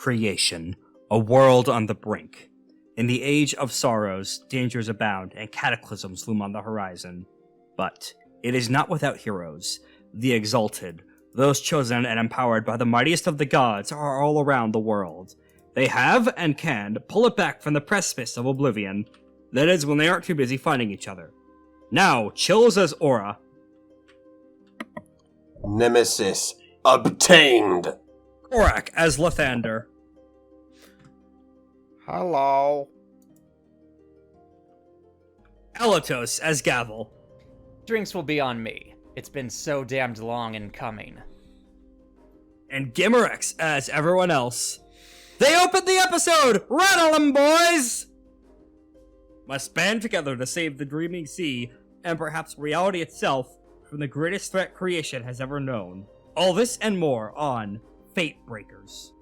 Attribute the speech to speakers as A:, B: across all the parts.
A: creation, a world on the brink. In the age of sorrows, dangers abound, and cataclysms loom on the horizon. But it is not without heroes. The exalted, those chosen and empowered by the mightiest of the gods, are all around the world. They have, and can, pull it back from the precipice of oblivion. That is, when they aren't too busy fighting each other. Now, Chills as Aura.
B: Nemesis obtained.
A: Korak as Lythander.
C: Hello.
A: Elatos as Gavel.
D: Drinks will be on me. It's been so damned long in coming.
A: And Gimmerex as everyone else. They opened the episode! Rattle 'em, boys! Must band together to save the dreaming sea, and perhaps reality itself, from the greatest threat creation has ever known. All this and more on FateBreakers.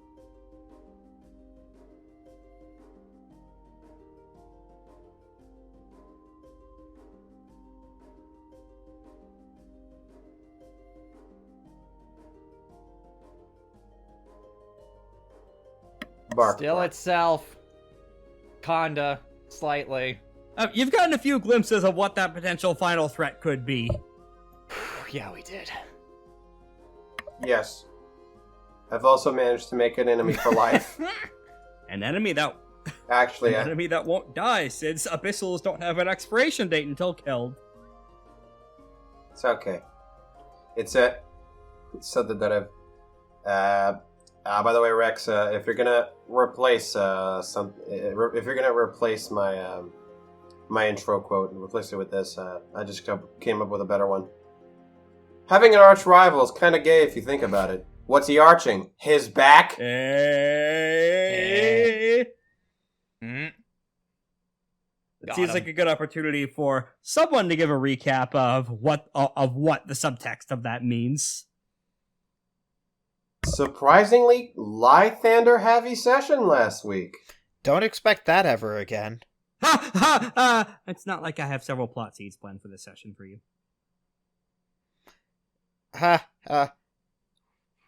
B: Bark.
D: Still itself. Kinda. Slightly.
A: You've gotten a few glimpses of what that potential final threat could be.
D: Yeah, we did.
B: Yes. I've also managed to make an enemy for life.
A: An enemy that
B: Actually,
A: an enemy that won't die, since abyssals don't have an expiration date until killed.
B: it's okay. It's something that I've. By the way, Rex, if you're gonna replace if you're gonna replace my my intro quote and replace it with this, I just came up with a better one. Having an arch rival is kind of gay if you think about it. What's he arching? His back?
A: It seems like a good opportunity for someone to give a recap of what the subtext of that means.
B: Surprisingly, Lythander heavy session last week.
C: Don't expect that ever again.
A: Ha ha ha! It's not like I have several plot seeds planned for this session for you.
C: Ha ha.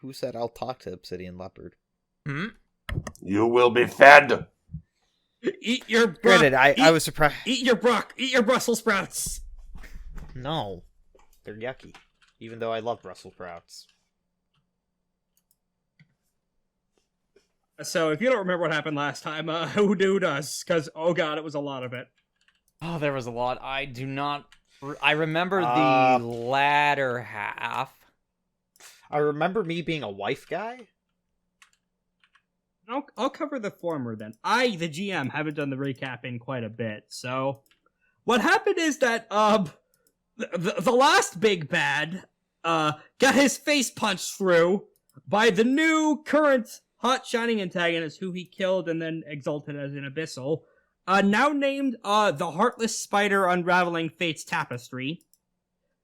C: Who said I'll talk to Obsidian Leopard?
B: You will be fed.
A: Eat your
C: Granted, I was surprised.
A: Eat your Brussels sprouts.
C: No, they're yucky. Even though I love Brussels sprouts.
A: So if you don't remember what happened last time, who does? Because, oh god, it was a lot of it.
D: Oh, there was a lot. I do not... I remember the latter half.
C: I remember me being a wife guy.
A: I'll cover the former then. I, the GM, haven't done the recapping quite a bit, so... What happened is that, the last big bad, got his face punched through by the new current hot shining antagonist who he killed and then exalted as an abyssal, now named, the Heartless Spider Unraveling Fate's Tapestry.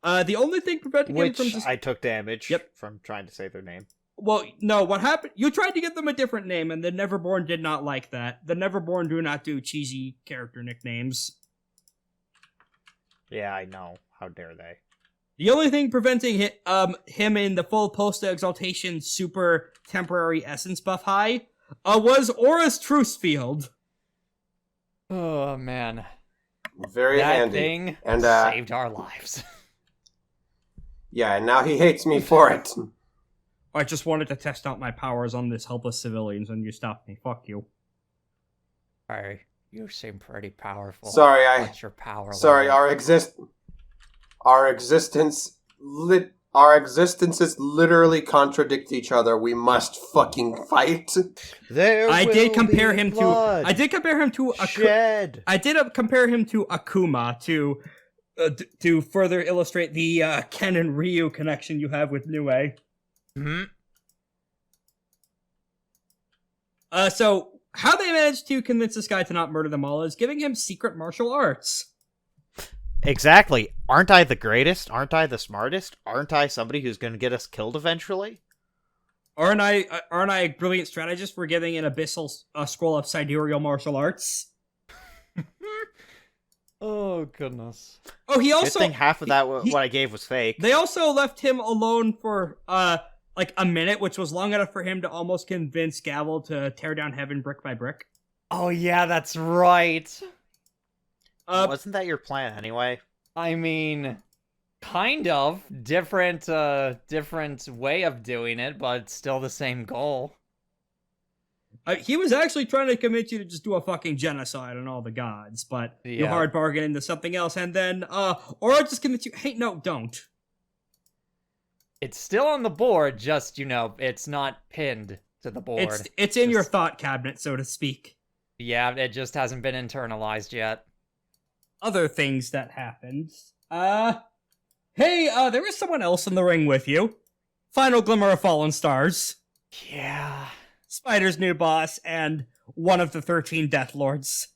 A: The only thing preventing him from
C: I took damage from trying to say their name.
A: Well, no, what happened... You tried to give them a different name, and the Neverborn did not like that. The Neverborn do not do cheesy character nicknames.
C: Yeah, I know. How dare they?
A: The only thing preventing him in the full post-exaltation super temporary essence buff high was Aura's Truce Field.
D: Oh, man.
B: Very
D: that
B: handy.
D: Thing
B: and
D: saved our lives.
B: Yeah, and now he hates me for it.
A: I just wanted to test out my powers on this helpless civilians, and you stopped me. Fuck you.
D: Sorry, you seem pretty powerful.
B: Sorry,
D: What's your power
B: Sorry,
D: level?
B: our existences literally contradict each other. We must fucking fight.
A: I did compare him to
C: Shed.
A: I did compare him to Akuma to further illustrate the Ken and Ryu connection you have with Nue. So how they managed to convince this guy to not murder them all is giving him secret martial arts.
C: Exactly. Aren't I the greatest? Aren't I the smartest? Aren't I somebody who's going to get us killed eventually?
A: Aren't I a brilliant strategist for giving an abyssal scroll of sidereal martial arts?
D: Oh, goodness.
A: Oh, he also...
C: Good thing half of what I gave was fake.
A: They also left him alone for like a minute, which was long enough for him to almost convince Gavel to tear down heaven brick by brick.
D: Oh yeah, that's right.
C: Wasn't that your plan anyway?
D: I mean, kind of different way of doing it, but still the same goal.
A: He was actually trying to convince you to just do a fucking genocide on all the gods, but you
D: Yeah.
A: hard bargain into something else, and then, or just convince you, hey, no, don't.
D: It's still on the board, just, it's not pinned to the board.
A: It's in your
D: Just-
A: thought cabinet, so to speak.
D: Yeah, it just hasn't been internalized yet.
A: Other things that happened. Hey, there was someone else in the ring with you. Final Glimmer of Fallen Stars.
D: Yeah.
A: Spider's new boss, and one of the 13 Deathlords.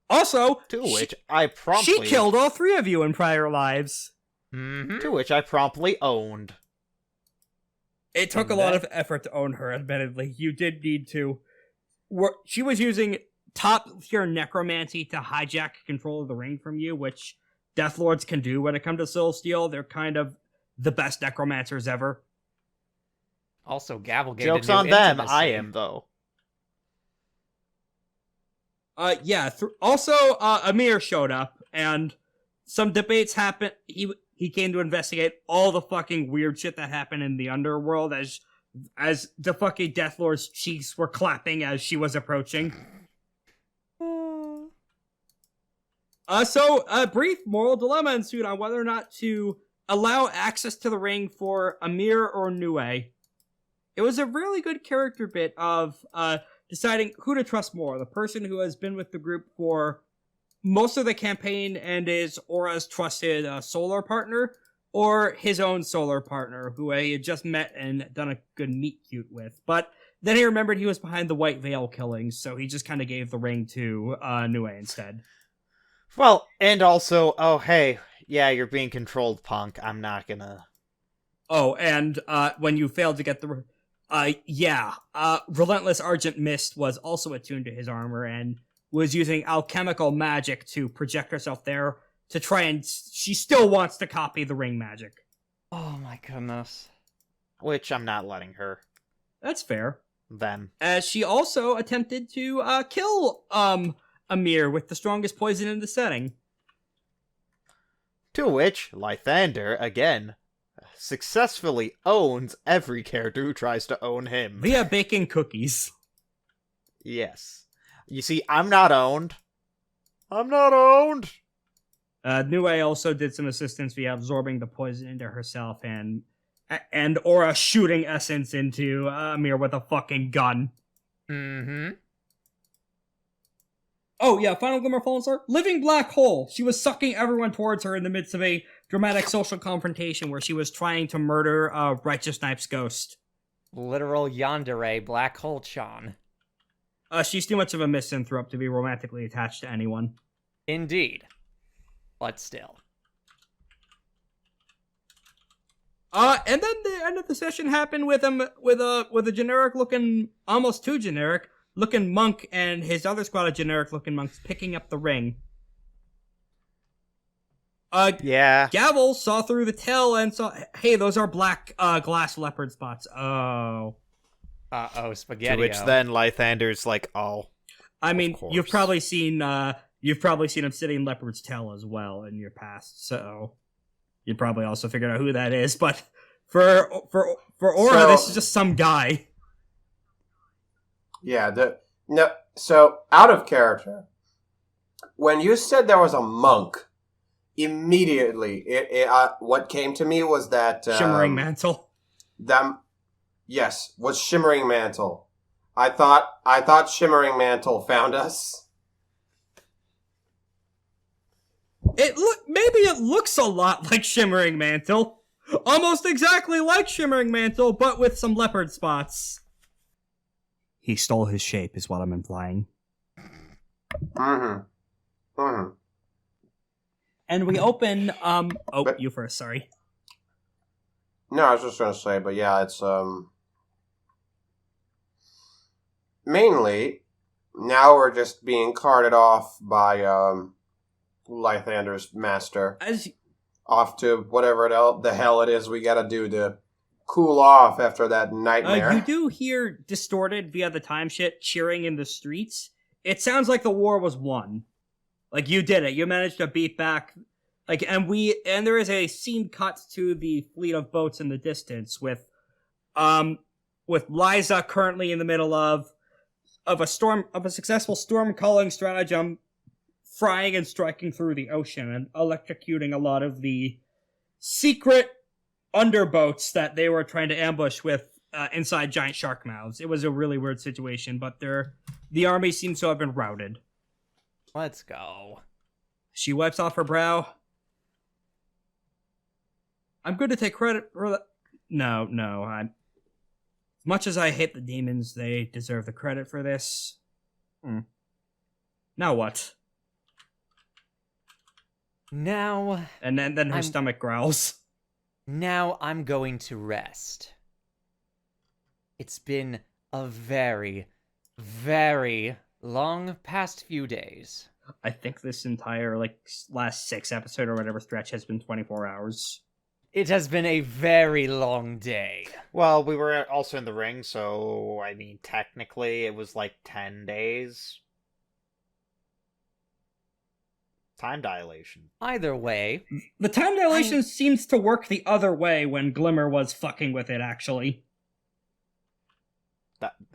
A: Also,
C: To which I promptly...
A: she killed all 3 of you in prior lives.
D: Mm-hmm.
C: To which I promptly owned.
A: It took a lot of effort to own her, admittedly. You did need to. She was using top-tier necromancy to hijack control of the ring from you, which Deathlords can do when it comes to Soul Steel. They're kind of the best necromancers ever.
D: Also, Gavel gave
C: Joke's
D: it new
C: on them,
D: intimacy.
C: I am, though.
A: Yeah. Also, Amir showed up, and some debates happened. He came to investigate all the fucking weird shit that happened in the Underworld as the fucking Deathlord's cheeks were clapping as she was approaching. So a brief moral dilemma ensued on whether or not to allow access to the ring for Amir or Nue. It was a really good character bit of deciding who to trust more, the person who has been with the group for most of the campaign and is Aura's trusted solar partner, or his own solar partner, who he had just met and done a good meet cute with. But then he remembered he was behind the White Veil killings, so he just kind of gave the ring to Nue instead.
C: Well, and also, oh hey, yeah, you're being controlled, punk. I'm not gonna...
A: Oh, and when you failed to get the... Relentless Argent Mist was also attuned to his armor and was using alchemical magic to project herself there to try and... She still wants to copy the ring magic.
D: Oh my goodness.
C: Which I'm not letting her.
A: That's fair.
C: Them.
A: As she also attempted to kill Amir with the strongest poison in the setting.
C: To which, Lythander, again, successfully owns every character who tries to own him.
A: Via baking cookies.
C: Yes. You see, I'm not owned. I'm not owned!
A: Nue also did some assistance via absorbing the poison into herself and Aura shooting essence into Amir with a fucking gun.
D: Mm-hmm.
A: Oh yeah, Final Glimmer Fallen Star, living black hole. She was sucking everyone towards her in the midst of a dramatic social confrontation where she was trying to murder Righteous Knife's ghost.
D: Literal yandere black hole Chan.
A: She's too much of a misanthrope to be romantically attached to anyone.
D: Indeed. But still.
A: And then the end of the session happened with a generic looking, almost too generic looking monk and his other squad of generic looking monks picking up the ring.
C: Yeah.
A: Gavel saw through the tell and saw, hey, those are black glass leopard spots. Oh.
D: Uh-oh, spaghetti.
C: To which then Lythander's like, oh.
A: I mean,
C: course.
A: you've probably seen Obsidian Leopard's tail as well in your past, so you probably also figured out who that is. But for Aura, this is just some guy.
B: Yeah. So out of character, when you said there was a monk, immediately what came to me was that
A: Shimmering Mantle.
B: Yes, was Shimmering Mantle. I thought Shimmering Mantle found us.
A: Maybe it looks a lot like Shimmering Mantle. Almost exactly like Shimmering Mantle, but with some leopard spots. He stole his shape, is what I'm implying.
B: Mm-hmm. Mm-hmm.
A: And we open,
B: But-
A: you first, sorry.
B: No, I was just gonna say, but yeah, it's mainly now we're just being carted off by Lythander's master
A: As
B: off to whatever the hell it is we gotta do to cool off after that nightmare.
A: You do hear distorted via the time shit cheering in the streets. It sounds like the war was won. Like you did it. You managed to beat back. Like, and there is a scene cut to the fleet of boats in the distance with Liza currently in the middle of a successful storm calling stratagem, frying and striking through the ocean and electrocuting a lot of the secret underboats that they were trying to ambush with inside giant shark mouths. It was a really weird situation, but the army seems to have been routed.
D: Let's go.
A: She wipes off her brow. I'm going to take credit for that. No. As much as I hate the demons, they deserve the credit for this. Now what?
D: Now...
A: And then her stomach growls.
D: Now I'm going to rest. It's been a very, very long past few days.
A: I think this entire, last 6 episode or whatever stretch has been 24 hours.
D: It has been a very long day.
C: Well, we were also in the ring, so, I mean, technically it was 10 days. Time dilation.
D: Either way...
A: The time dilation seems to work the other way when Glimmer was fucking with it, actually.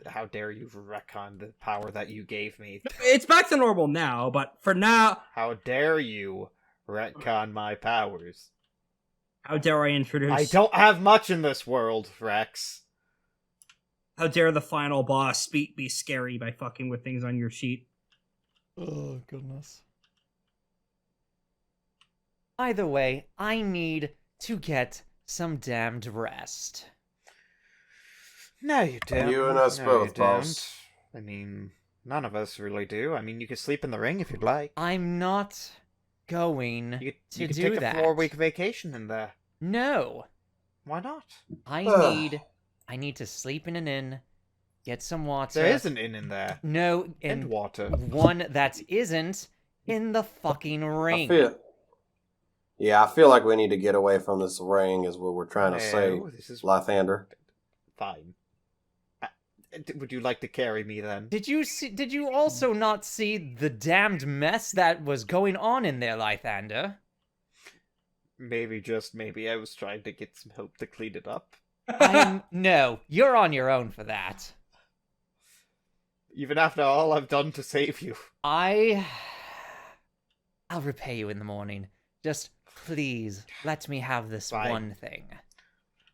C: How dare you retcon the power that you gave me?
A: It's back to normal now, but for now...
C: How dare you retcon my powers?
A: How dare I introduce...
C: I don't have much in this world, Rex.
A: How dare the final boss be scary by fucking with things on your sheet?
D: Oh, goodness. Either way, I need to get some damned rest.
C: No, you don't.
B: You and us both, boss.
C: I mean, none of us really do. I mean, you can sleep in the ring if you'd like.
D: I'm not going
C: You
D: to
C: could
D: do
C: take
D: that.
C: a 4-week vacation in there.
D: No.
C: Why not?
D: I need to sleep in an inn, get some water.
C: There is an inn in there.
D: No,
C: And water.
D: one that isn't in the fucking ring.
B: I feel like we need to get away from this ring, is what we're trying to say,
C: This is
B: Lythander.
C: fine. Would you like to carry me then?
D: Did you also not see the damned mess that was going on in there, Lythander?
C: Maybe I was trying to get some help to clean it up.
D: No, you're on your own for that.
C: Even after all I've done to save you.
D: I'll repay you in the morning. Just please let me have this
C: Fine.
D: one thing.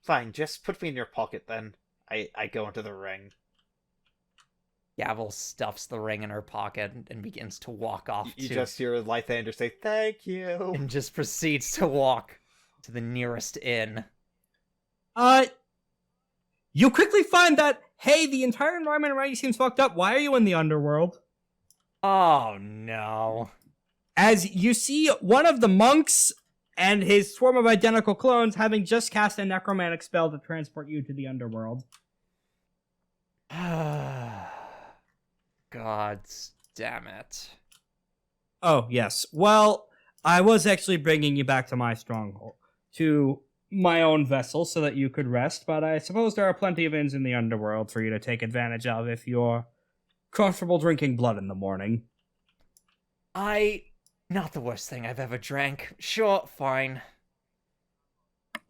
C: Fine, just put me in your pocket then. I go into the ring.
D: Gavel stuffs the ring in her pocket and begins to walk off
C: You just hear Lythander say, "Thank you."
D: and just proceeds to walk to the nearest inn.
A: You quickly find that, hey, the entire environment around you seems fucked up. Why are you in the Underworld?
D: Oh no.
A: As you see one of the monks and his swarm of identical clones having just cast a necromantic spell to transport you to the Underworld.
D: God damn it.
A: Oh, yes. Well, I was actually bringing you back to my stronghold, to my own vessel, so that you could rest, but I suppose there are plenty of inns in the Underworld for you to take advantage of if you're comfortable drinking blood in the morning.
D: Not the worst thing I've ever drank. Sure, fine.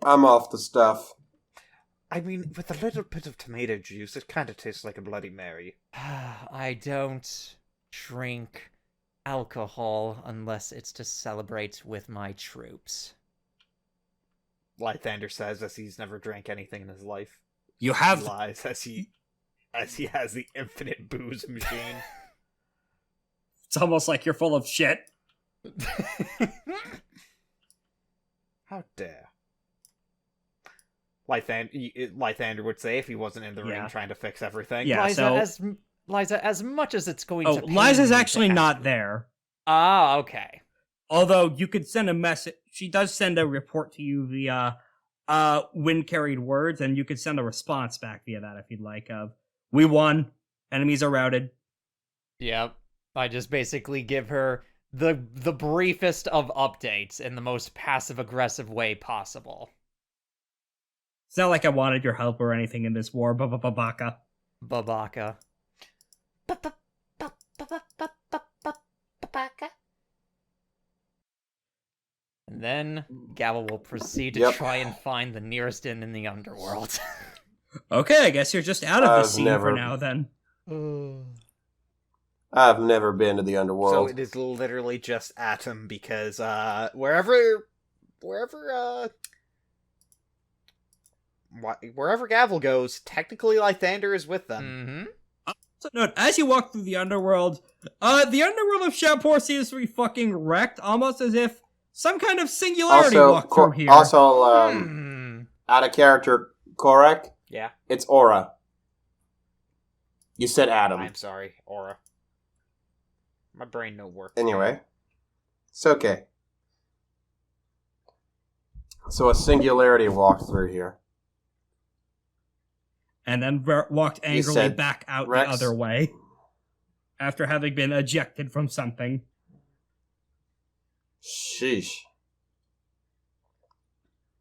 B: I'm off the stuff.
C: I mean, with a little bit of tomato juice, it kind of tastes like a Bloody Mary.
D: I don't drink alcohol unless it's to celebrate with my troops.
C: Lythander says as he's never drank anything in his life.
A: You have...
C: He lies as he has the infinite booze machine.
A: It's almost like you're full of shit.
C: How dare. Lythander would say if he wasn't in the ring trying to fix everything.
A: Yeah,
D: Liza, as much as it's going to pain
A: Liza's
D: me
A: actually
D: to
A: not
D: ask-
A: there.
D: Ah, okay.
A: Although you could send a message. She does send a report to you via wind carried words, and you could send a response back via that if you'd like. We won. Enemies are routed.
D: Yep. I just basically give her the briefest of updates in the most passive aggressive way possible.
A: It's not like I wanted your help or anything in this war, Babaka.
D: Babaka. And then Gavel will proceed to try and find the nearest inn in the Underworld.
A: Okay, I guess you're just out of the scene for now, then.
B: I've never been to the Underworld.
C: So it is literally just Atom, because wherever Gavel goes, technically Lythander is with them.
D: Mm-hmm.
A: So note, as you walk through the Underworld of Champoor seems to be fucking wrecked, almost as if some kind of singularity walked through here.
B: Also, out of character, correct?
C: Yeah.
B: It's Aura. You said Adam.
C: I'm sorry, Aura. My brain no work.
B: Anyway, it's okay. So a singularity walked through here.
A: And then walked angrily back out
B: Rex?
A: the other way. After having been ejected from something.
B: Sheesh.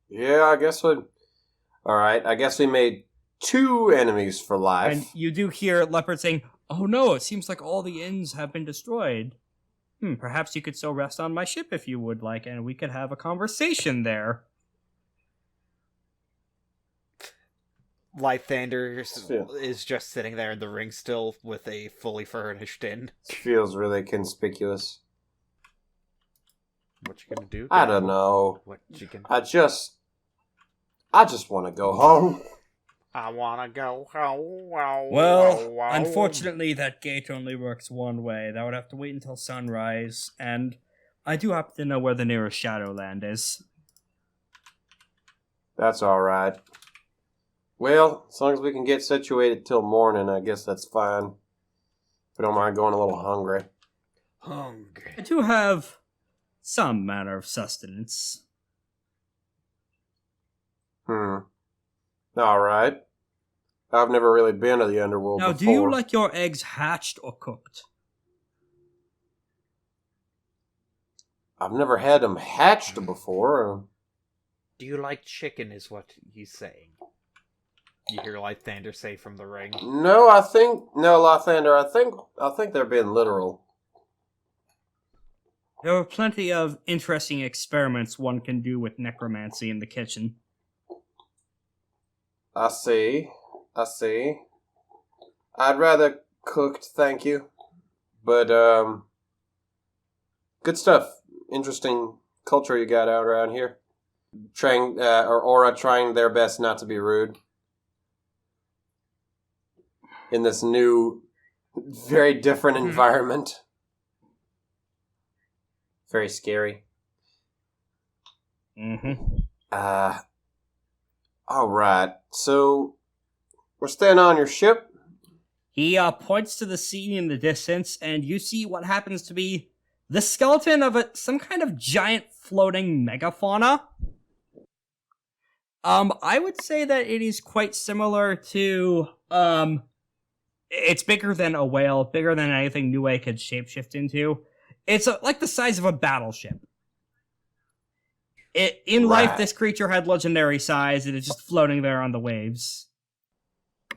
B: Yeah, I guess we... Alright, I guess we made 2 enemies for life.
A: And you do hear Leopard saying, "Oh no, it seems like all the inns have been destroyed. Perhaps you could still rest on my ship if you would like, and we could have a conversation there."
C: Lythander is just sitting there in the ring still with a fully furnished inn.
B: It feels really conspicuous.
C: What you gonna do?
B: I don't know.
C: What you can?
B: I just want to go home.
C: I wanna go home.
A: Well, unfortunately, that gate only works one way. That would have to wait until sunrise, and I do happen to know where the nearest Shadowland is.
B: That's alright. Well, as long as we can get situated till morning, I guess that's fine. If we don't mind going a little hungry.
A: I do have some manner of sustenance.
B: Alright. I've never really been to the Underworld
A: Now,
B: before.
A: do you like your eggs hatched or cooked?
B: I've never had them hatched before.
C: Do you like chicken? Is what he's saying. You hear Lythander say from the ring.
B: No, Lythander, I think they're being literal.
A: There are plenty of interesting experiments one can do with necromancy in the kitchen.
B: I see. I'd rather cooked, thank you. But, good stuff. Interesting culture you got out around here. Aura trying their best not to be rude. In this new, very different environment. Very scary. Alright, so we're staying on your ship?
A: He points to the scene in the distance, and you see what happens to be the skeleton of some kind of giant floating megafauna. I would say that it is quite similar to, it's bigger than a whale, bigger than anything Nue could shapeshift into. It's like the size of a battleship. In life, this creature had legendary size, and it's just floating there on the waves.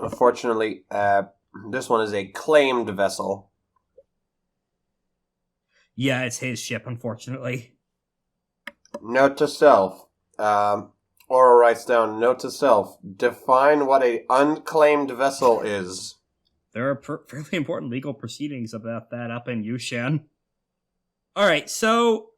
B: Unfortunately, this one is a claimed vessel.
A: Yeah, it's his ship, unfortunately.
B: Note to self. Aura writes down, note to self. Define what a unclaimed vessel is.
A: There are fairly important legal proceedings about that up in Yushan. Alright, so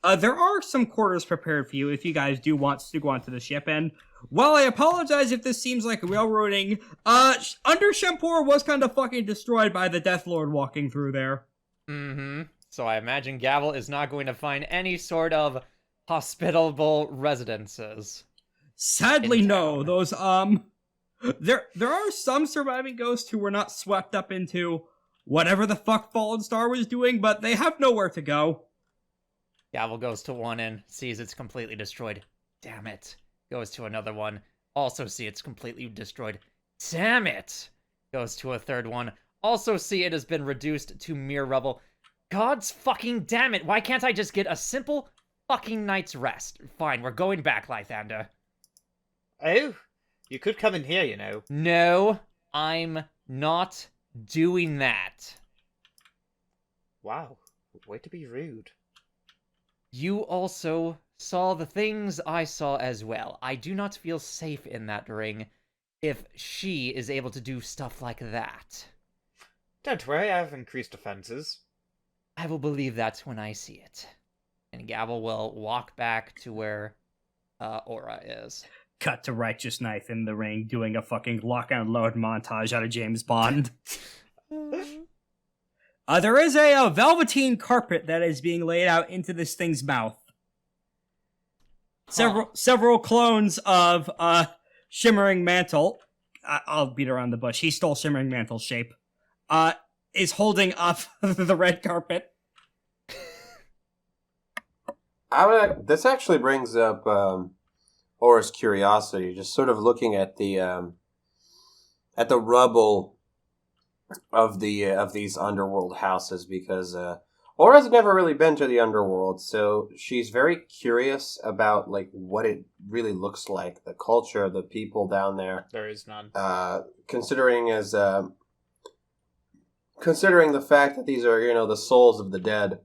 A: there are some quarters prepared for you if you guys do want to go onto the ship, and while I apologize if this seems like railroading, Under Champoor was kind of fucking destroyed by the Deathlord walking through there.
D: So I imagine Gavel is not going to find any sort of hospitable residences.
A: Sadly, no. Those, there are some surviving ghosts who were not swept up into whatever the fuck Fallen Star was doing, but they have nowhere to go.
D: Gavel goes to one inn, sees it's completely destroyed. Damn it. Goes to another one, also see it's completely destroyed. Damn it! Goes to a third one, also see it has been reduced to mere rubble. God's fucking damn it, why can't I just get a simple fucking night's rest? Fine, we're going back, Lythander.
C: Oh, you could come in here, you know.
D: No, I'm not doing that.
C: Wow, way to be rude.
D: You also saw the things I saw as well. I do not feel safe in that ring if she is able to do stuff like that.
C: Don't worry, I have increased defenses.
D: I will believe that when I see it. And Gavel will walk back to where Aura is.
A: Cut to Righteous Knife in the ring doing a fucking lock and load montage out of James Bond. There is a velveteen carpet that is being laid out into this thing's mouth. Several clones of Shimmering Mantle. I'll beat around the bush. He stole Shimmering Mantle's shape. Is holding up the red carpet.
B: This actually brings up Aura's curiosity, just sort of looking at the rubble of these underworld houses, because Aura's never really been to the underworld, so she's very curious about like what it really looks like, the culture, the people down there.
C: There is none.
B: Considering the fact that these are, the souls of the dead.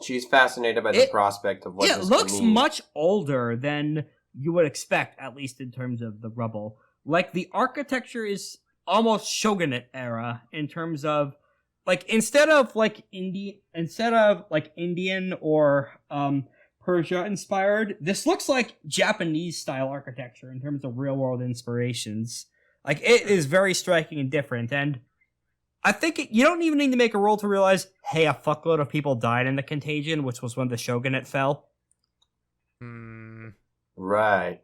B: She's fascinated by the prospect of what this
A: It looks
B: could mean.
A: much older than you would expect, at least in terms of the rubble. Like, the architecture is almost shogunate era in terms of, like, instead of Indian or Persia inspired, this looks like Japanese style architecture in terms of real world inspirations. Like, it is very striking and different, and I think you don't even need to make a roll to realize, hey, a fuckload of people died in the Contagion, which was when the shogunate fell.
B: Right.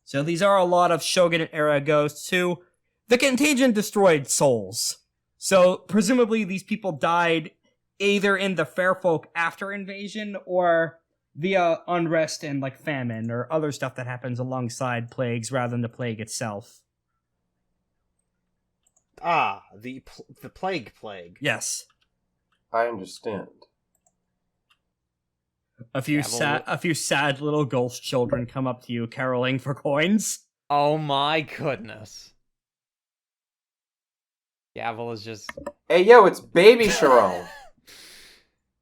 A: So these are a lot of shogunate era ghosts who the Contagion destroyed souls. So presumably these people died either in the fair folk after invasion or via unrest and like famine or other stuff that happens alongside plagues rather than the plague itself.
C: Ah, the plague.
A: Yes.
B: I understand.
A: A few sad little ghost children come up to you caroling for coins.
D: Oh my goodness. Gavel is just...
B: Hey, yo, it's baby Sharon.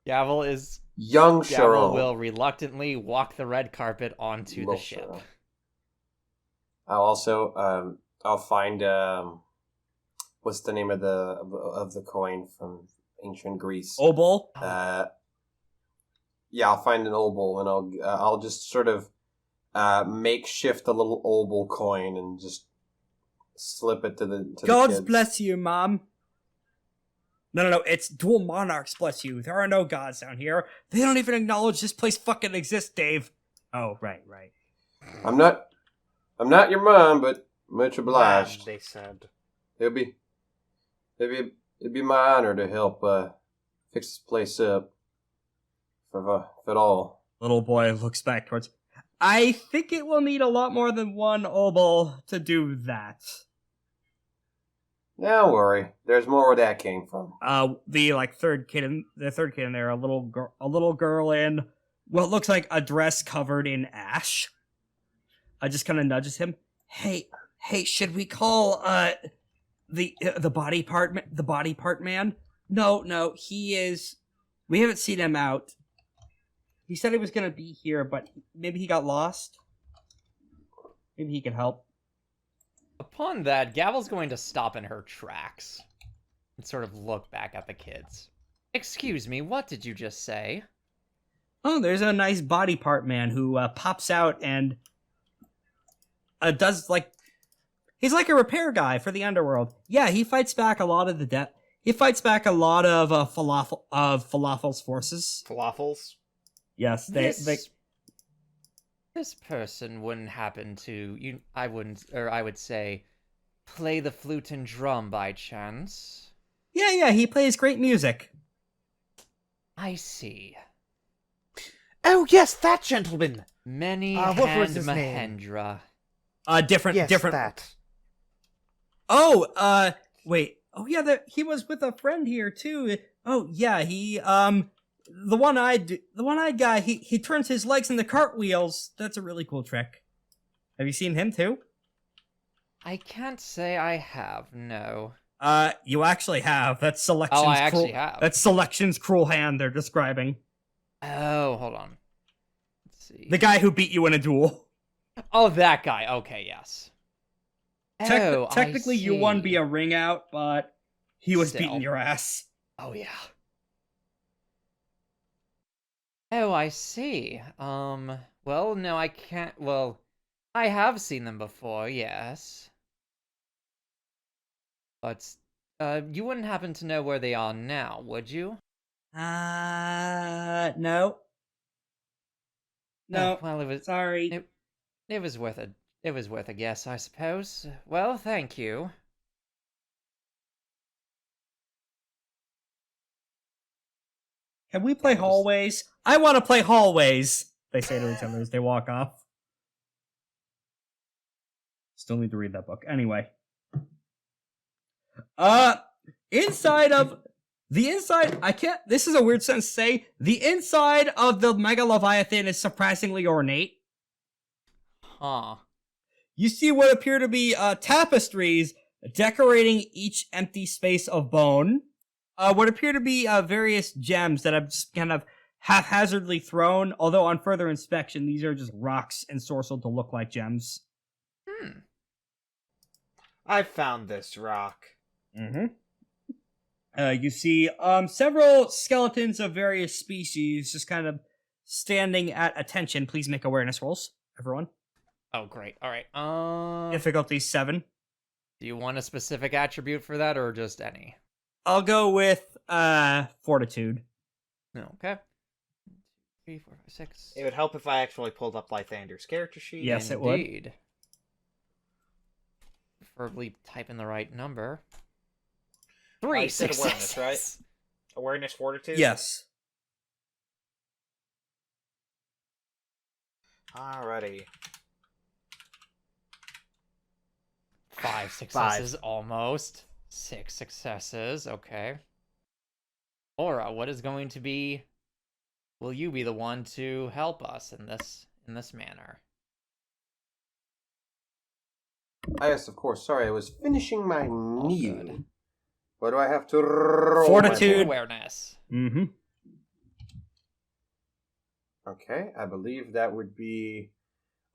D: Gavel is...
B: Young
D: Gavel
B: Sharon.
D: will reluctantly walk the red carpet onto the
B: Little
D: ship.
B: Sharon. I'll also, I'll find, what's the name of the coin from ancient Greece?
A: Obol.
B: Yeah, I'll find an obol, and I'll just sort of makeshift a little obol coin and just slip it to the
A: God
B: kids.
A: bless you, Mom. No, it's dual monarchs, bless you. There are no gods down here. They don't even acknowledge this place fucking exists, Dave. Oh, right.
B: I'm not your mom, but much obliged.
C: They said.
B: It'd be my honor to help fix this place up. If at all.
A: Little boy looks back towards... I think it will need a lot more than one obol to do that.
B: Don't worry. There's more where that came from.
A: The third kid in there, a little girl in what looks like a dress covered in ash. Just kind of nudges him. Hey, should we call the body part man? No, he is. We haven't seen him out. He said he was gonna be here, but maybe he got lost. Maybe he can help.
D: Upon that, Gavel's going to stop in her tracks and sort of look back at the kids. Excuse me, what did you just say?
A: Oh, there's a nice body part man who pops out and does like... He's like a repair guy for the Underworld. Yeah, he fights back a lot of the He fights back a lot of Falafel's forces.
C: Falafels?
A: Yes,
D: This person wouldn't happen to I would say play the flute and drum by chance.
A: Yeah, he plays great music.
D: I see.
C: Oh yes, that gentleman.
D: Many
C: what was his name?
D: Mahendra.
A: Different.
C: That.
A: Oh, wait. Oh yeah, he was with a friend here too. Oh yeah, he the one-eyed guy, he turns his legs into cartwheels. That's a really cool trick. Have you seen him too?
D: I can't say I have, no.
A: You actually have. That's Selection's
D: Oh, I actually have.
A: That's Selection's cruel hand they're describing.
D: Oh, hold on. Let's see.
A: The guy who beat you in a duel.
D: Oh, that guy. Okay, yes. Oh,
A: Technically,
D: I
A: you won
D: see.
A: via ring out, but he was
D: Still.
A: beating your ass.
D: Oh, yeah. Oh, I see. Well, no, I can't. Well, I have seen them before, yes. But, you wouldn't happen to know where they are now, would you?
A: No. No.
D: Oh, well, it was.
A: Sorry.
D: It was worth a. It was worth a guess, I suppose. Well, thank you.
A: Can we play hallways? I want to play hallways, they say to each other as they walk off. Still need to read that book. Anyway. This is a weird sentence to say. The inside of the Mega Leviathan is surprisingly ornate.
D: Huh.
A: You see what appear to be tapestries decorating each empty space of bone. What appear to be various gems that I've just kind of haphazardly thrown, although on further inspection, these are just rocks ensorcelled to look like gems.
C: I found this rock.
A: Mm-hmm. You see several skeletons of various species just kind of standing at attention. Please make awareness rolls, everyone.
D: Oh, great. All right.
A: Difficulty 7.
D: Do you want a specific attribute for that, or just any?
A: I'll go with fortitude.
D: No. Okay. 3, 4, 5, 6.
C: It would help if I actually pulled up Lythander's character sheet.
A: Yes, it would.
D: Indeed. Preferably type in the right number. 3
C: I said awareness,
D: successes.
C: right? Awareness, fortitude?
A: Yes.
C: Alrighty.
D: 5 successes, almost. 6 successes, okay. Aura, what is going to be... Will you be the one to help us in this manner?
B: Yes, of course. Sorry, I was finishing my meal.
D: good.
B: What do I have to roll?
A: Fortitude.
D: Awareness.
A: Mm-hmm.
B: Okay, I believe that would be...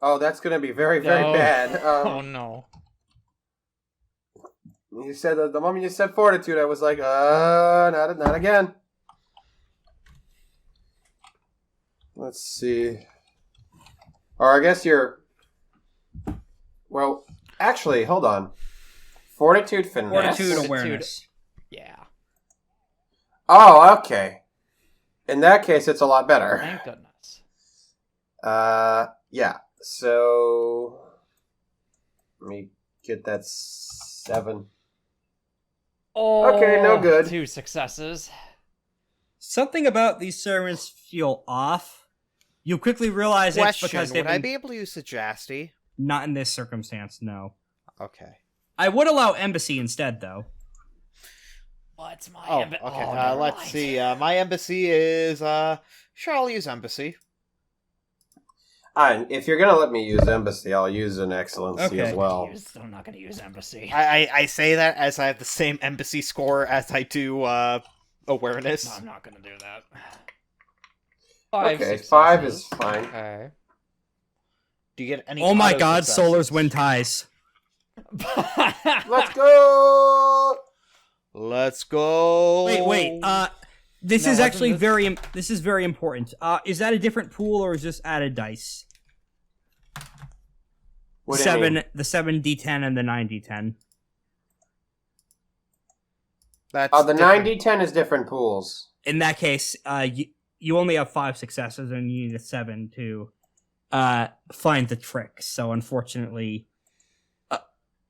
B: Oh, that's going to be very, very
D: No.
B: bad.
D: Oh no.
B: You said that the moment you said fortitude, I was like, not again. Let's see. Or I guess you're... Well, actually, hold on. Fortitude, finesse.
A: Fortitude, awareness.
D: Yeah.
B: Oh, okay. In that case, it's a lot better.
D: Thank goodness.
B: Yeah. So, let me get that 7.
D: Oh,
B: Okay, no good.
D: 2 successes.
A: Something about these servants feel off. You quickly realize it's
C: Question,
A: because they've
C: would I
A: been...
C: be able to use Sagacity?
A: Not in this circumstance, no.
C: Okay.
A: I would allow embassy instead, though.
D: What's my
C: Oh, okay.
D: never
C: Let's
D: mind.
C: see. My embassy is, sure, I'll use embassy.
B: If you're going to let me use embassy, I'll use an excellency
A: Okay.
B: as well.
D: I'm not going to use embassy.
C: I say that as I have the same embassy score as I do, awareness.
D: No, I'm not going to do that. 5
B: Okay,
D: successes.
B: 5 is fine.
D: Okay.
C: Do you get any
A: Oh my
C: auto
A: god,
C: successes?
A: Solars win ties.
B: Let's go!
C: Let's go!
A: Wait, this
D: No,
A: is actually
D: wasn't
A: this is very important. Is that a different pool or is this added dice?
B: What do you mean?
A: The 7d10 and the 9d10.
C: That's
B: Oh, the
C: different.
B: 9d10 is different pools.
A: In that case, you only have 5 successes and you need a 7 to find the trick. So unfortunately,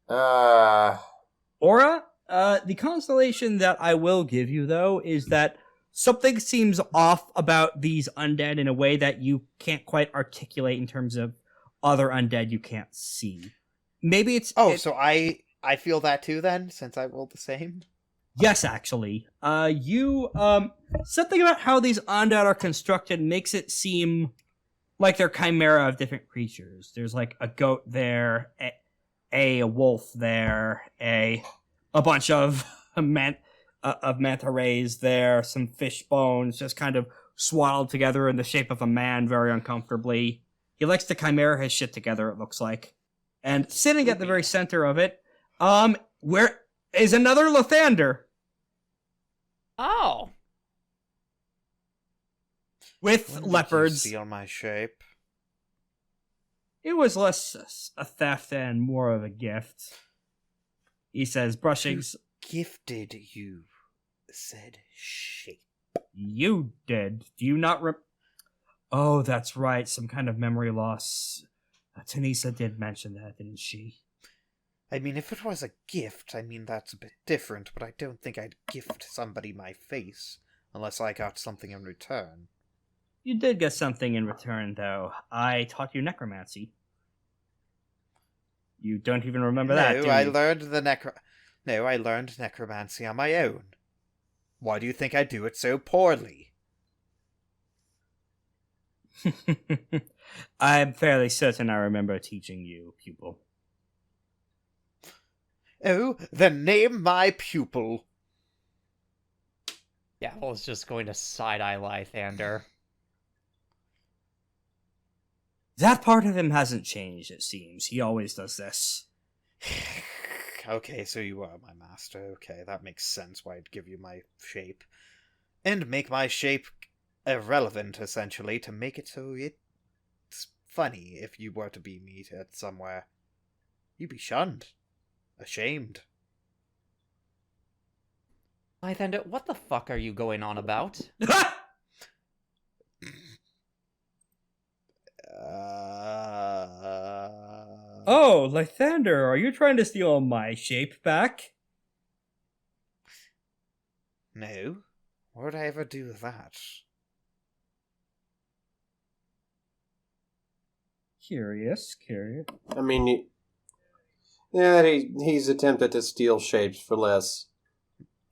A: Aura, the constellation that I will give you though is that something seems off about these undead in a way that you can't quite articulate in terms of other undead you can't see. Maybe it's
C: So I feel that too then, since I rolled the same?
A: Yes, actually. Something about how these undead are constructed makes it seem like they're chimera of different creatures. There's like a goat there, a wolf there, a bunch of manta rays there, some fish bones just kind of swaddled together in the shape of a man very uncomfortably. He likes to chimera his shit together, it looks like. And sitting at the very center of it, where is another Lythander.
D: Oh.
A: With
C: When did
A: leopards.
C: you steal my shape?
A: It was less a theft and more of a gift. He says, brushing.
C: Gifted you said shape.
A: You did. Do you not Oh, that's right. Some kind of memory loss. Tanisa did mention that, didn't she?
C: I mean, if it was a gift, I mean, that's a bit different, but I don't think I'd gift somebody my face, unless I got something in return.
A: You did get something in return, though. I taught you necromancy. You don't even remember that, do you?
C: I learned necromancy on my own. Why do you think I do it so poorly?
A: I'm fairly certain I remember teaching you, pupil.
C: Oh, then name my pupil.
D: Gavel's just going to side-eye Lythander.
A: That part of him hasn't changed, it seems. He always does this.
C: Okay, so you are my master. Okay, that makes sense why I'd give you my shape. And make my shape irrelevant, essentially, to make it so it's funny if you were to be meted somewhere. You'd be shunned. Ashamed.
D: Lythander, what the fuck are you going on about?
A: Oh, Lythander, are you trying to steal my shape back?
C: No. Why would I ever do that?
A: Curious.
B: I mean, yeah, he's attempted to steal shapes for less.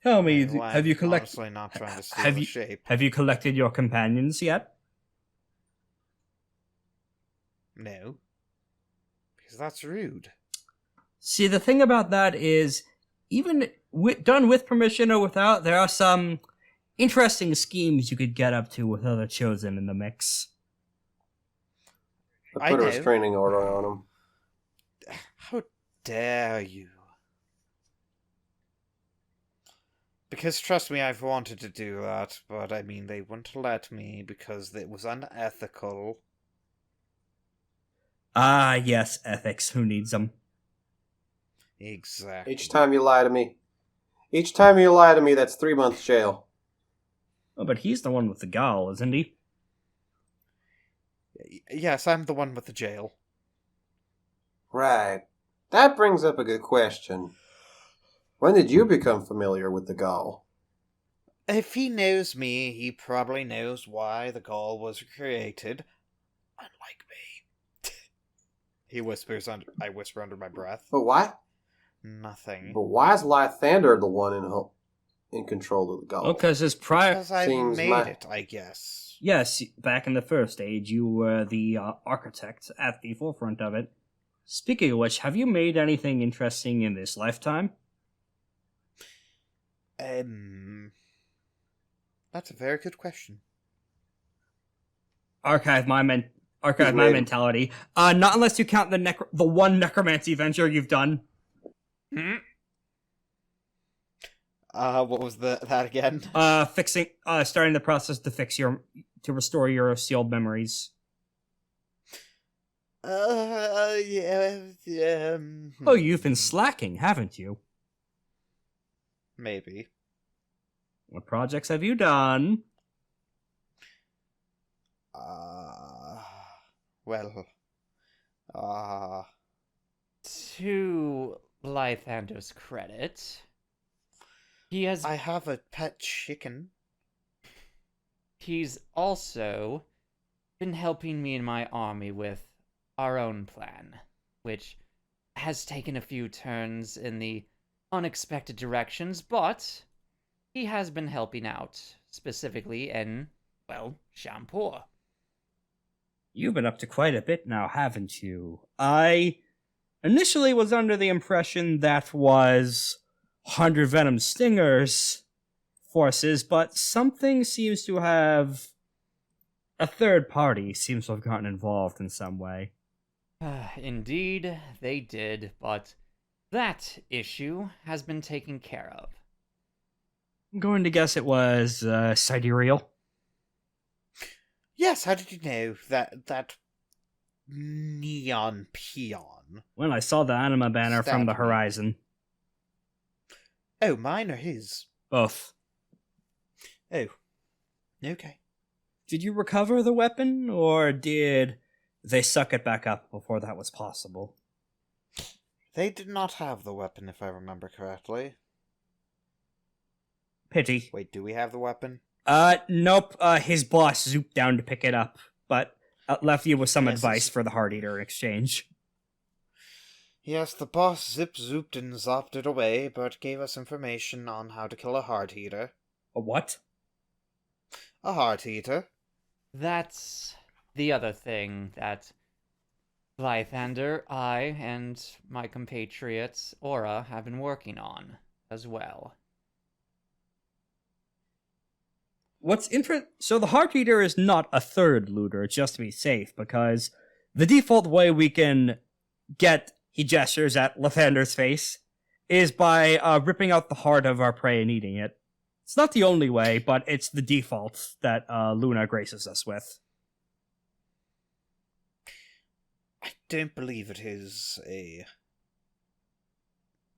A: Tell me,
C: Well,
A: have you
C: I'm
A: collected?
C: honestly not trying to steal
A: Have
C: the
A: you
C: shape.
A: have you collected your companions yet?
C: No. Because that's rude.
A: See, the thing about that is, even done with permission or without, there are some interesting schemes you could get up to with other chosen in the mix.
B: I put
C: I
B: a
C: know.
B: restraining order on him.
C: How dare you? Because trust me, I've wanted to do that, but I mean, they wouldn't let me because it was unethical.
A: Ah, yes, ethics. Who needs them?
C: Exactly.
B: Each time you lie to me, that's 3 months jail.
A: Oh, but he's the one with the gall, isn't he?
C: Yes, I'm the one with the jail.
B: Right. That brings up a good question. When did you become familiar with the gall?
C: If he knows me, he probably knows why the gall was created. Unlike me. He whispers under. I whisper under my breath.
B: But why?
C: Nothing.
B: But why is Lythander the one in control of the gall?
A: Oh, because his prior...
C: Because I
B: Seems
C: made it, I guess.
A: Yes, back in the first age, you were the architect at the forefront of it. Speaking of which, have you made anything interesting in this lifetime?
C: That's a very good question.
A: Archive my
B: He's
A: mentality. Not unless you count the one necromancy venture you've done.
C: What was that again?
A: Starting the process to restore your sealed memories.
C: Yeah.
A: Oh, you've been slacking, haven't you?
C: Maybe.
A: What projects have you done?
D: To Lythander's credit, he has.
C: I have a pet chicken.
D: He's also been helping me in my army with our own plan, which has taken a few turns in the unexpected directions, but he has been helping out, specifically in, well, Champoor.
A: You've been up to quite a bit now, haven't you? I initially was under the impression that was 100 Venom Stinger's forces, but something seems to have... A third party seems to have gotten involved in some way.
D: Indeed, they did, but that issue has been taken care of.
A: I'm going to guess it was sidereal.
C: Yes, how did you know that neon peon?
A: Well, I saw the anima banner from the
C: Stabbed me.
A: horizon.
C: Oh, mine or his?
A: Both.
C: Oh. Okay.
A: Did you recover the weapon, or did they suck it back up before that was possible?
C: They did not have the weapon, if I remember correctly.
A: Pity.
C: Wait, do we have the weapon?
A: Nope. His boss zooped down to pick it up, but left you with some
C: Yes,
A: advice
C: it's-
A: for the Hearteater in exchange.
C: Yes, the boss zip-zooped and zopped it away, but gave us information on how to kill a Hearteater.
A: A what?
C: A Hearteater?
D: That's the other thing that Lythander, I, and my compatriots, Aura, have been working on as well.
A: So the Hearteater is not a third looter, just to be safe, because the default way we can get, he gestures at Lythander's face, is by ripping out the heart of our prey and eating it. It's not the only way, but it's the default that Luna graces us with.
C: I don't believe it is a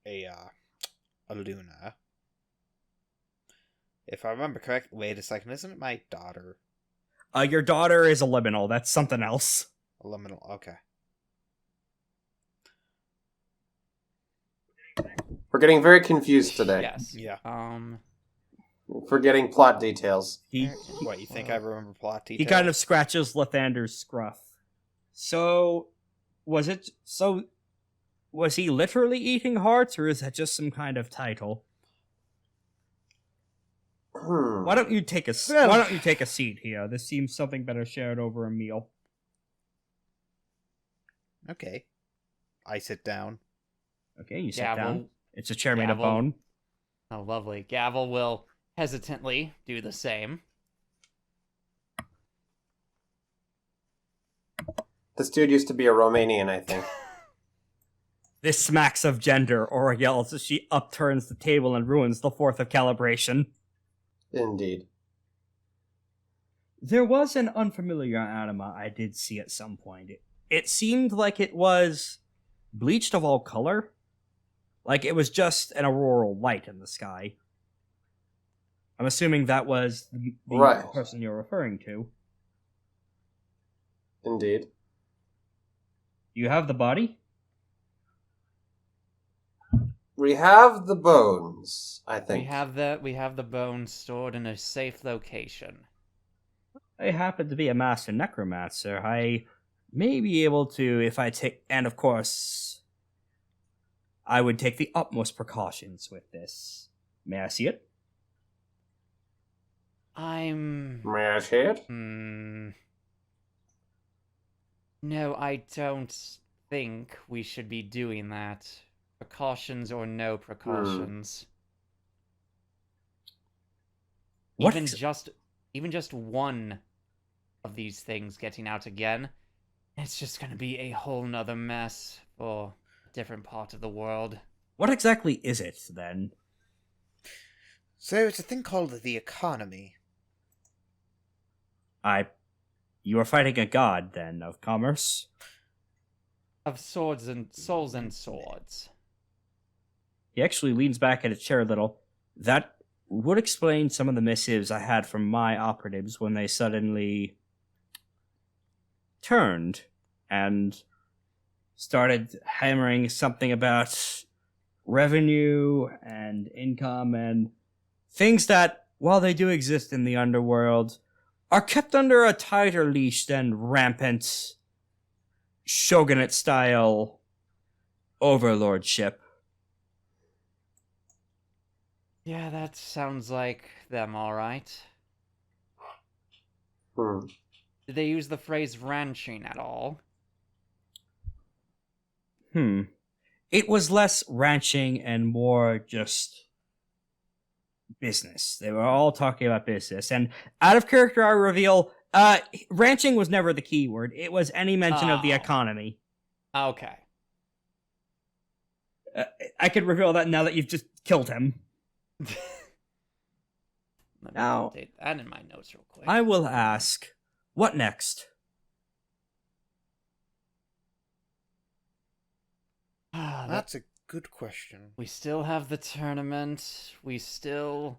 C: Luna. If I remember correctly, wait a second, isn't it my daughter?
A: Your daughter is a liminal, that's something else.
C: A liminal, okay.
B: We're getting very confused today.
D: Yes.
C: Yeah.
B: Forgetting plot details.
C: What, you think I remember plot details?
A: He kind of scratches Lythander's scruff. Was he literally eating hearts, or is that just some kind of title? Why don't you take a seat here? This seems something better shared over a meal.
C: Okay. I sit down.
A: Okay, you sit
D: Gavel.
A: down. It's a chair made of
D: Gavel.
A: bone.
D: Oh, lovely. Gavel will hesitantly do the same.
B: This dude used to be a Romanian, I think.
A: This smacks of gender, Aura yells as she upturns the table and ruins the fourth of calibration.
B: Indeed.
A: There was an unfamiliar anima I did see at some point. It seemed like it was bleached of all color. Like it was just an auroral light in the sky. I'm assuming that was the
B: Right.
A: person you're referring to.
B: Indeed.
A: Do you have the body?
B: We have the bones, I think.
D: We have the bones stored in a safe location.
A: I happen to be a master necromancer. I may be able to, if I take... And of course, I would take the utmost precautions with this. May I see it?
D: I'm...
B: May I see it?
D: No, I don't think we should be doing that. Precautions or no precautions.
A: What
D: Even
A: ex-
D: just one of these things getting out again, it's just gonna be a whole nother mess for a different part of the world.
A: What exactly is it, then?
C: So it's a thing called the economy.
A: You are fighting a god, then, of commerce?
D: Of swords and souls and swords.
A: He actually leans back in a chair a little. That would explain some of the missives I had from my operatives when they suddenly turned and started hammering something about revenue and income and things that, while they do exist in the underworld, are kept under a tighter leash than rampant shogunate-style overlordship.
D: Yeah, that sounds like them, alright. Did they use the phrase ranching at all?
A: It was less ranching and more just business. They were all talking about business. And out of character, I reveal, ranching was never the key word. It was any mention of the
D: Oh.
A: economy.
D: Okay.
A: I could reveal that now that you've just killed him.
D: Let me
A: Now-
D: update that in my notes real quick.
A: I will ask, what next?
C: That's a good question.
D: We still have the tournament. We still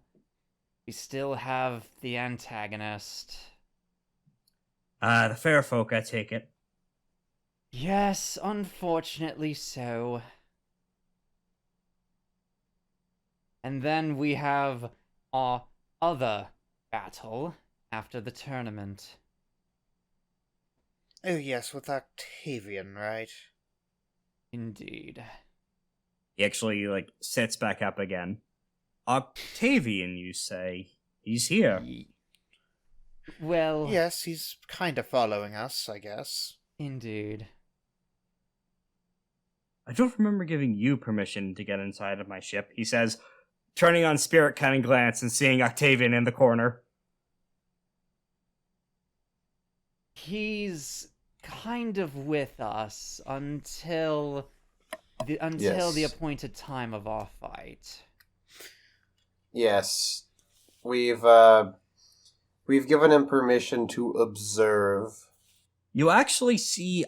D: have the antagonist.
A: The fair folk, I take it.
D: Yes, unfortunately so. And then we have our other battle after the tournament.
C: Oh yes, with Octavian, right?
D: Indeed.
A: He actually, sits back up again. Octavian, you say? He's here.
D: Well,
C: Yes, he's kind of following us, I guess.
D: indeed.
A: I don't remember giving you permission to get inside of my ship, he says, turning on spirit cunning glance and seeing Octavian in the corner.
D: He's kind of with us until the
B: Yes.
D: appointed time of our fight.
B: Yes. We've given him permission to observe.
A: You actually see,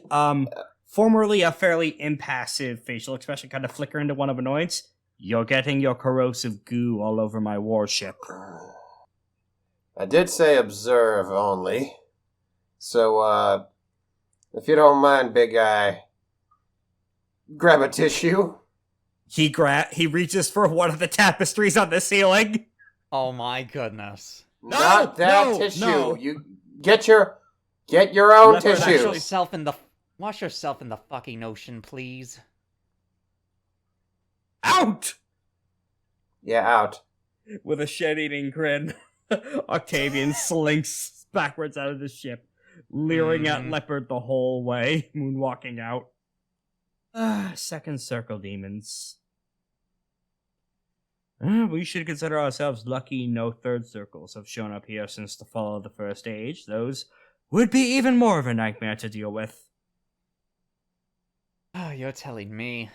A: formerly a fairly impassive facial expression kind of flicker into one of annoyance. You're getting your corrosive goo all over my warship.
B: I did say observe only. So, if you don't mind, big guy, grab a tissue.
A: He reaches for one of the tapestries on the ceiling.
D: Oh my goodness.
A: No,
B: Not that
A: no,
B: tissue.
A: no.
B: You get your own
A: Leopard
B: tissue.
A: actually-
D: Wash yourself in the fucking ocean, please.
A: Out!
B: Yeah, out.
A: With a shit-eating grin, Octavian slinks backwards out of the ship, leering at
D: Mhm.
A: Leopard the whole way, moonwalking out. Second circle demons. We should consider ourselves lucky no third circles have shown up here since the fall of the First Age. Those would be even more of a nightmare to deal with.
D: Oh, you're telling me.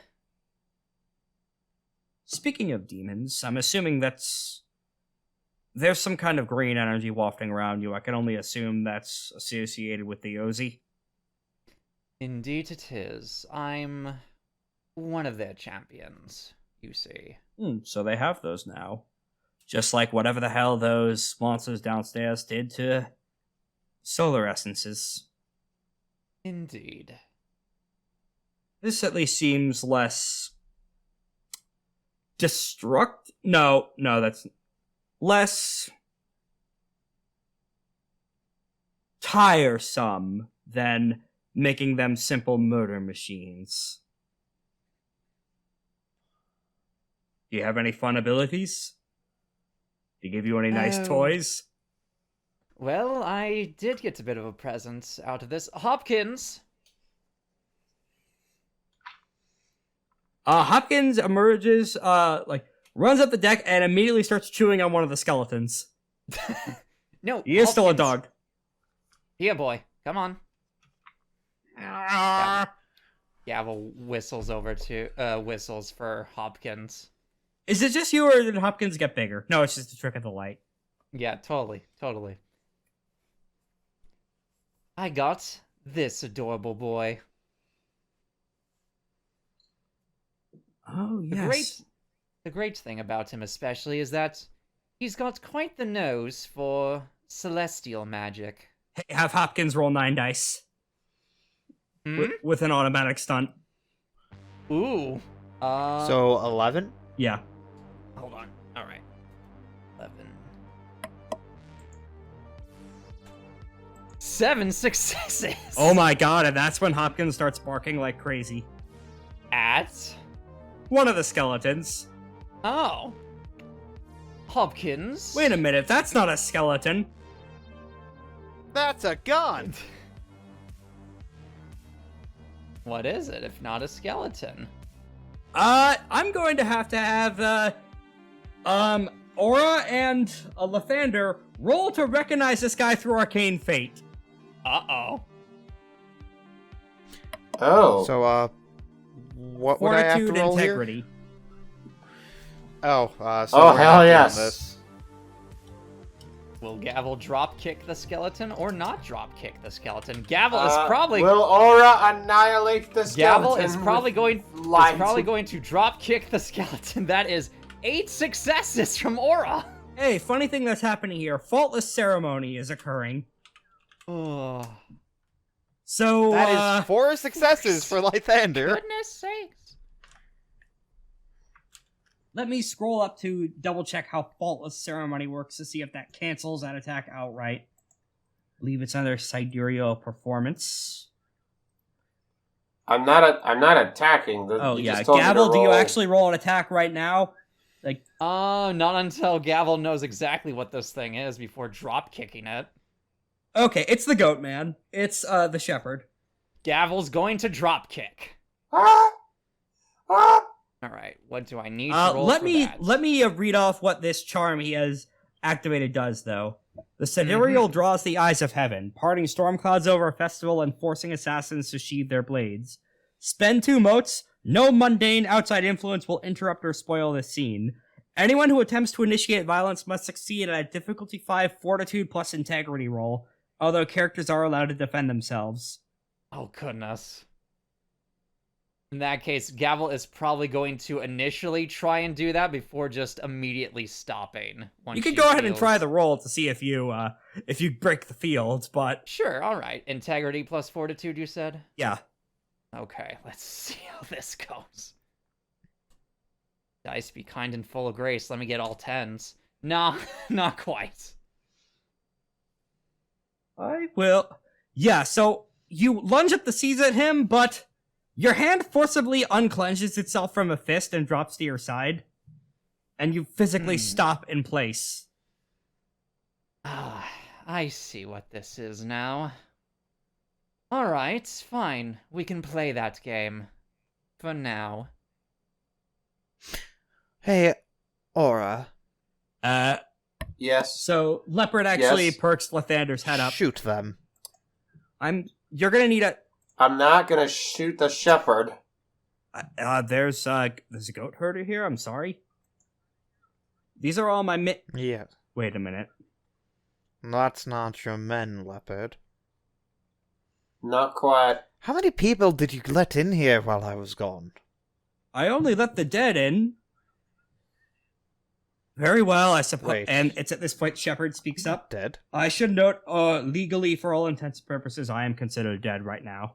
A: Speaking of demons, I'm assuming there's some kind of green energy wafting around you. I can only assume that's associated with the Ozi.
D: Indeed it is. I'm one of their champions, you see.
A: So they have those now. Just like whatever the hell those monsters downstairs did to solar essences.
D: Indeed.
A: This at least seems less No, that's less tiresome than making them simple murder machines. Do you have any fun abilities? Do you give you any nice
D: Oh.
A: toys?
D: Well, I did get a bit of a present out of this. Hopkins!
A: Hopkins emerges, runs up the deck and immediately starts chewing on one of the skeletons.
D: No,
A: He is still a
D: Hopkins.
A: dog.
D: Here, boy. Come on. Gavel whistles whistles for Hopkins.
A: Is it just you, or did Hopkins get bigger? No, it's just a trick of the light.
D: Yeah, totally. I got this adorable boy.
A: Oh, yes.
D: The great thing about him especially is that he's got quite the nose for celestial magic.
A: Hey, have Hopkins roll 9 dice
D: Hmm?
A: with an automatic stunt.
D: Ooh.
C: So 11?
A: Yeah.
D: Hold on. All right. 11. 7 successes.
A: Oh my god, and that's when Hopkins starts barking like crazy.
D: At?
A: One of the skeletons.
D: Oh. Hopkins.
A: Wait a minute, that's not a skeleton.
C: That's a gun!
D: What is it if not a skeleton?
A: I'm going to have Aura and Lythander roll to recognize this guy through arcane fate.
D: Uh-oh.
B: Oh.
C: So, what would I have to
A: Fortitude,
C: roll
A: integrity.
C: here? Oh, so
B: Oh,
C: we're
B: hell
C: not doing
B: yes.
C: this.
D: Will Gavel drop kick the skeleton or not drop kick the skeleton? Gavel is probably
B: Will Aura annihilate the skeleton?
D: Gavel is probably going to drop kick the skeleton. That is 8 successes from Aura.
A: Hey, funny thing that's happening here. Faultless ceremony is occurring.
D: Oh,
A: So,
C: That is 4 successes for Lythander.
D: goodness sakes.
A: let me scroll up to double check how faultless ceremony works to see if that cancels that attack outright. I believe it's under sidereal performance.
B: I'm not attacking.
A: Oh
B: you
A: yeah,
B: just told me to
A: Gavel, do you
B: roll.
A: actually roll an attack right now? Like,
D: Not until Gavel knows exactly what this thing is before drop kicking it.
A: okay, it's the goat man. It's the shepherd.
D: Gavel's going to drop kick.
B: Ah! Ah!
D: All right, what do I need to roll
A: Let
D: for
A: me
D: that?
A: read off what this charm he has activated does, though. The sidereal draws the eyes of heaven, parting storm clouds over a festival and forcing assassins to sheathe their blades. Spend 2 motes. No mundane outside influence will interrupt or spoil this scene. Anyone who attempts to initiate violence must succeed at a difficulty 5 fortitude plus integrity roll, although characters are allowed to defend themselves.
D: Oh, goodness. In that case, Gavel is probably going to initially try and do that before just immediately stopping.
A: You can go ahead and try the roll to see if you break the field, but
D: Sure, alright. Integrity plus fortitude, you said?
A: yeah.
D: Okay, let's see how this goes. Dice be kind and full of grace. Let me get all 10s. Nah, not quite.
A: I will. Yeah, so you lunge up the seas at him, but your hand forcibly unclenches itself from a fist and drops to your side, and you physically stop in place.
D: Ah, I see what this is now. Alright, fine. We can play that game. For now.
C: Hey, Aura.
B: Yes.
A: So Leopard actually
B: Yes.
A: perks Lythander's head up.
C: Shoot them.
A: You're gonna need a.
B: I'm not gonna shoot the shepherd.
A: There's a goat herder here. I'm sorry. These are all my
C: Yeah.
A: Wait a minute.
C: That's not your men, Leopard.
B: Not quite.
C: How many people did you let in here while I was gone?
A: I only let the dead in. Very well, I suppose.
C: Wait.
A: And it's at this point Shepard speaks up.
C: Dead?
A: I should note, legally, for all intents and purposes, I am considered dead right now.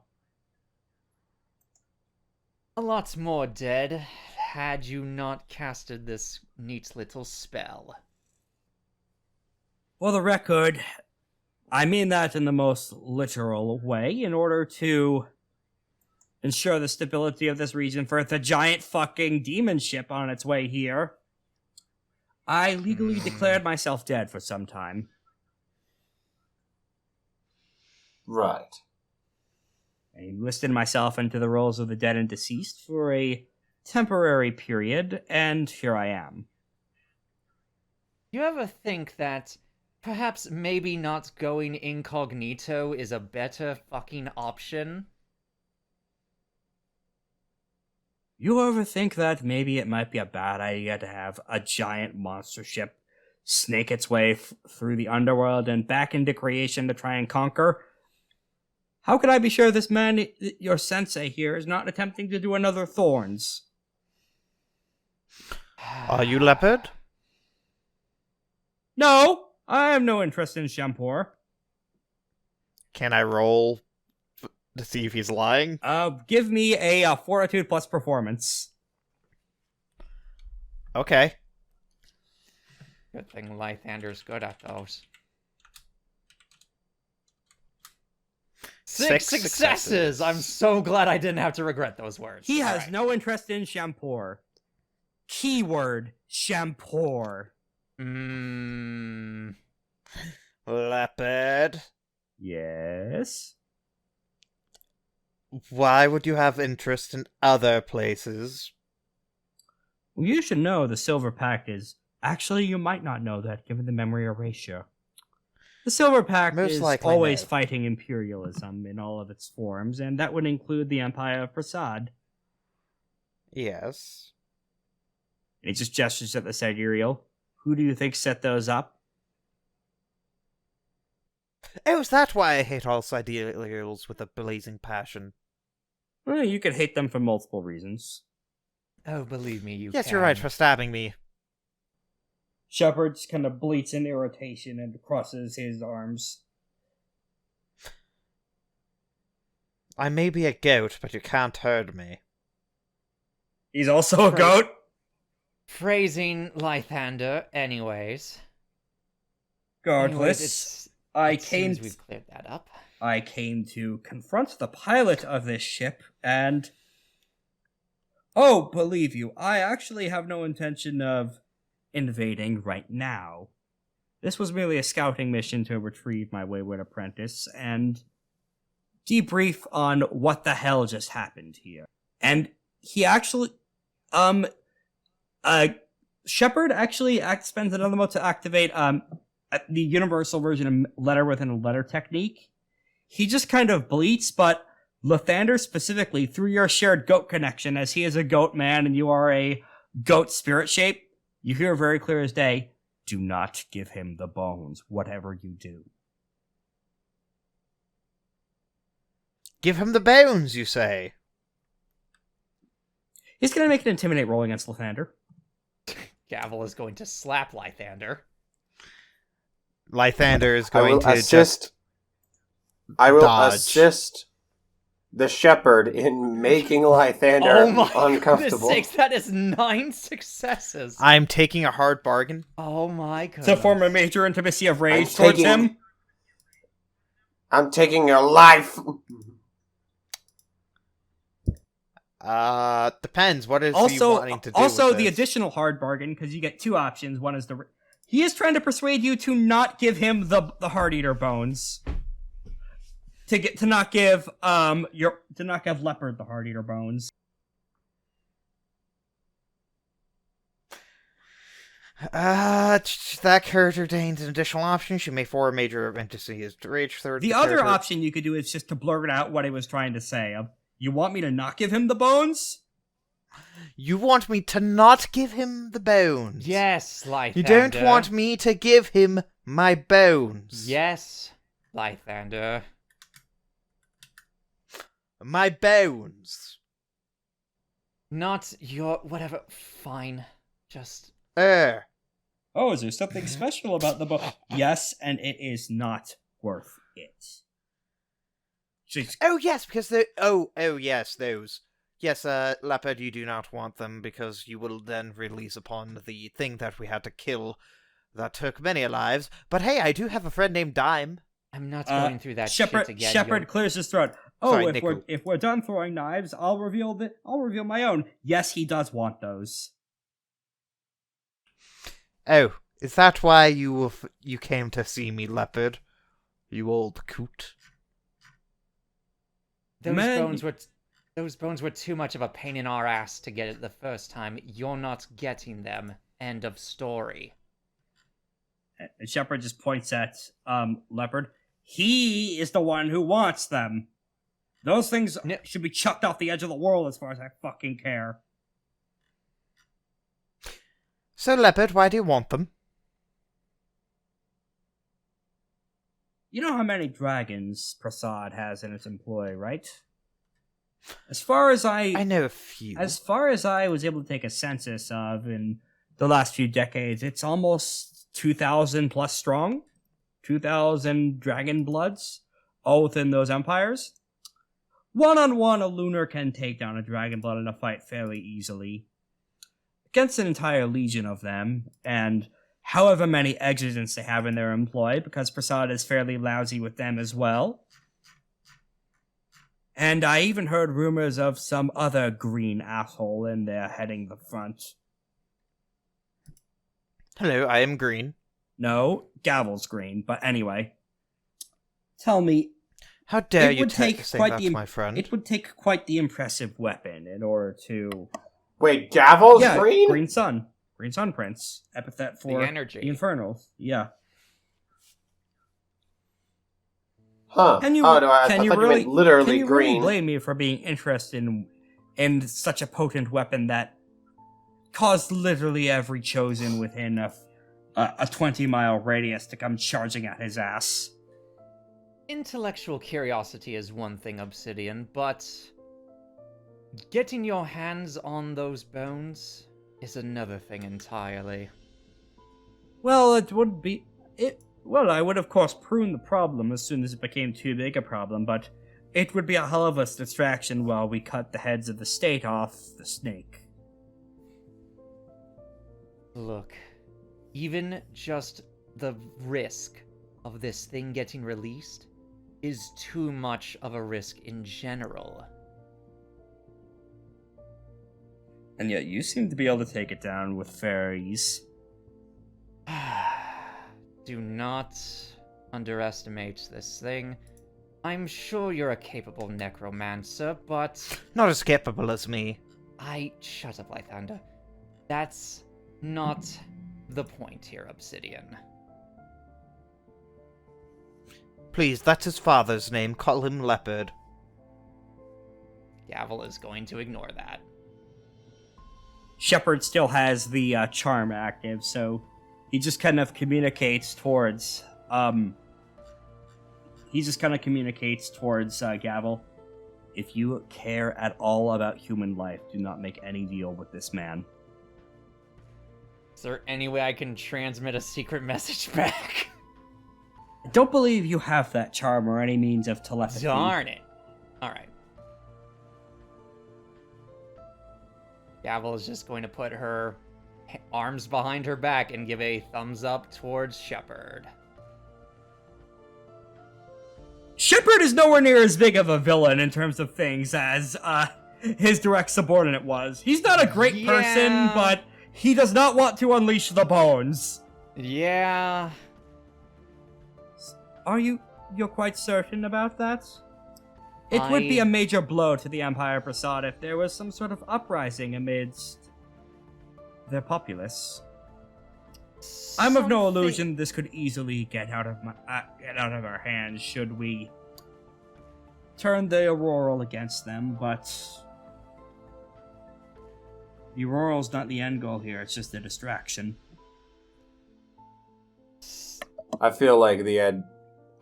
D: A lot more dead had you not casted this neat little spell.
A: For the record, I mean that in the most literal way, in order to ensure the stability of this region for the giant fucking demon ship on its way here. I legally declared myself dead for some time.
B: Right.
A: I enlisted myself into the roles of the dead and deceased for a temporary period, and here I am.
D: You ever think that perhaps maybe not going incognito is a better fucking option?
A: You ever think that maybe it might be a bad idea to have a giant monster ship snake its way through the underworld and back into creation to try and conquer? How could I be sure this man, your sensei here, is not attempting to do another Thorns?
C: Are you Leopard?
A: No, I have no interest in Champoor.
C: Can I roll to see if he's lying?
A: Give me a fortitude plus performance.
C: Okay.
D: Good thing Lythander's good at those. 6 successes! I'm so glad I didn't have to regret those words.
A: He has
D: Alright.
A: no interest in Champoor. Keyword, Champoor.
C: Leopard,
A: Yes?
C: why would you have interest in other places?
A: Well, you should know the Silver Pact is... Actually, you might not know that, given the memory erasure. The Silver Pact
C: Most
A: is
C: likely
A: always
C: no.
A: fighting imperialism in all of its forms, and that would include the Empire of Prasad.
C: Yes.
A: And he just gestures at the sidereal. Who do you think set those up?
C: Oh, is that why I hate all sidereals with a blazing passion?
A: Well, you could hate them for multiple reasons.
D: Oh, believe me, you
C: Yes,
D: can.
C: you're right for stabbing me.
A: Shepard just kind of bleats in irritation and crosses his arms.
C: I may be a goat, but you can't hurt me.
A: He's also a
D: Right.
A: goat?
D: Phrasing Lythander, anyways.
A: Regardless,
D: It seems we've cleared that up.
A: I came to confront the pilot of this ship, and... Oh, believe you, I actually have no intention of invading right now. This was merely a scouting mission to retrieve my wayward apprentice, and debrief on what the hell just happened here. And he actually... Shepard actually spends another moment to activate, the universal version of letter within a letter technique. He just kind of bleats, but Lythander specifically, through your shared goat connection, as he is a goat man and you are a goat spirit shape, you hear very clear as day, do not give him the bones, whatever you do.
C: Give him the bones, you say?
A: He's going to make an intimidate roll against Lythander.
D: Gavel is going to slap Lythander.
C: Lythander is
B: I
C: going
B: will
C: to
B: assist. I will
C: dodge.
B: assist the shepherd in making Lythander
D: Oh my
B: uncomfortable.
D: goodness sakes, that is 9 successes.
C: I'm taking a hard bargain.
D: Oh my goodness.
A: To form a major intimacy of rage
B: I'm
A: towards
B: taking-
A: him.
B: I'm taking your life.
C: Depends. What is he
A: Also,
C: wanting to do
A: also
C: with
A: the
C: this?
A: additional hard bargain, because you get two options. One is he is trying to persuade you to not give him the Hearteater bones. To not give Leopard the Hearteater bones.
C: That character contains an additional option. She may form a major event to see his rage third.
A: The other option you could do is just to blurt out what he was trying to say. You want me to not give him the bones?
C: You want me to not give him the bones?
D: Yes, Lythander.
C: You don't want me to give him my bones?
D: Yes, Lythander.
C: My bones.
D: Not your... whatever. Fine. Just...
A: Oh, is there something special about the bone? Yes, and it is not worth it.
C: Oh, yes, because the... Oh, yes, those. Yes, Leopard, you do not want them, because you will then release upon the thing that we had to kill that took many lives. But hey, I do have a friend named Dime.
D: I'm not going through that
A: Shepard,
D: shit again.
A: Shepard clears his throat. Oh,
C: Sorry,
A: if we're done throwing knives, I'll reveal my own. Yes, he does want those.
C: Oh, is that why you came to see me, Leopard? You old coot.
D: Those bones were too much of a pain in our ass to get it the first time. You're not getting them. End of story.
A: And Shepard just points at Leopard. He is the one who wants them. Those things should be chucked off the edge of the world as far as I fucking care.
C: So, Leopard, why do you want them?
A: You know how many dragons Prasad has in its employ, right? As far as I
C: know a few.
A: As far as I was able to take a census of in the last few decades, it's almost 2,000 plus strong. 2,000 dragon bloods, all within those empires. One-on-one, a lunar can take down a dragon blood in a fight fairly easily. Against an entire legion of them, and however many exigents they have in their employ, because Prasad is fairly lousy with them as well. And I even heard rumors of some other green asshole in there heading the front.
C: Hello, I am green.
A: No, Gavel's green. But anyway, tell me,
C: How dare
A: it
C: you
A: would take
C: say
A: quite
C: that's
A: the
C: my friend?
A: it would take quite the impressive weapon in order to
B: Wait, Gavel's green?
A: Green Sun Prince, epithet for
D: The energy.
A: the Infernal. Yeah.
B: Huh.
A: Can you
B: I thought
A: can you
B: you
A: really
B: meant literally
A: can you
B: green.
A: really blame me for being interested in such a potent weapon that caused literally every chosen within a 20-mile radius to come charging at his ass?
D: Intellectual curiosity is one thing, Obsidian, but getting your hands on those bones is another thing entirely.
A: Well, it would be it. Well, I would of course prune the problem as soon as it became too big a problem, but it would be a hell of a distraction while we cut the heads of the state off the snake.
D: Look, even just the risk of this thing getting released is too much of a risk in general.
A: And yet you seem to be able to take it down with fairies.
D: Do not underestimate this thing. I'm sure you're a capable necromancer, but
C: Not as capable as me.
D: Shut up, Lythander. That's not the point here, Obsidian.
C: Please, that's his father's name. Call him Leopard.
D: Gavel is going to ignore that.
A: Shepard still has the charm active, so he just kind of communicates towards Gavel. If you care at all about human life, do not make any deal with this man.
D: Is there any way I can transmit a secret message back?
A: I don't believe you have that charm or any means of telepathy.
D: Darn it. Alright. Gavel is just going to put her arms behind her back and give a thumbs up towards Shepard.
A: Shepard is nowhere near as big of a villain in terms of things as his direct subordinate was. He's not a great person, but he does not want to unleash the bones.
D: Yeah.
A: You're quite certain about that? It would be a major blow to the Empire Prasad if there was some sort of uprising amidst their populace. I'm of no illusion this could easily get out of our hands should we turn the Auroral against them, but the Auroral's not the end goal here, it's just a distraction.
B: I feel like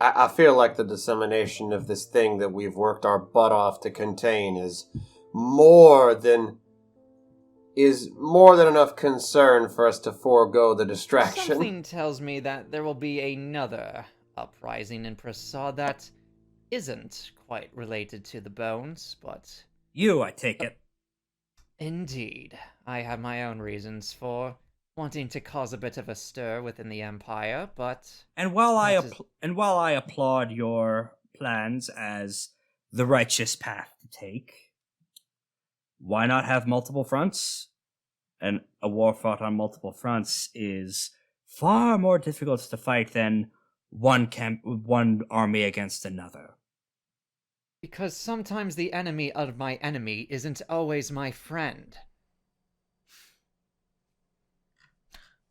B: I feel like the dissemination of this thing that we've worked our butt off to contain is more than enough concern for us to forego the distraction.
D: Something tells me that there will be another uprising in Prasad that isn't quite related to the bones, but...
A: I take it.
D: Indeed. I have my own reasons for wanting to cause a bit of a stir within the Empire, but...
A: And while I applaud your plans as the righteous path to take, why not have multiple fronts? And a war fought on multiple fronts is far more difficult to fight than one army against another.
D: Because sometimes the enemy of my enemy isn't always my friend.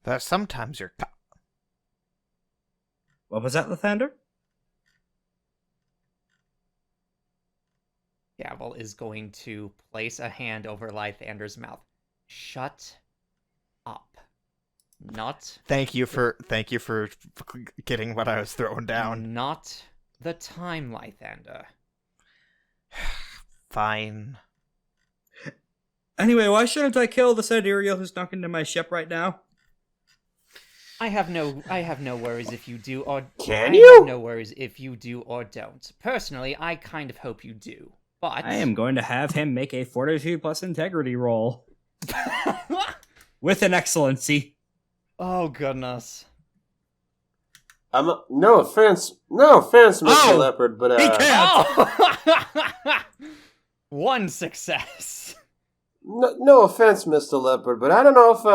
C: But sometimes you're...
A: What was that, Lythander?
D: Gavel is going to place a hand over Lythander's mouth. Shut up. Not...
C: Thank you for getting what I was throwing down.
D: Not the time, Lythander.
C: Fine.
A: Anyway, why shouldn't I kill the sidereal who's knocking into my ship right now?
D: I have no worries if you do or...
B: Can you?
D: I have no worries if you do or don't. Personally, I kind of hope you do. But...
A: I am going to have him make a Fortitude plus Integrity roll. With an Excellency.
D: Oh, goodness.
B: No offense, Mr. Leopard, but
A: he can't!
D: Oh! One success.
B: no offense, Mr. Leopard, but I don't know if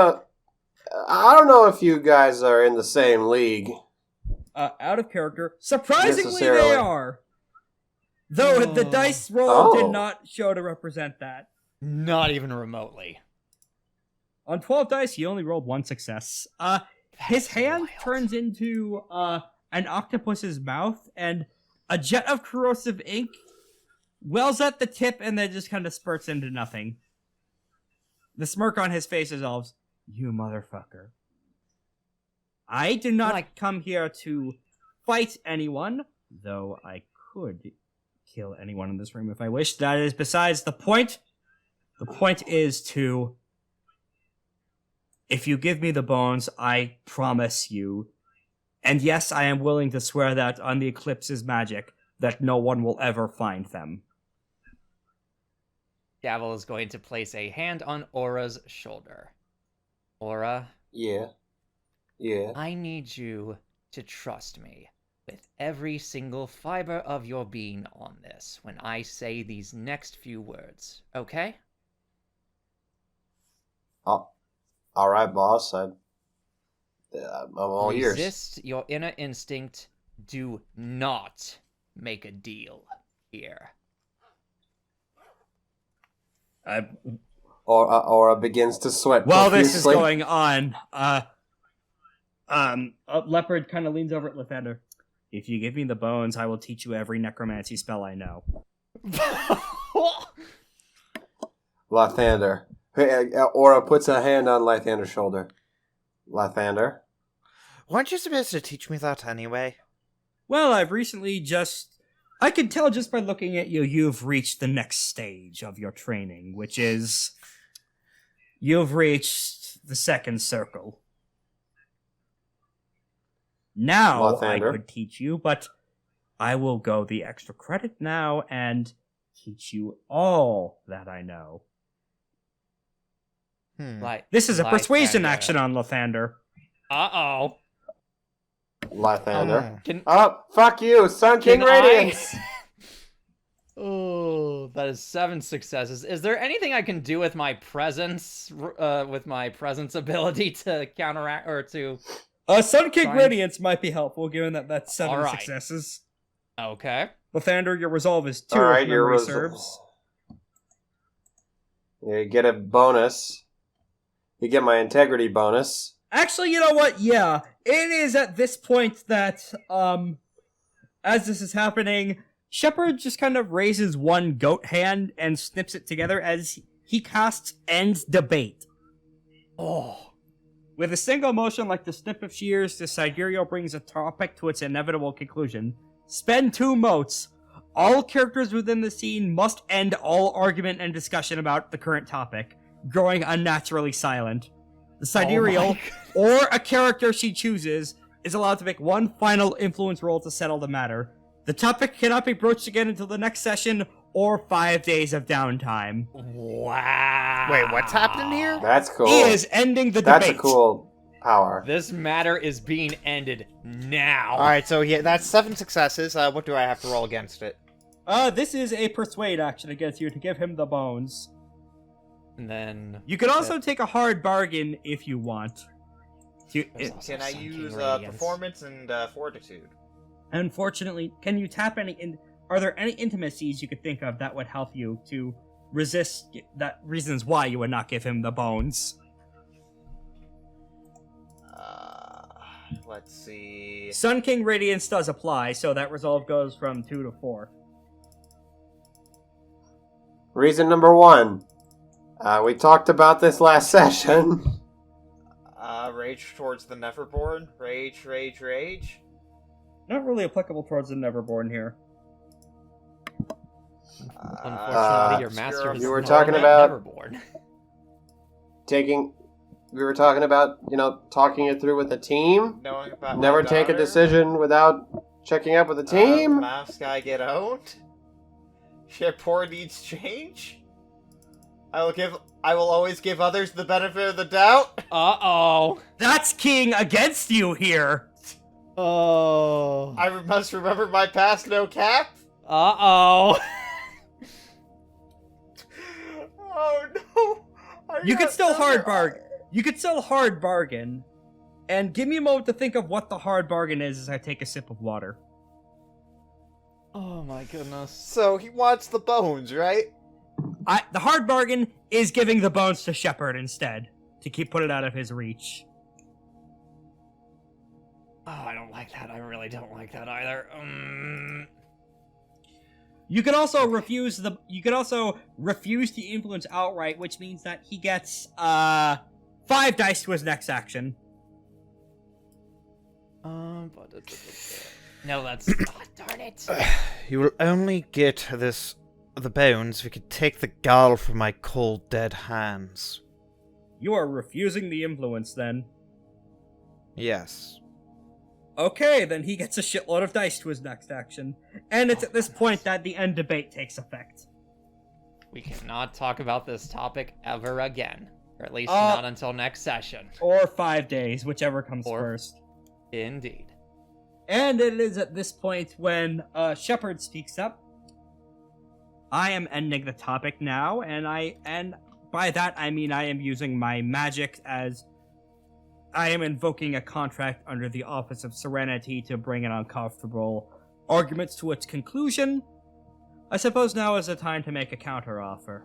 B: I don't know if you guys are in the same league.
A: Out of character. Surprisingly,
B: Necessarily.
A: they are. Though the dice roll did not show to represent that.
D: Not even remotely.
A: On 12 dice, he only rolled 1 success. His hand
D: wild.
A: turns into an octopus's mouth, and a jet of corrosive ink wells at the tip and then just kind of spurts into nothing. The smirk on his face dissolves. You motherfucker. I did not come here to fight anyone, though I could kill anyone in this room if I wish. That is besides the point. The point is to... If you give me the bones, I promise you, and yes, I am willing to swear that on the Eclipse's magic, that no one will ever find them.
D: Gavel is going to place a hand on Aura's shoulder. Aura,
B: Yeah.
D: I need you to trust me with every single fiber of your being on this when I say these next few words, okay?
B: All right, boss. I'm all ears.
D: Resist your inner instinct. Do not make a deal here.
B: Aura begins to sweat.
A: While this is
B: profusely.
A: going on, Leopard kind of leans over at Lythander. If you give me the bones, I will teach you every necromancy spell I know.
B: Lythander. Hey, Aura puts a hand on Lythander's shoulder. Lythander.
C: Weren't you supposed to teach me that anyway?
A: Well, I've recently I can tell just by looking at you, you've reached the next stage of your training, which is... You've reached the second circle. Now I
B: Lythander.
A: could teach you, but I will go the extra credit now and teach you all that I know. This is a persuasion
D: Lythander.
A: action on Lythander.
D: Uh-oh.
B: Lythander.
D: Can
B: Oh, fuck you, Sun King
D: Can I-
B: Radiance!
D: Oh, that is 7 successes. Is there anything I can do with my presence, ability to counteract or to?
A: Sun King
D: Fine.
A: Radiance might be helpful, given that that's 7
D: All right.
A: successes.
D: Okay.
A: Lythander, your resolve is 2
B: Alright,
A: if
B: your
A: memory
B: resolve.
A: serves.
B: You get a bonus. You get my integrity bonus.
A: Actually, you know what? Yeah, it is at this point that, as this is happening, Shepard just kind of raises one goat hand and snips it together as he casts End Debate.
D: Oh.
A: With a single motion like the snip of shears, the Sidereal brings a topic to its inevitable conclusion. Spend 2 motes. All characters within the scene must end all argument and discussion about the current topic, growing unnaturally silent. The Sidereal, or a character she chooses, is allowed to make one final influence roll to settle the matter. The topic cannot be broached again until the next session, or 5 days of downtime.
D: Wow.
C: Wait, what's happening here?
B: That's cool.
A: He is ending the
B: That's
A: debate.
B: a cool power.
D: This matter is being ended now.
C: Alright, so yeah, that's 7 successes. What do I have to roll against it?
A: This is a persuade action against you to give him the bones.
D: And then
A: You could also take a hard bargain if you want.
D: There's also
C: Can I
D: Sun King
C: use
D: Radiance.
C: performance and fortitude?
A: Unfortunately, can you tap any... Are there any intimacies you could think of that would help you to resist that reasons why you would not give him the bones?
C: Let's see.
A: Sun King Radiance does apply, so that resolve goes from 2 to 4.
B: Reason number 1. We talked about this last session.
C: Rage towards the Neverborn. Rage.
A: Not really applicable towards the Neverborn here.
D: Unfortunately, your master is
B: you were
D: not
B: talking
D: yet
B: about-
D: Neverborn.
B: We were talking about, talking it through with the team.
C: Knowing about
B: Never take a decision without checking up with the team.
C: Mouse guy get owned. Champoor needs change. I will always give others the benefit of the doubt.
D: Uh-oh.
A: That's king against you here!
D: Oh.
C: I must remember my past, no cap.
D: Uh-oh.
C: Oh no!
A: You could still hard bargain. You could sell hard bargain, and give me a moment to think of what the hard bargain is as I take a sip of water.
D: Oh my goodness.
C: So he wants the bones, right?
A: The hard bargain is giving the bones to Shepard instead, to put it out of his reach.
D: Oh, I don't like that. I really don't like that either.
A: You could also refuse the influence outright, which means that he gets 5 dice to his next action.
D: No, that's darn it.
C: You will only get the bones if you could take the gall from my cold dead hands.
A: You are refusing the influence then.
C: Yes.
A: Okay, then he gets a shitload of dice to his next action. And it's at this point that the end debate takes effect.
D: We cannot talk about this topic ever again. Or at least not until next session.
A: Or 5 days, whichever comes first.
D: Indeed.
A: And it is at this point when Shepard speaks up. I am ending the topic now, and by that I mean I am using my magic as I am invoking a contract under the Office of Serenity to bring an uncomfortable arguments to its conclusion. I suppose now is the time to make a counteroffer.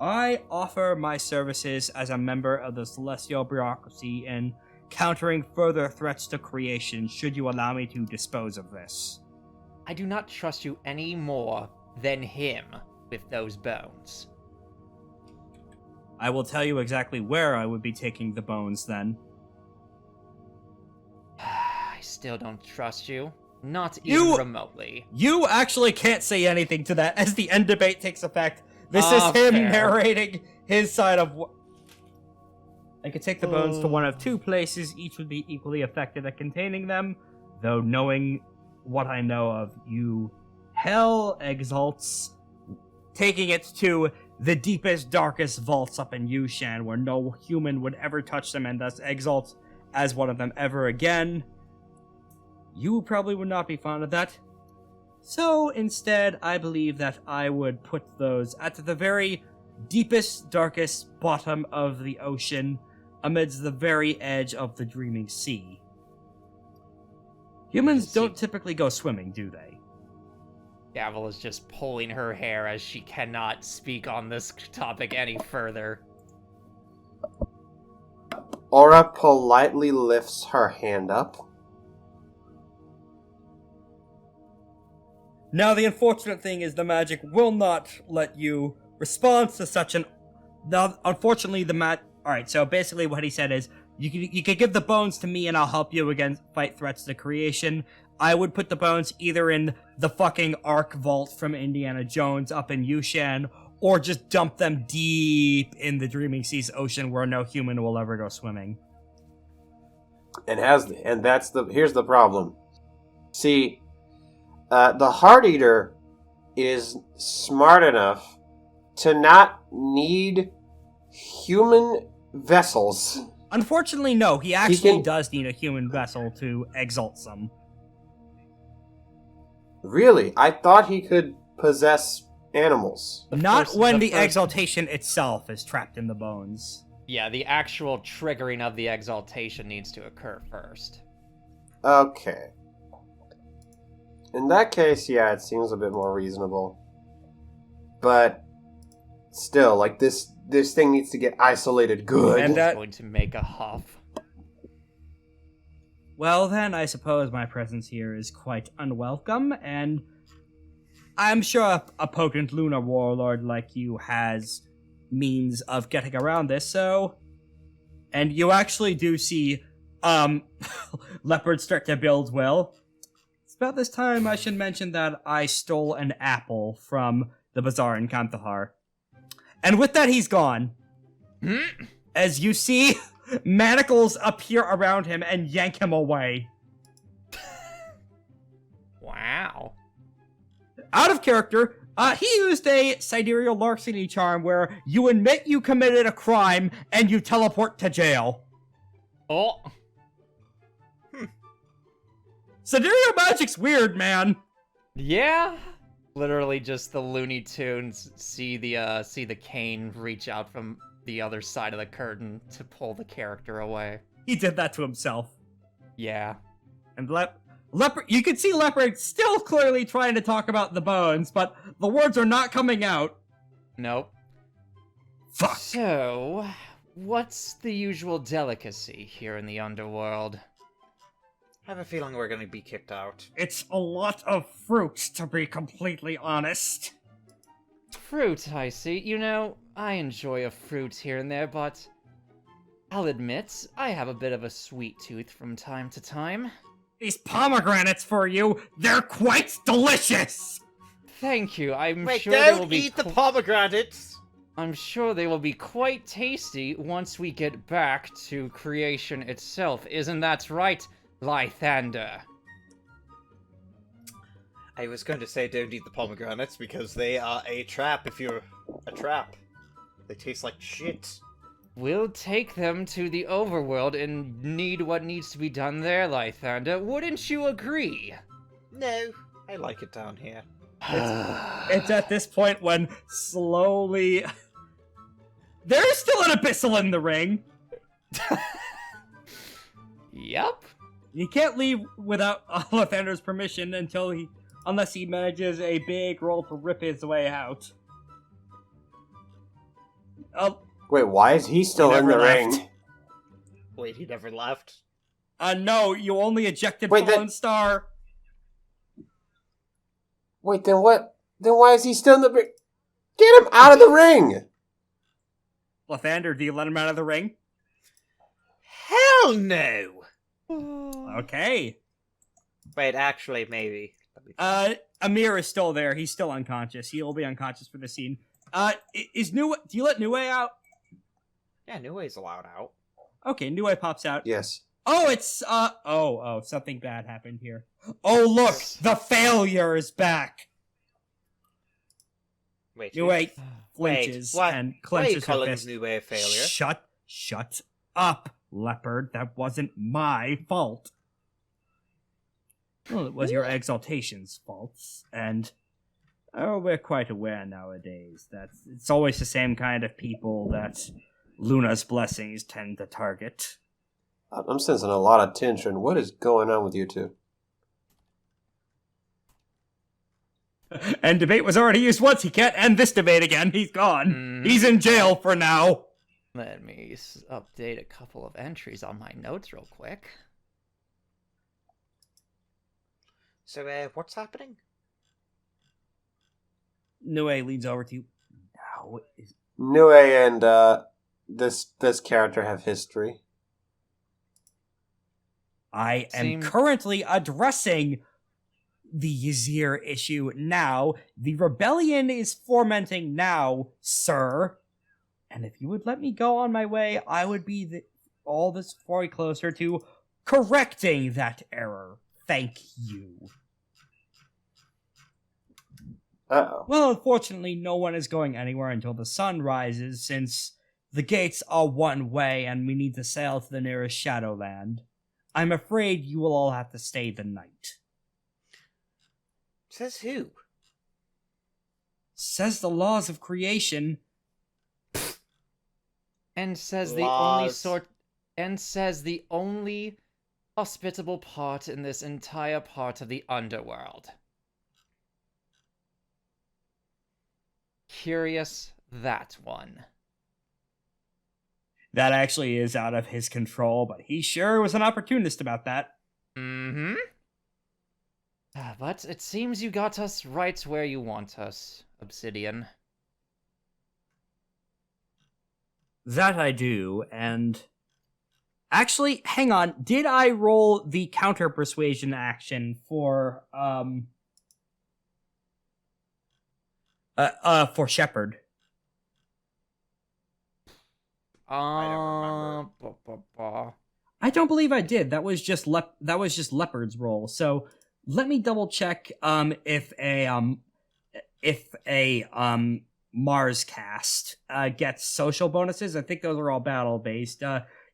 A: I offer my services as a member of the Celestial Bureaucracy in countering further threats to creation should you allow me to dispose of this.
D: I do not trust you any more than him with those bones.
A: I will tell you exactly where I would be taking the bones then.
D: I still don't trust you. Not even remotely.
A: You actually can't say anything to that as the end debate takes effect. This is him
D: fair.
A: narrating his side of what... I could take the bones to one of 2 places. Each would be equally effective at containing them, though knowing what I know of you, hell exalts taking it to the deepest, darkest vaults up in Yushan, where no human would ever touch them, and thus exalt as one of them ever again. You probably would not be fond of that. So, instead, I believe that I would put those at the very deepest, darkest bottom of the ocean, amidst the very edge of the dreaming sea. Humans don't typically go swimming, do they?
D: Gavel is just pulling her hair as she cannot speak on this topic any further.
B: Aura politely lifts her hand up.
A: Now, the unfortunate thing is the magic will not let you respond to such an... Now, unfortunately, Alright, so basically what he said is, you could give the bones to me and I'll help you fight threats to creation. I would put the bones either in the fucking Ark Vault from Indiana Jones up in Yushan, or just dump them deep in the Dreaming Seas ocean where no human will ever go swimming.
B: Here's the problem. See, the Hearteater is smart enough to not need human vessels.
A: Unfortunately, no. He actually does need a human vessel to exalt some.
B: Really? I thought he could possess animals.
A: Not when the exaltation itself is trapped in the bones.
D: Yeah, the actual triggering of the exaltation needs to occur first.
B: Okay. In that case, yeah, it seems a bit more reasonable. But still, like, this thing needs to get isolated good.
A: And
D: I'm going to make a huff.
A: Well, then, I suppose my presence here is quite unwelcome, and I'm sure a potent lunar warlord like you has means of getting around this, so... And you actually do see, leopards start to build well. It's about this time I should mention that I stole an apple from the bazaar in Kandahar. And with that, he's gone. As you see, manacles appear around him and yank him away.
D: Wow.
A: Out of character, he used a sidereal larceny charm where you admit you committed a crime and you teleport to jail.
D: Oh.
A: Sidereal magic's weird, man.
D: Yeah. Literally just the Looney Tunes see the cane reach out from the other side of the curtain to pull the character away.
A: He did that to himself.
D: Yeah.
A: And Leopard, you can see Leopard still clearly trying to talk about the bones, but the words are not coming out.
D: Nope.
A: Fuck.
D: So, what's the usual delicacy here in the Underworld?
C: I have a feeling we're gonna be kicked out.
A: It's a lot of fruit, to be completely honest.
D: Fruit, I see. You know, I enjoy a fruit here and there, but I'll admit, I have a bit of a sweet tooth from time to time.
A: These pomegranates for you, they're quite delicious!
D: Thank you.
C: Wait, don't eat the pomegranates!
D: I'm sure they will be quite tasty once we get back to creation itself. Isn't that right, Lythander?
C: I was going to say don't eat the pomegranates because they are a trap if you're a trap. They taste like shit.
D: We'll take them to the overworld and need what needs to be done there, Lythander. Wouldn't you agree?
C: No, I like it down here.
A: It's at this point when slowly... There's still an abyssal in the ring!
D: Yep.
A: You can't leave without Lythander's permission unless he manages a big roll to rip his way out.
B: Wait, why is he still in the ring?
C: Wait, he never left?
A: No, you only ejected
B: Wait,
A: Fallen Star.
B: Wait, then what? Then why is he still in the ring? Get him out of the ring!
A: Lythander, do you let him out of the ring?
C: Hell no!
A: Okay.
C: Wait, actually, maybe.
A: Amir is still there. He's still unconscious. He'll be unconscious for the scene. Do you let Nue out?
C: Yeah, Nue's allowed out.
A: Okay, Nue pops out.
B: Yes.
A: Oh, it's, something bad happened here. Oh, look! The failure is back!
C: Wait,
A: Nue flinches and clenches her fist.
C: Nue a failure?
A: Shut up, Leopard. That wasn't my fault. Well, it was your exaltation's fault, and we're quite aware nowadays that it's always the same kind of people that Luna's blessings tend to target.
B: I'm sensing a lot of tension. What is going on with you two?
A: And debate was already used once. He can't end this debate again. He's gone. He's in jail for now.
D: Let me update a couple of entries on my notes real quick.
C: So, what's happening?
A: Nue leans over to you. Now is...
B: Nue and this character have history.
A: I am currently addressing the Ysir issue now. The rebellion is fomenting now, sir. And if you would let me go on my way, I would be all this far closer to correcting that error. Thank you.
B: Uh-oh.
A: Well, unfortunately, no one is going anywhere until the sun rises, since the gates are one way and we need to sail to the nearest Shadowland. I'm afraid you will all have to stay the night.
C: Says who?
A: Says the laws of creation.
D: And says
C: Laws.
D: the only hospitable part in this entire part of the Underworld. Curious that one.
A: That actually is out of his control, but he sure was an opportunist about that.
D: Mm-hmm. But it seems you got us right where you want us, Obsidian.
A: That I do, and... Actually, hang on. Did I roll the counter-persuasion action for Shepherd?
C: I don't remember.
A: I don't believe I did. That was just Leopard's roll. So let me double check if a Mars cast gets social bonuses. I think those are all battle based.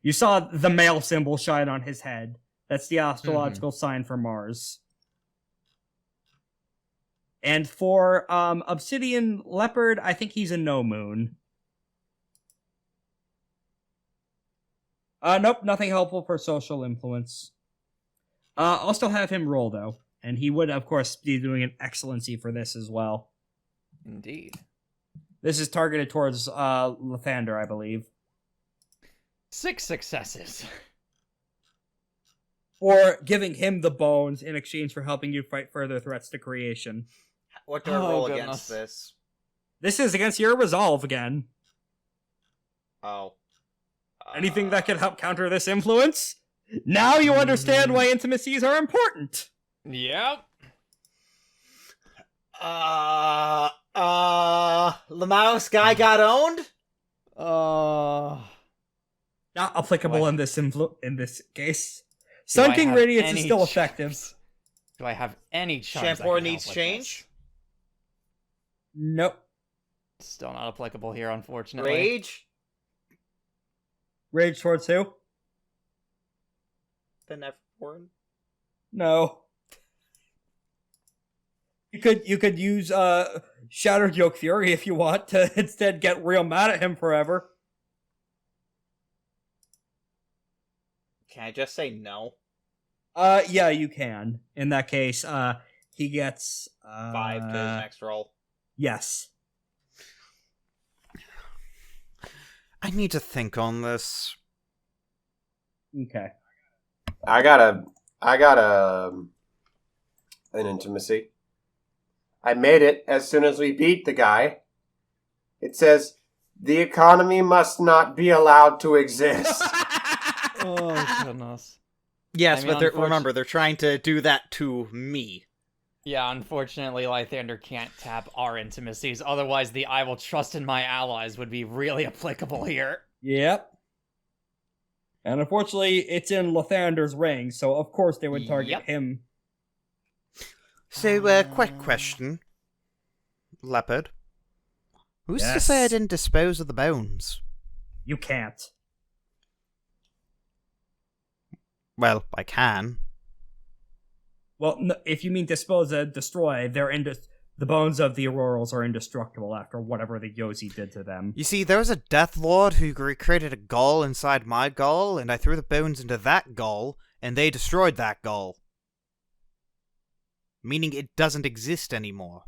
A: You saw the male symbol shine on his head. That's the astrological sign for Mars. And for Obsidian Leopard, I think he's a no moon. Nope, nothing helpful for social influence. I'll still have him roll, though. And he would, of course, be doing an excellency for this as well.
D: Indeed.
A: This is targeted towards Lythander, I believe.
D: 6 successes.
A: For giving him the bones in exchange for helping you fight further threats to creation.
E: What do I
D: Oh,
E: roll
D: goodness.
E: against this?
A: This is against your resolve again.
E: Oh.
A: Anything that could help counter this influence? Now you understand why intimacies are important.
D: Yep.
E: The mouse guy got owned?
A: Not applicable
D: Do I-
A: in this case.
D: Do I
A: Sunken
D: have
A: Radiance is
D: any
A: still
D: charms?
A: effective.
D: Do I have any charms? that
E: Champoor
D: can
E: needs
D: help with
E: change?
A: Nope.
D: this? Still not applicable here, unfortunately.
E: Rage?
A: Rage towards who?
E: The Neverborn?
A: No. You could use Shattered Yoke Fury if you want to instead get real mad at him forever.
E: Can I just say no?
A: Yeah, you can. In that case, he gets
E: 5 to his next roll.
A: Yes.
C: I need to think on this.
A: Okay.
B: I got an intimacy. I made it as soon as we beat the guy. It says, the economy must not be allowed to exist.
D: Oh, goodness.
E: Yes,
D: I mean,
E: but remember, they're trying to do that to me.
D: Yeah, unfortunately, Lythander can't tap our intimacies. Otherwise, the I will trust in my allies would be really applicable here.
A: Yep. And unfortunately, it's in Lythander's ring, so of course they would target
D: Yep.
A: him.
C: So, quick question. Leopard. Who's to say I
A: Yes.
C: didn't dispose of the bones?
A: You can't.
C: Well, I can.
A: Well, no, if you mean dispose of, destroy, the bones of the Aurorals are indestructible after whatever the Yozi did to them.
C: You see, there was a Deathlord who recreated a gall inside my gall, and I threw the bones into that gall, and they destroyed that gall. Meaning it doesn't exist anymore.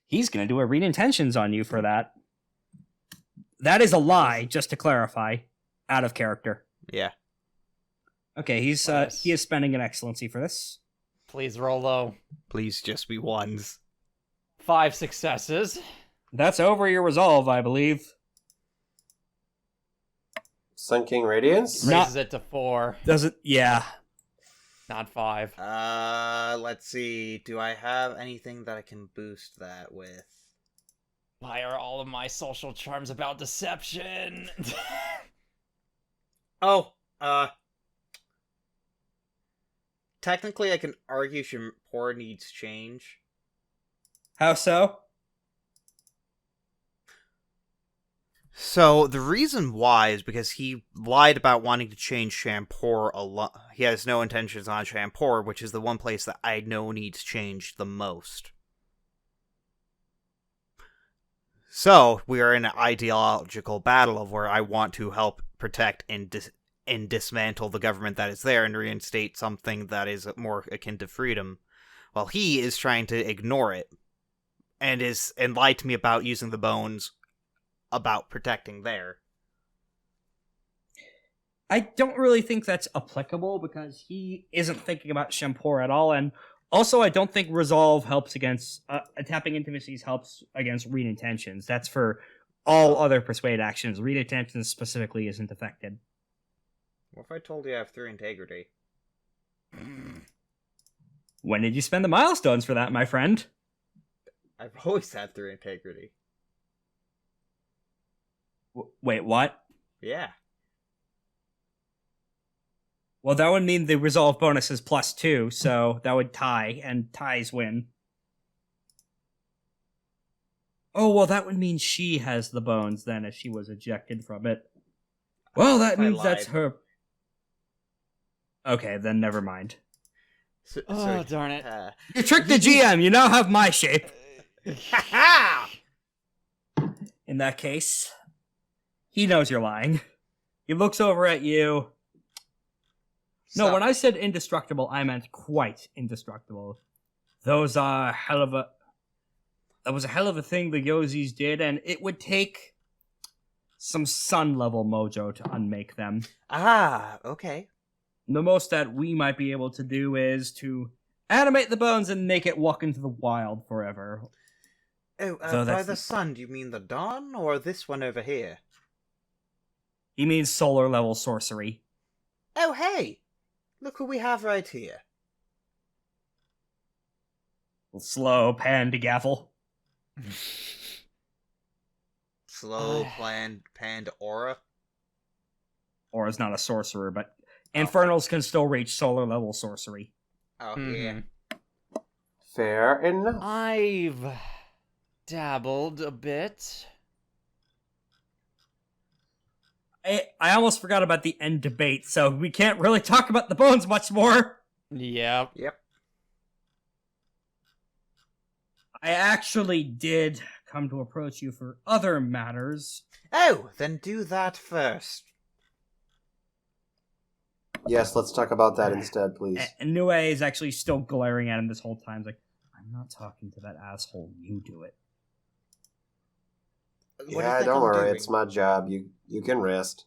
A: He's gonna do a read intentions on you for that. That is a lie, just to clarify. Out of character.
C: Yeah.
A: Okay, he is spending an excellency for this.
D: Please roll low.
C: Please just be ones.
D: 5 successes.
A: That's over your resolve, I believe.
B: Sunking Radiance?
A: Not-
D: Raises it to 4,
A: Does it? Yeah.
D: not 5.
E: Let's see. Do I have anything that I can boost that with?
D: Why are all of my social charms about deception?
E: Oh, technically I can argue Champoor needs change.
A: How so?
C: So, the reason why is because he lied about wanting to change Champoor a lot. He has no intentions on Champoor, which is the one place that I know needs changed the most. So, we are in an ideological battle of where I want to help protect and dismantle the government that is there and reinstate something that is more akin to freedom, while he is trying to ignore it and lied to me about using the bones about protecting there.
A: I don't really think that's applicable because he isn't thinking about Champoor at all, and also I don't think resolve helps against tapping intimacies helps against read intentions. That's for all other persuade actions. Read intentions specifically isn't affected.
E: What if I told you I have 3 integrity?
A: When did you spend the milestones for that, my friend?
E: I've always had 3 integrity.
A: Wait, what?
E: Yeah.
A: Well, that would mean the resolve bonus is +2, so that would tie, and ties win. Oh, well, that would mean she has the bones then if she was ejected from it. Well, that
E: I
A: means that's
E: lied.
A: her. Okay, then never mind.
D: Oh, darn it.
A: You tricked the GM, you now have my shape. In that case, he knows you're lying. He looks over at you, No,
E: So-
A: when I said indestructible, I meant quite indestructible. Those are hell of a... That was a hell of a thing the Yozis did, and it would take some sun-level mojo to unmake them.
E: Ah, okay.
A: The most that we might be able to do is to animate the bones and make it walk into the wild forever.
E: Oh,
A: So
E: by
A: that's-
E: the sun, do you mean the dawn, or this one over here?
A: He means solar-level sorcery.
E: Oh, hey! Look who we have right here.
A: Slow pan to Gavel.
E: Slow, panned aura.
A: Or is not a sorcerer, but Infernals can still reach solar-level sorcery.
E: Oh,
D: Mhm.
E: yeah.
B: Fair enough.
D: I've dabbled a bit.
A: I almost forgot about the end debate, so we can't really talk about the bones much more.
D: Yep.
E: Yep.
A: I actually did come to approach you for other matters.
E: Oh, then do that first.
B: Yes, let's talk about that instead, please.
A: And Nue is actually still glaring at him this whole time. He's like, I'm not talking to that asshole. You do it.
E: What do you
B: Yeah,
E: think
B: don't
E: I'm
B: worry.
E: doing?
B: It's my job. You can rest.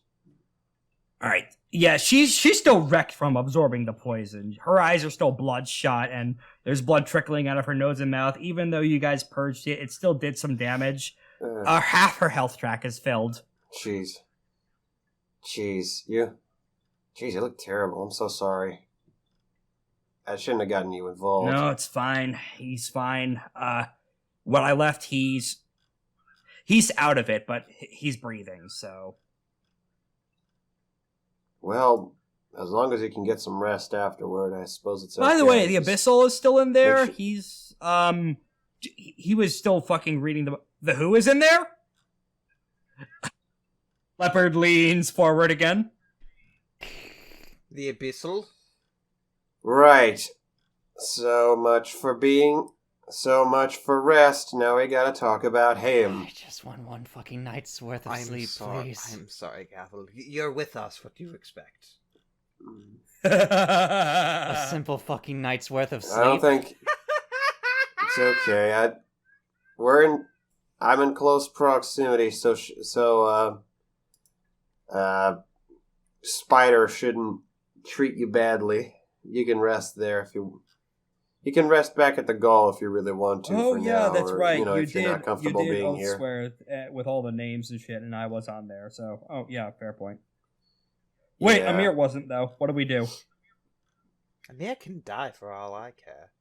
A: All right. Yeah, she's still wrecked from absorbing the poison. Her eyes are still bloodshot, and there's blood trickling out of her nose and mouth. Even though you guys purged it, it still did some damage. Half her health track is filled.
B: Jeez. Jeez, you look terrible. I'm so sorry. I shouldn't have gotten you involved.
A: No, it's fine. He's fine. When I left, he's out of it, but he's breathing, so...
B: Well, as long as you can get some rest afterward, I suppose it's okay.
A: By the way, the
B: Just-
A: Abyssal is still in there.
B: Make
A: He's, he was still fucking reading the Who is in there? Leopard leans forward again.
E: The Abyssal?
B: Right. So much for rest. Now we gotta talk about him.
D: I just want one fucking night's worth of
E: I'm
D: sleep,
E: sorry.
D: please.
E: I'm sorry, Gavel. You're with us. What do you expect?
D: A simple fucking night's worth of sleep.
B: I don't think it's okay. I'm in close proximity, so Spider shouldn't treat you badly. You can rest there if you can rest back at the Gall if you really want to.
A: Oh
B: for
A: yeah,
B: now,
A: that's
B: or,
A: right.
B: You know,
A: You
B: if you're not comfortable being
A: oath
B: here.
A: swear with all the names and shit, and I was on there. So, oh yeah, fair point. Wait,
B: Yeah.
A: Amir wasn't though. What do we do?
E: Amir can die for all I care.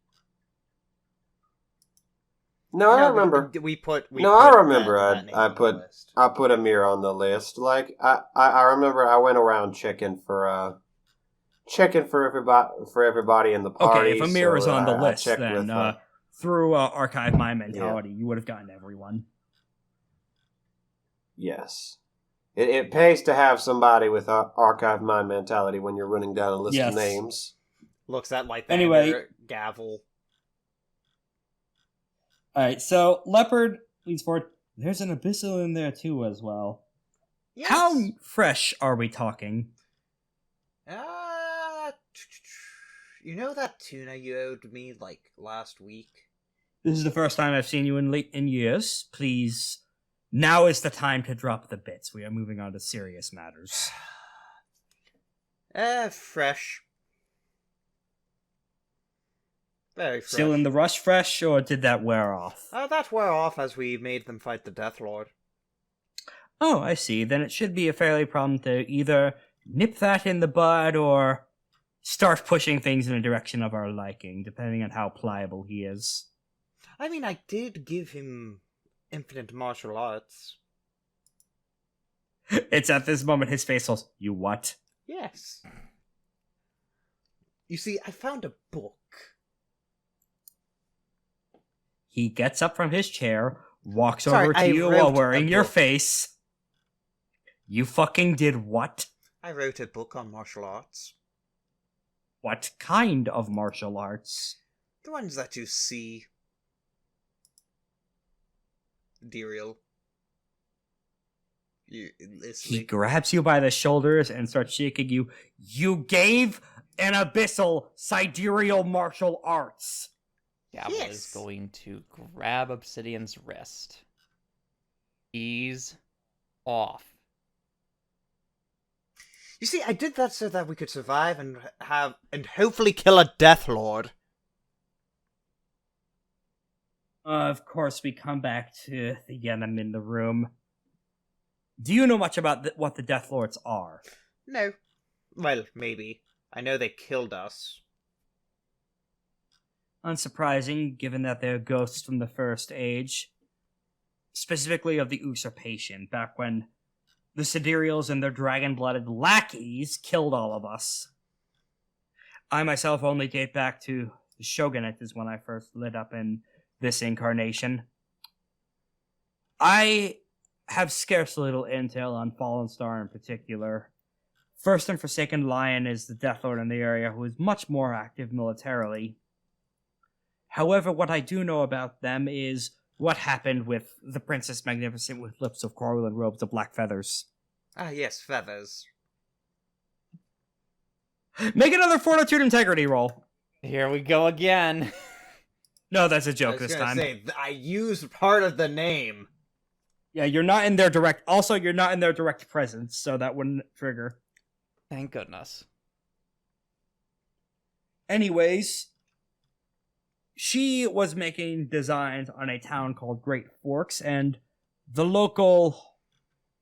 B: No, I
E: No,
B: remember.
E: We put.
B: No, I remember
E: that name
B: I
E: on the
B: put-
E: list.
B: I put Amir on the list. Like I remember I went around checking for everybody in the party.
A: Okay, if Amir is
B: so,
A: on the
B: I
A: list,
B: checked
A: then
B: with,
A: through Archive My Mentality, you would have gotten everyone.
B: yes, it pays to have somebody with archive mind mentality when you're running down a list
A: Yes.
B: of names.
E: Looks at Lythander,
A: Anyway.
E: Gavel.
A: Alright, so Leopard leans forward. There's an Abyssal in there too as well.
E: Yes.
A: How fresh are we talking?
E: You know that tuna you owed me like last week?
A: This is the first time I've seen you in years. Please, now is the time to drop the bits. We are moving on to serious matters.
E: Fresh. Very fresh.
A: Still in the rush fresh, or did that wear off?
E: That wore off as we made them fight the Deathlord.
A: Oh, I see. Then it should be a fairly problem to either nip that in the bud or start pushing things in a direction of our liking, depending on how pliable he is.
E: I mean, I did give him infinite martial arts.
A: It's at this moment his face goes, "You what?"
E: Yes. You see, I found a book.
A: He gets up from his chair, walks
E: Sorry,
A: over to
E: I
A: you
E: wrote
A: while wearing
E: a
A: your
E: book.
A: face. You fucking did what?
E: I wrote a book on martial arts.
A: What kind of martial arts?
E: The ones that you see. Diriel. You
A: He
E: listening?
A: grabs you by the shoulders and starts shaking you. You gave and abyssal sidereal martial arts.
D: Gavel is
E: Yes.
D: going to grab Obsidian's wrist. Ease off.
E: You see, I did that so that we could survive and hopefully kill a Deathlord.
A: Of course, we come back to the enemy in the room. Do you know much about what the Deathlords are?
E: No. Well, maybe. I know they killed us.
A: Unsurprising, given that they're ghosts from the First Age. Specifically of the usurpation, back when the Sidereals and their dragon-blooded lackeys killed all of us. I myself only date back to the Shogunate is when I first lit up in this incarnation. I have scarce little intel on Fallen Star in particular. First and Forsaken Lion is the Deathlord in the area who is much more active militarily. However, what I do know about them is what happened with the Princess Magnificent with lips of coral and robes of black feathers.
E: Ah, yes, feathers.
A: Make another Fortitude Integrity roll.
D: Here we go again.
A: No, that's a
E: I
A: joke
E: was
A: this
E: gonna
A: time.
E: say, I used part of the name.
A: Yeah, you're not in their direct... Also, you're not in their direct presence, so that wouldn't trigger.
D: Thank goodness.
A: Anyways, she was making designs on a town called Great Forks, and the local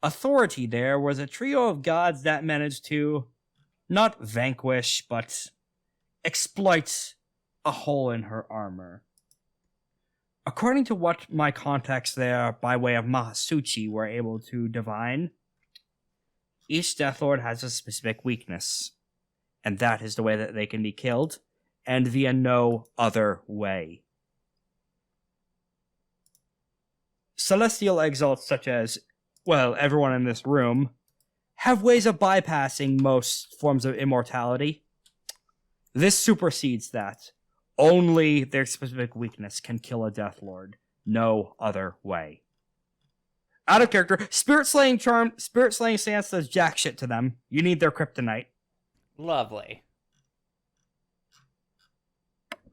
A: authority there was a trio of gods that managed to not vanquish, but exploit a hole in her armor. According to what my contacts there, by way of Mahasuchi, were able to divine, each Deathlord has a specific weakness, and that is the way that they can be killed, and via no other way. Celestial exiles such as, well, everyone in this room, have ways of bypassing most forms of immortality. This supersedes that. Only their specific weakness can kill a Deathlord. No other way. Out of character, Spirit Slaying Stance does jack shit to them. You need their kryptonite.
D: Lovely.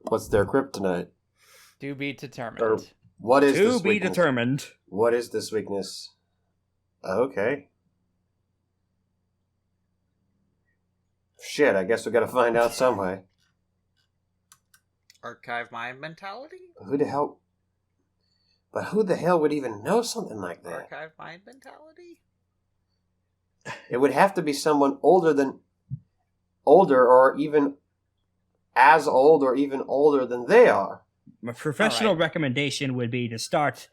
B: What's their kryptonite?
D: To be determined.
B: Or what is
A: To
B: this
A: be
B: weakness?
A: determined.
B: What is this weakness? Okay. Shit, I guess we gotta find out some way.
E: Archive mind mentality?
B: Who the hell... But who the hell would even know something like that?
E: Archive mind mentality?
B: It would have to be someone older, or even as old, or even older than they are.
A: My professional
D: Alright.
A: recommendation would be to start...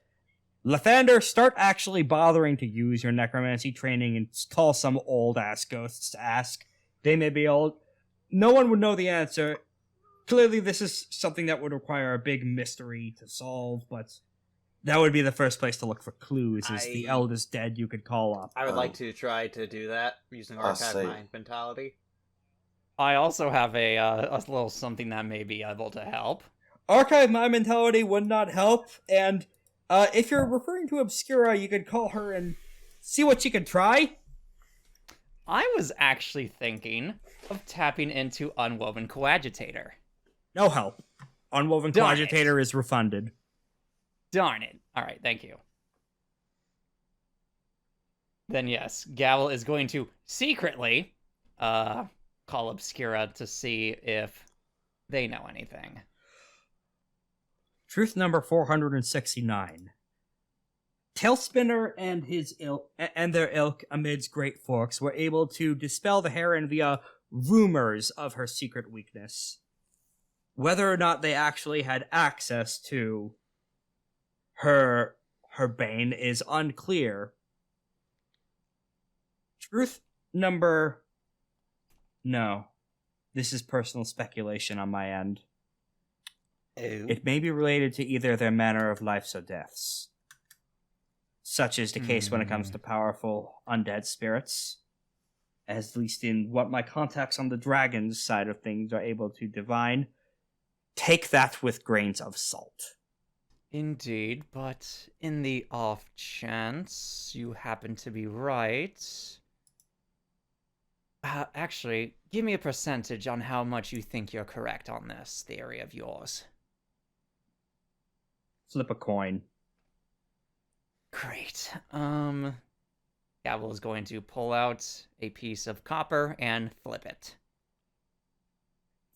A: Lythander, start actually bothering to use your necromancy training and call some old-ass ghosts to ask. They may be old. No one would know the answer. Clearly, this is something that would require a big mystery to solve, but that would be the first place to look for clues, is the eldest dead you could call up.
E: I would like to try to do that using
B: I'll
E: archive
B: say-
E: mind mentality.
D: I also have a little something that may be able to help.
A: Archive My Mentality would not help, and if you're referring to Obscura, you could call her and see what she could try.
D: I was actually thinking of tapping into Unwoven Coagitator.
A: No help. Unwoven
D: Darn it.
A: Cogitator is refunded.
D: Darn it. Alright, thank you. Then yes, Gavel is going to secretly call Obscura to see if they know anything.
A: Truth number 469. Tailspinner and his ilk and their ilk amidst Great Forks were able to dispel the Heron via rumors of her secret weakness. Whether or not they actually had access to her bane is unclear. Truth number... No. This is personal speculation on my end.
E: Oh.
A: It may be related to either their manner of lives or deaths. Such is the case when it comes to powerful undead spirits. At least in what my contacts on the dragon's side of things are able to divine. Take that with grains of salt.
D: Indeed, but in the off chance you happen to be right... actually, Give me a percentage on how much you think you're correct on this theory of yours.
A: Flip a coin.
D: Great. Gavel is going to pull out a piece of copper and flip it.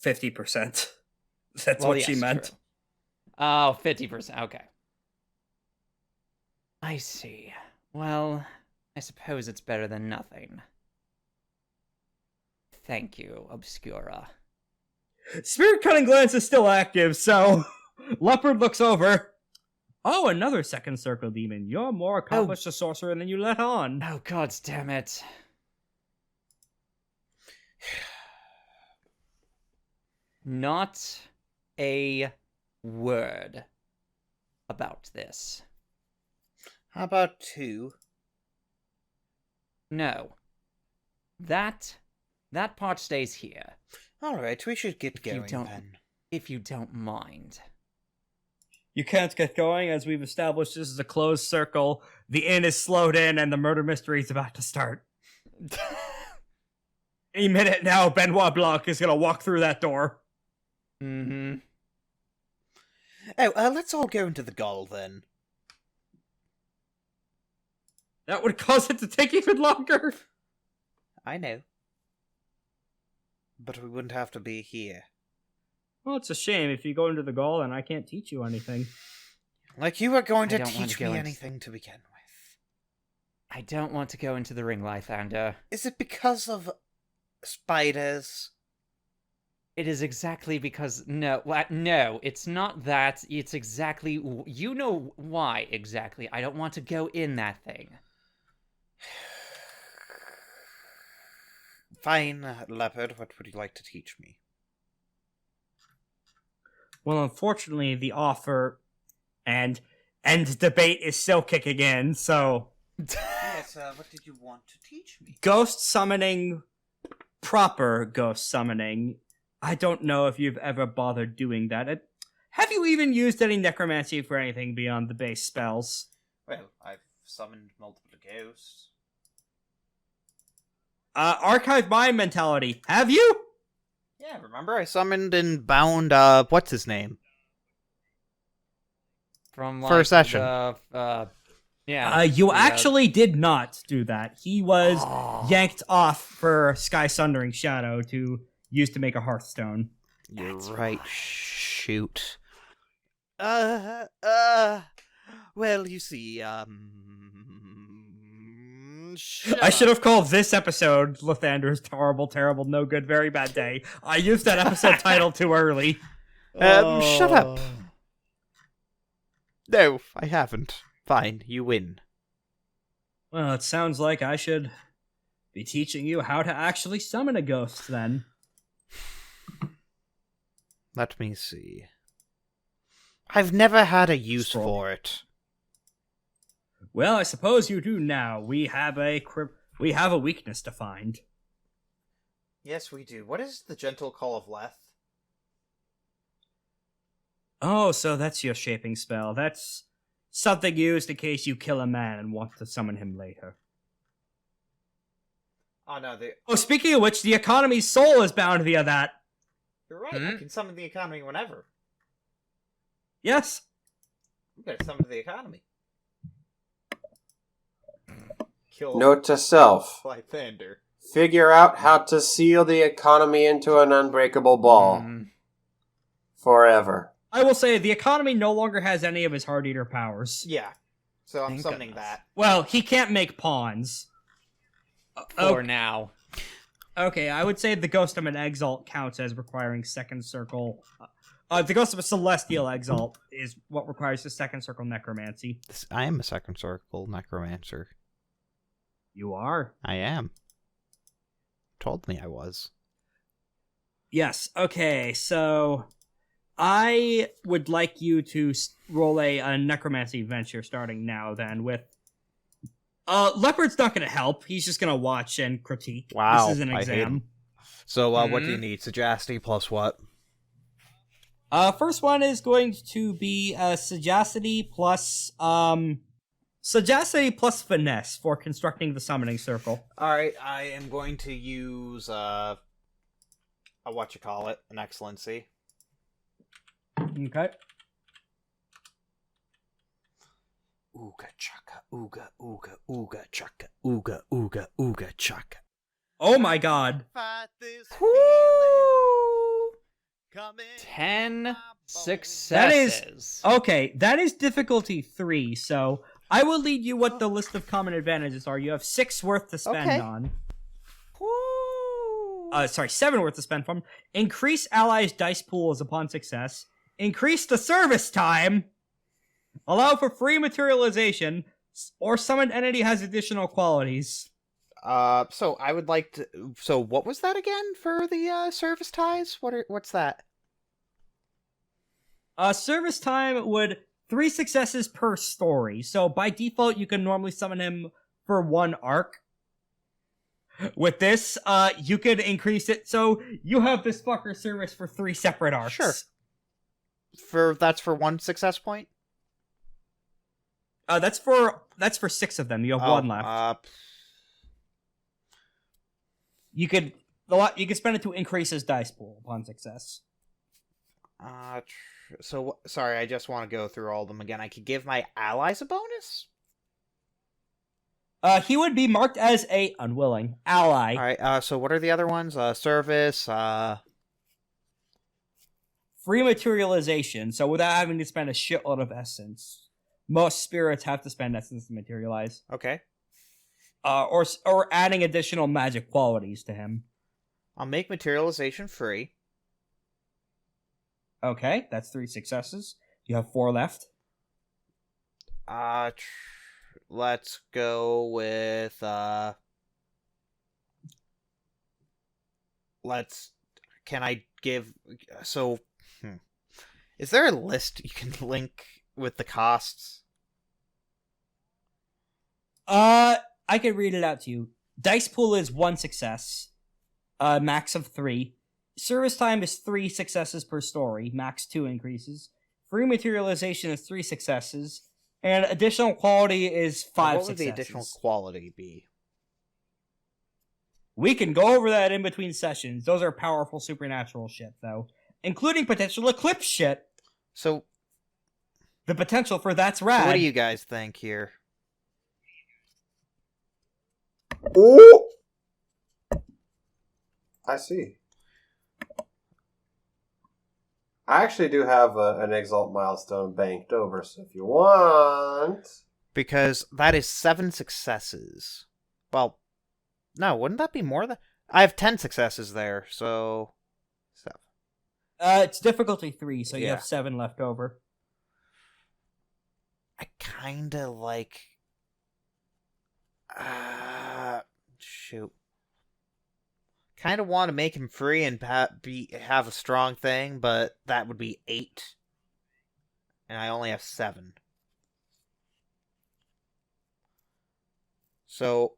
A: 50%. That's what she meant.
D: True. Oh, 50%. Okay. I see. Well, I suppose it's better than nothing. Thank you, Obscura.
A: Spirit Cutting Glance is still active, so Leopard looks over. Oh, another second circle demon. You're more accomplished a sorcerer than you let on.
D: Oh, god damn it. Not a word about this.
C: How about 2?
D: No. That part stays here.
C: Alright, we should get going then.
D: If you don't mind.
A: You can't get going, as we've established this is a closed circle. The inn is slowed in, and the murder mystery is about to start. Any minute now, Benoit Blanc is going to walk through that door.
D: Mm-hmm.
C: Oh, let's all go into the Gull then.
A: That would cause it to take even longer.
C: I know. But we wouldn't have to be here.
A: Well, it's a shame. If you go into the Gaul, and I can't teach you anything.
C: Like you were going
D: I
C: to
D: don't want
C: teach
D: to
C: me
D: go
C: anything to begin with.
D: I don't want to go into the ring, Lythander.
C: Is it because of spiders?
D: It is exactly because... No, it's not that. It's exactly... You know why, exactly. I don't want to go in that thing.
C: Fine, Leopard, what would you like to teach me?
A: Well, unfortunately, the offer and debate is still kicking in, so...
C: Yes, what did you want to teach me?
A: Ghost summoning, proper ghost summoning. I don't know if you've ever bothered doing that. Have you even used any necromancy for anything beyond the base spells?
C: Well, I've summoned multiple ghosts.
A: Archive mind mentality. Have you?
C: Yeah, remember I summoned and bound, what's his name?
D: From,
C: First session.
D: Yeah.
A: You actually did not do that. He was yanked off for Sky Sundering Shadow to use to make a Hearthstone.
C: You're right. Shoot. Well, you see,
A: I should have called this episode Lythander's Horrible, Terrible, No Good, Very Bad Day. I used that episode title too early.
C: Shut up. No, I haven't. Fine, you win.
A: Well, it sounds like I should be teaching you how to actually summon a ghost, then.
C: Let me see. I've never had a use for it.
A: Well, I suppose you do now. We have a weakness to find.
E: Yes, we do. What is the gentle call of Leth?
A: Oh, so that's your shaping spell. That's something used in case you kill a man and want to summon him later.
E: Oh no,
A: Oh, speaking of which, the economy's soul is bound via that.
E: you're right. I can summon the economy whenever.
A: Yes.
E: I'm gonna summon the economy. Kill
B: Note to self.
E: Lythander.
B: Figure out how to seal the economy into an unbreakable ball. Forever.
A: I will say, the economy no longer has any of his Hearteater powers.
E: Yeah. So I'm
D: Thank
E: summoning
D: goodness.
E: that.
A: Well, he can't make pawns.
D: For now.
A: Okay, I would say the Ghost of an Exalt counts as requiring second circle. The Ghost of a Celestial Exalt is what requires the second circle necromancy.
C: I am a second circle necromancer.
A: You are?
C: I am. Told me I was.
A: Yes, okay, so I would like you to roll a necromancy venture starting now, then, with... Leopard's not going to help. He's just going to watch and critique.
C: Wow,
A: This is an
C: I hate
A: exam.
C: him. So, what do you need? Sagacity plus what?
A: First one is going to be sagacity plus finesse for constructing the summoning circle.
E: Alright, I am going to use an excellency.
A: Okay.
E: Ooga chaka, ooga, ooga, ooga chaka, ooga, ooga, ooga chaka.
A: Oh my god.
E: Fight this
D: Woo!
E: coming
D: 10 successes.
A: Okay, that is difficulty 3, so I will lead you what the list of common advantages are. You have 6 worth to spend
E: Okay.
A: on.
D: Woo!
A: 7 worth to spend from. Increase allies' dice pools upon success. Increase the service time. Allow for free materialization. Or summon entity has additional qualities.
E: So I would like to. So what was that again for the service ties? What's that?
A: Service time would 3 successes per story. So by default, you can normally summon him for 1 arc. With this, you could increase it so you have this fucker service for 3 separate arcs.
E: Sure. That's for 1 success point.
A: That's for 6 of them. You have 1 left. You could spend it to increase his dice pool upon success.
E: Sorry, I just want to go through all of them again. I could give my allies a bonus?
A: He would be marked as a unwilling ally.
E: Alright, so what are the other ones? Service,
A: Free materialization, so without having to spend a shitload of essence. Most spirits have to spend essence to materialize.
E: Okay.
A: Or adding additional magic qualities to him.
E: I'll make materialization free.
A: Okay, that's 3 successes. You have 4 left.
E: Let's go with, can I give, is there a list you can link with the costs?
A: I could read it out to you. Dice pool is 1 success. Max of 3. Service time is 3 successes per story. Max 2 increases. Free materialization is 3 successes. And additional quality is 5 successes.
E: What would the additional quality be?
A: We can go over that in between sessions. Those are powerful supernatural shit, though. Including potential eclipse shit.
E: So,
A: the potential for that's rad.
E: what do you guys think here?
B: Ooh! I see. I actually do have an Exalt milestone banked over, so if you want...
E: Because that is 7 successes. Well, no, wouldn't that be more than... I have 10 successes there, so... 7.
A: It's difficulty 3, so you
E: Yeah.
A: have 7 left over.
E: I kinda like... shoot. Kinda want to make him free and have a strong thing, but that would be 8. And I only have 7. So...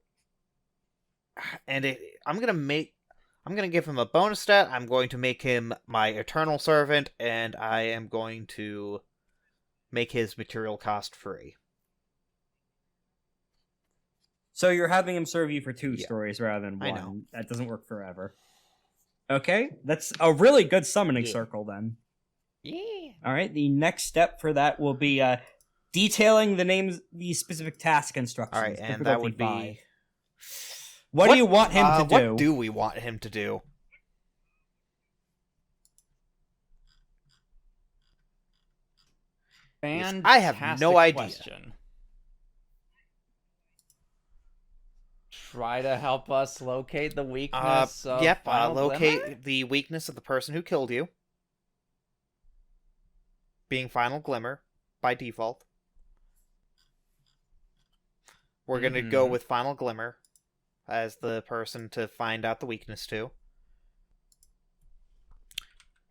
E: And I'm gonna give him a bonus stat. I'm going to make him my Eternal Servant, and I am going to make his material cost free.
A: So you're having him serve you for 2
E: Yeah.
A: stories rather than 1.
E: I know.
A: That doesn't work forever. Okay, that's a really good summoning
E: Yeah.
A: circle then.
E: Yeah.
A: Alright, the next step for that will be detailing the specific task instructions.
E: Alright, and
A: difficulty
E: that would
A: 5.
E: be...
A: What do you want him to do?
E: What do we want him to do?
D: Fantastic
E: I have no idea.
D: question. Try to help us locate the weakness of Final
E: locate
D: Glimmer?
E: the weakness of the person who killed you. Being Final Glimmer, by default. We're gonna go with Final Glimmer as the person to find out the weakness to.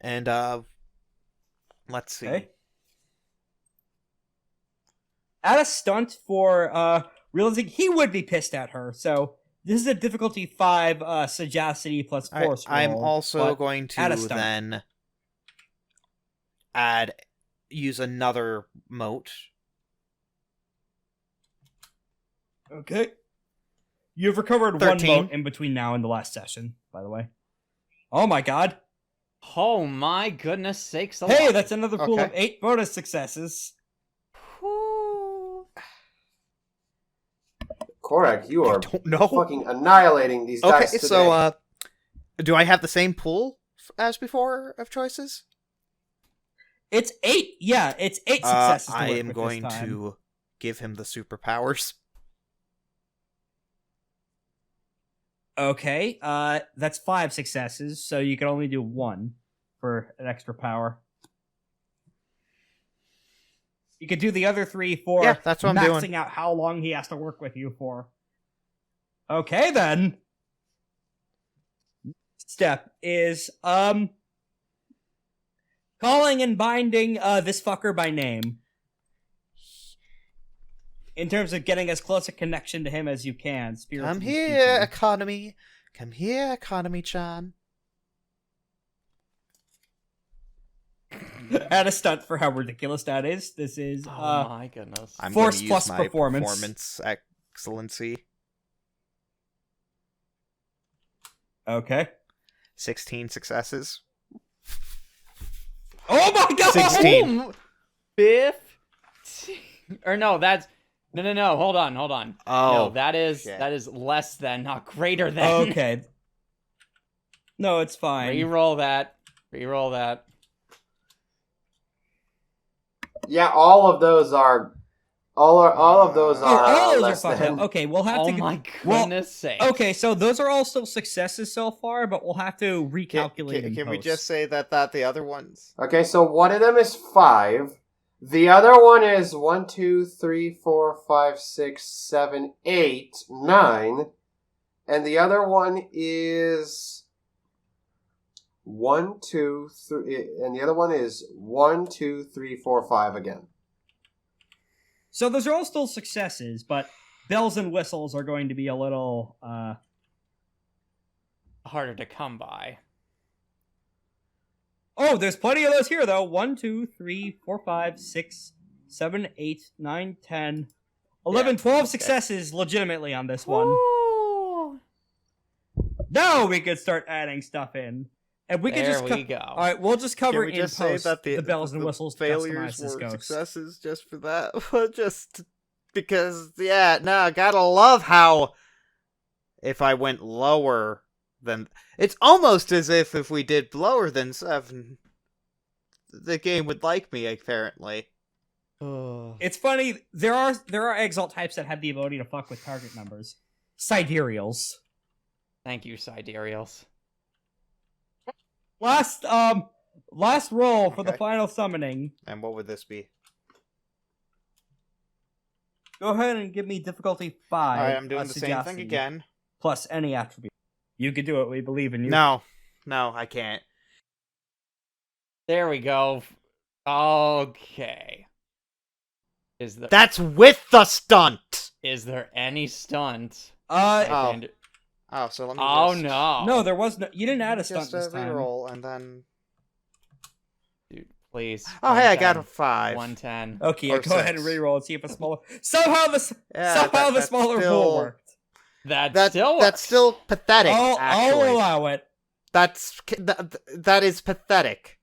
E: And, let's see.
A: Okay. Add a stunt for realizing he would be pissed at her. So this is a difficulty 5 sagacity plus force roll.
E: I'm also
A: but
E: going
A: add a
E: to
A: stunt.
E: then use another mote.
A: Okay. You've recovered
E: 13.
A: 1 vote in between now and the last session, by the way. Oh my god.
D: Oh my goodness sakes alive.
A: Hey, that's another pool of
E: Okay.
A: 8 bonus successes.
D: Whew.
B: Korak, you are
E: Don't know.
B: fucking annihilating these
E: Okay,
B: dice today.
E: so do I have the same pool as before of choices?
A: It's 8. Yeah, it's 8 successes. To
E: I
A: work
E: am
A: with
E: going
A: this time.
E: to give him the superpowers.
A: Okay, that's 5 successes, so you can only do 1 for an extra power. You could do the other 3 for
E: Yeah, that's what I'm
A: maxing
E: doing.
A: out how long he has to work with you for. Okay, then. Step is, calling and binding, this fucker by name. In terms of getting as close a connection to him as you can,
E: Come
A: spiritually
E: here,
A: speaking.
E: economy. Come here, economy-chan.
A: Add a stunt for how ridiculous that is. This is,
D: Oh my goodness.
E: I'm
A: Force
E: going to use
A: plus
E: my
A: performance.
E: excellency.
A: Okay.
E: 16 successes.
A: Oh my god!
E: 16.
D: Oh, Biff. Or no, that's no. Hold on. No,
E: Oh,
D: that is
E: shit.
D: less than, not greater than.
A: Okay. No, it's fine.
D: Reroll that.
B: Yeah, all of those are all of those
A: Oh,
B: are
A: all those are
B: less
A: fucked
B: than.
A: up. Okay, we'll have
D: Oh
A: to.
D: my
A: well,
D: goodness sake.
A: Okay, so those are all still successes so far, but we'll have to recalculate. in
E: Can we
A: post.
E: just say that the other ones?
B: Okay, so one of them is 5. The other one is 1, 2, 3, 4, 5, 6, 7, 8, 9. And the other one is 1, 2, 3. And the other one is 1, 2, 3, 4, 5 again.
A: So those are all still successes, but bells and whistles are going to be a little.
D: Harder to come by.
A: Oh, there's plenty of those here though. 1, 2, 3, 4, 5, 6, 7, 8, 9, 10, 11, 12 successes legitimately on this one.
D: Woo!
A: Now we could start adding stuff in. And we can
D: There
A: just
D: we go.
A: Alright, we'll just cover
E: Can we
A: in
E: just say
A: post
E: that
A: the bells and whistles to
E: failures
A: customize this
E: were
A: ghost.
E: successes just for that? Just because, yeah, no, I gotta love how if I went lower than... It's almost as if we did lower than 7, the game would like me, apparently.
A: It's funny, there are exalt types that have the ability to fuck with target numbers. Sidereals.
D: Thank you, Sidereals.
A: Last roll for the
E: Okay.
A: final summoning.
E: And what would this be?
A: Go ahead and give me difficulty 5.
E: Alright, I'm doing the same thing
A: sagacity,
E: again.
A: Plus any attribute. You can do it, we believe in you.
E: No, I can't.
D: There we go. Okay.
E: That's with the stunt!
D: Is there any stunt?
A: Uh,
E: Oh.
D: And-
E: Oh, so let me
D: Oh
E: just...
D: no.
A: no, there was no. You didn't add a stunt
E: Just
A: this time.
E: reroll, and then...
D: Dude, please.
E: Oh, hey, I got a
D: 110.
E: 5.
D: 110.
A: Okay, yeah,
E: Or
A: go ahead and
E: 6.
A: reroll and see if a smaller. Somehow the
E: Yeah,
A: the
E: that's
A: smaller
E: still-
A: pool worked.
D: That still works.
E: That's still pathetic,
A: I'll
E: actually.
A: allow it.
E: That is pathetic.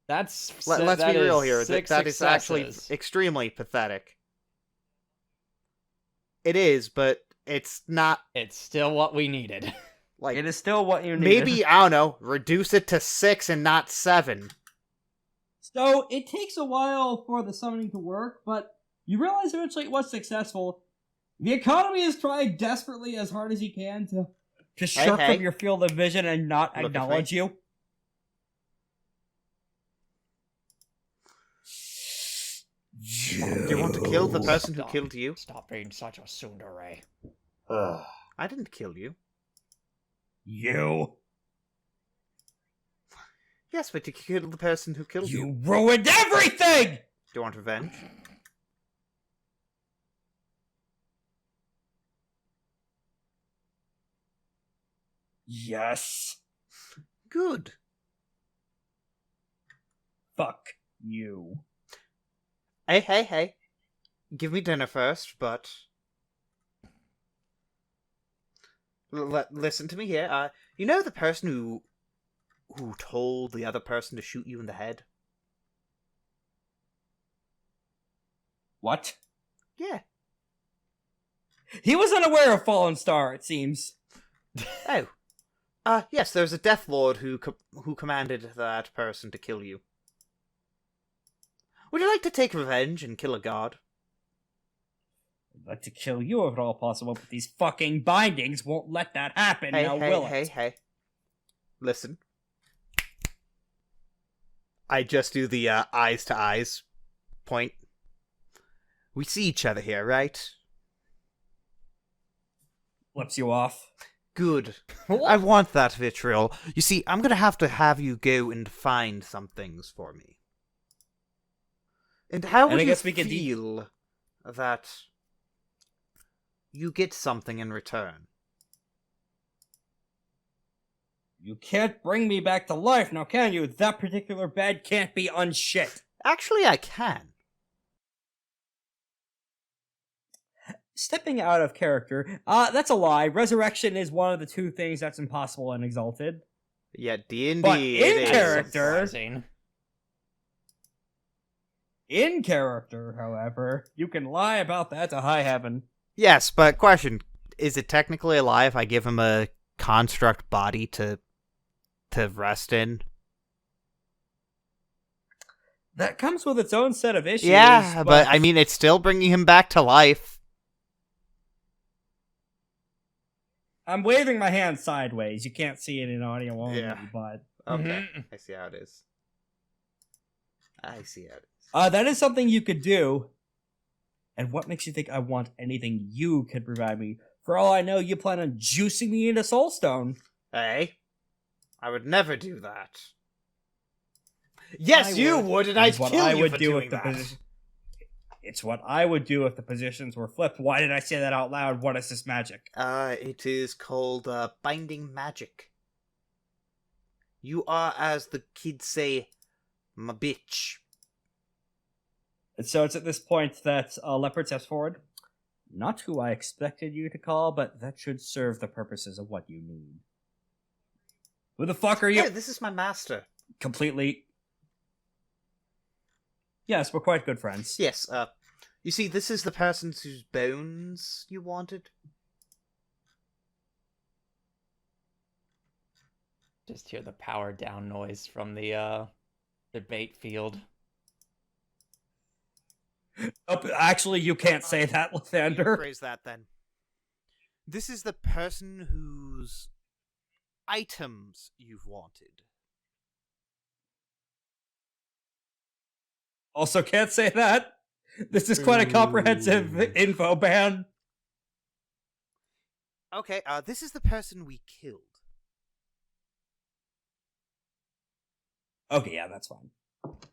D: Let's
E: Let's be real here.
D: Six
E: That is actually
D: successes.
E: extremely pathetic. It is, but it's not
D: It's still what we needed.
E: like
A: It is still what you need.
E: maybe I don't know. Reduce it to 6 and not 7.
A: So it takes a while for the summoning to work, but you realize eventually it was successful. The economy has tried desperately as hard as he can to shirk
E: hey.
A: from your field of vision and not
E: Look at
A: acknowledge
E: me.
A: you.
E: Do you want to kill the person who
D: Stop.
E: killed you?
D: Stop being such a tsundere.
E: I didn't kill you.
A: You.
E: Yes, but you killed the person who killed you.
A: You ruined everything!
E: Do you want revenge?
A: Yes.
E: Good.
A: Fuck you.
E: Hey. Give me dinner first, but... Listen to me here. You know the person who who told the other person to shoot you in the head?
A: What?
E: Yeah.
A: He was unaware of Fallen Star, it seems.
E: Oh. Yes, there's a Deathlord who commanded that person to kill you. Would you like to take revenge and kill a god?
A: I'd like to kill you if at all possible, but these fucking bindings won't let that happen, will it?
E: Hey. Listen. I just do the eyes to eyes point. We see each other here, right?
A: Flips you off.
E: Good. I want that vitriol. You see, I'm gonna have you go and find some things for me. And how would you feel that you get something in return?
A: You can't bring me back to life, now can you? That particular bed can't be unshit.
E: Actually, I can.
A: Stepping out of character, that's a lie. Resurrection is one of the two things that's impossible in Exalted.
E: Yeah, D&D.
A: But in character,
D: Surprising.
A: however, you can lie about that to high heaven.
E: Yes, but question, is it technically a lie if I give him a construct body to rest in?
A: That comes with its own set of issues.
E: Yeah, but I mean, it's still bringing him back to life.
A: I'm waving my hand sideways. You can't see it in audio only,
E: Yeah.
A: but...
E: Okay, I see how it is.
A: That is something you could do. And what makes you think I want anything you could provide me? For all I know, you plan on juicing me into Soulstone.
E: Hey, I would never do that. Yes, you would, and I'd
A: It's what
E: kill
A: I
E: you
A: would
E: for
A: do
E: doing
A: if the
E: that.
A: position. It's what I would do if the positions were flipped. Why did I say that out loud? What is this magic?
E: It is called binding magic. You are, as the kids say, my bitch.
A: And so it's at this point that Leopard steps forward. Not who I expected you to call, but that should serve the purposes of what you need. Who the fuck are you?
E: Hey, this is my master.
A: Completely. Yes, we're quite good friends.
E: Yes, you see, this is the person whose bones you wanted.
D: Just hear the power down noise from the debate field.
A: Oh, actually, you can't say that, Lythander.
E: Phrase that then. This is the person whose items you've wanted.
A: Also can't say that. This is quite a comprehensive info ban.
E: Okay, this is the person we killed.
A: Okay, yeah, that's fine.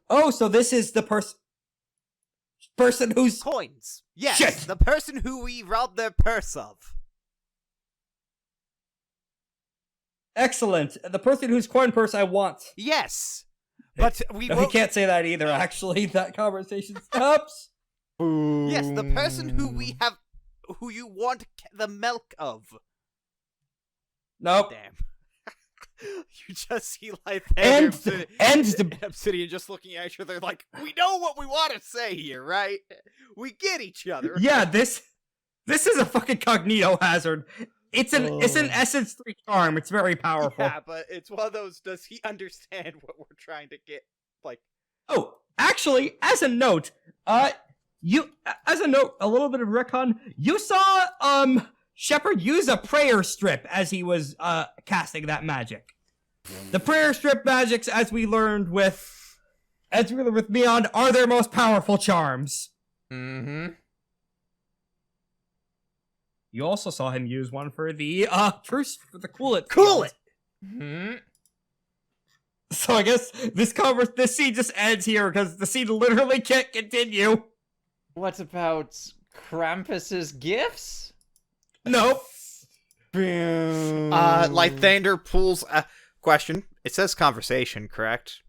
A: Oh, so this is the person who's...
E: Coins. Yes,
A: Shit!
E: the person who we robbed their purse of.
A: Excellent. The person whose coin purse I want.
E: Yes, but we
A: No, he can't say that either, actually. That conversation stops.
E: Yes, the person who you want the milk of.
A: Nope.
E: Damn. You just see Lythander
A: And
E: Obsidian just looking at each other like, we know what we want to say here, right? We get each other.
A: Yeah, this is a fucking cognito hazard. It's an Essence 3 charm. It's very powerful.
E: Yeah, but it's one of those, does he understand what we're trying to get? Like,
A: oh, actually, as a note, a little bit of retcon, you saw Shepard use a prayer strip as he was casting that magic. The prayer strip magics, as we learned with Beyond, are their most powerful charms.
D: Mm-hmm.
A: You also saw him use one for the truce for the Cool It.
E: cool it!
D: Mm-hmm.
A: So I guess this scene just ends here because the scene literally can't continue.
D: What about Krampus's gifts?
A: Nope.
E: Lythander pulls a question. It says conversation, correct?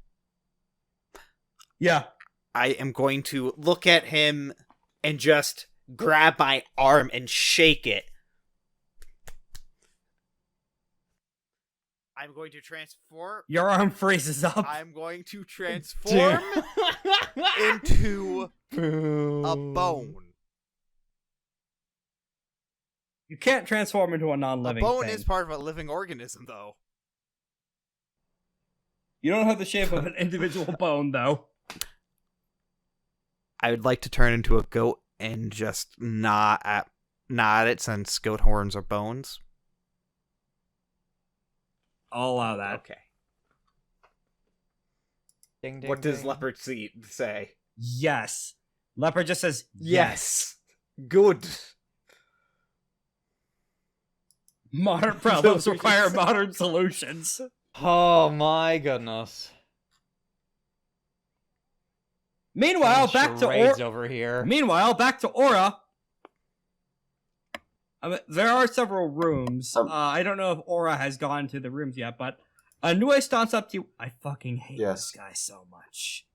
A: Yeah.
E: I am going to look at him and just grab my arm and shake it. I'm going to transform.
A: Your arm freezes up.
E: I'm going to transform into a bone.
A: You can't transform into a
E: A
A: non-living
E: bone
A: thing.
E: is part of a living organism, though.
A: You don't have the shape of an individual bone, though.
E: I would like to turn into a goat and just gnaw at it since goat horns are bones.
A: I'll allow that.
E: Okay.
D: Ding, ding,
E: What does
D: ding.
E: leopard say?
A: Yes. Leopard just says
E: Yes. Good.
A: Modern problems require modern solutions.
D: Oh my goodness.
A: Meanwhile, back to
D: Charades over here.
A: Meanwhile, back to Aura. There are several rooms. I don't know if Aura has gone to the rooms yet, but Nue stomps up to you. I fucking hate this guy so much.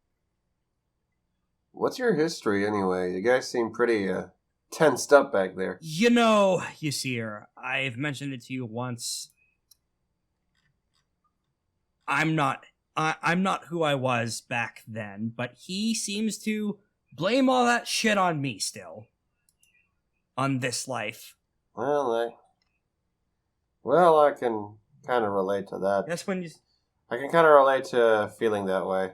B: What's your history anyway? You guys seem pretty tensed up back there.
A: You know, Ysir, I've mentioned it to you once. I'm not who I was back then, but he seems to blame all that shit on me still. On this life.
B: Well, I can kind of relate to that.
A: That's when you...
B: I can kind of relate to feeling that way.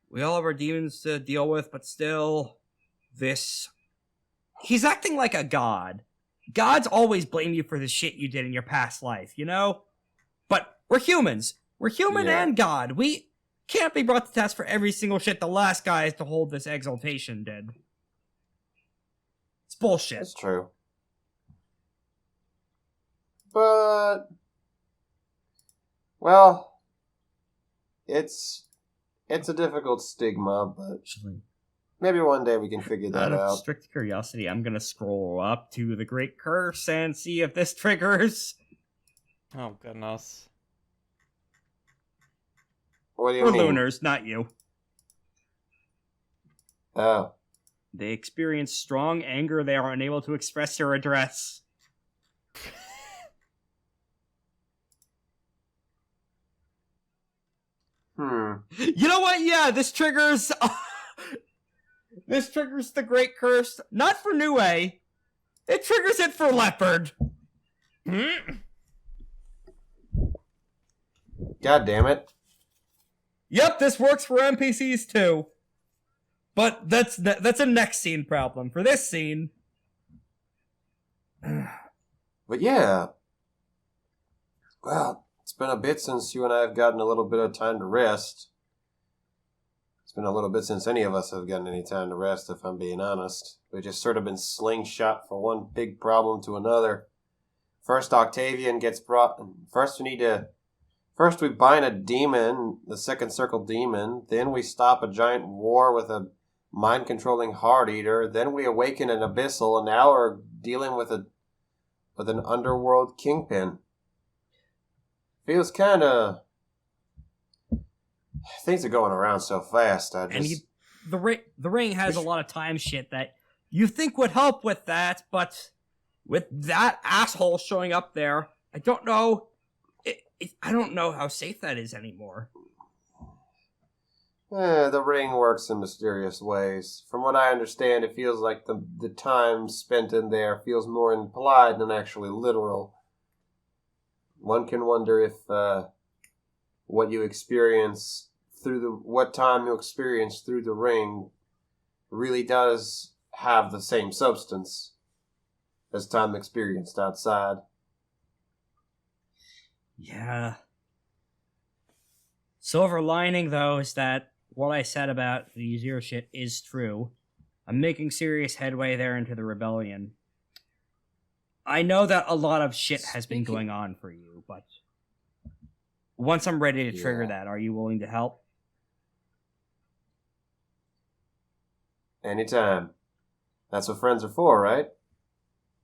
A: We all have our demons to deal with, but still, this... He's acting like a god. Gods always blame you for the shit you did in your past life, you know? But we're humans. We're human and god. We can't be brought to task for every single shit the last guys to hold this exaltation did. It's bullshit.
B: That's true. But... Well... It's a difficult stigma, but maybe one day we can figure that
A: Out of
B: out.
A: strict curiosity, I'm gonna scroll up to the Great Curse and see if this triggers.
D: Oh goodness.
B: What do you
A: Or
B: mean?
A: Lunars, not you.
B: Oh.
A: They experience strong anger they are unable to express or address. You know what? Yeah, this triggers... this triggers the Great Curse. Not for Nue. It triggers it for Leopard.
B: God damn it.
A: Yep, this works for NPCs too. But that's a next scene problem. For this scene...
B: But yeah. Well, it's been a bit since you and I have gotten a little bit of time to rest. It's been a little bit since any of us have gotten any time to rest, if I'm being honest. We've just sort of been slingshot from one big problem to another. First, Octavian gets brought... First, we bind a demon, the second circle demon. Then we stop a giant war with a mind-controlling Hearteater. Then we awaken an abyssal, and now we're dealing with an underworld kingpin. Feels kind of... Things are going around so fast.
A: The ring has a lot of time shit that you think would help with that, but with that asshole showing up there, I don't know. I don't know how safe that is anymore.
B: The ring works in mysterious ways. From what I understand, it feels like the time spent in there feels more implied than actually literal. One can wonder if what time you experience through the ring really does have the same substance as time experienced outside.
A: Yeah. Silver lining, though, is that what I said about the Zero shit is true. I'm making serious headway there into the rebellion. I know that a lot of shit has been going on for you, but once I'm ready to trigger that, are you willing to help?
B: Anytime. That's what friends are for, right?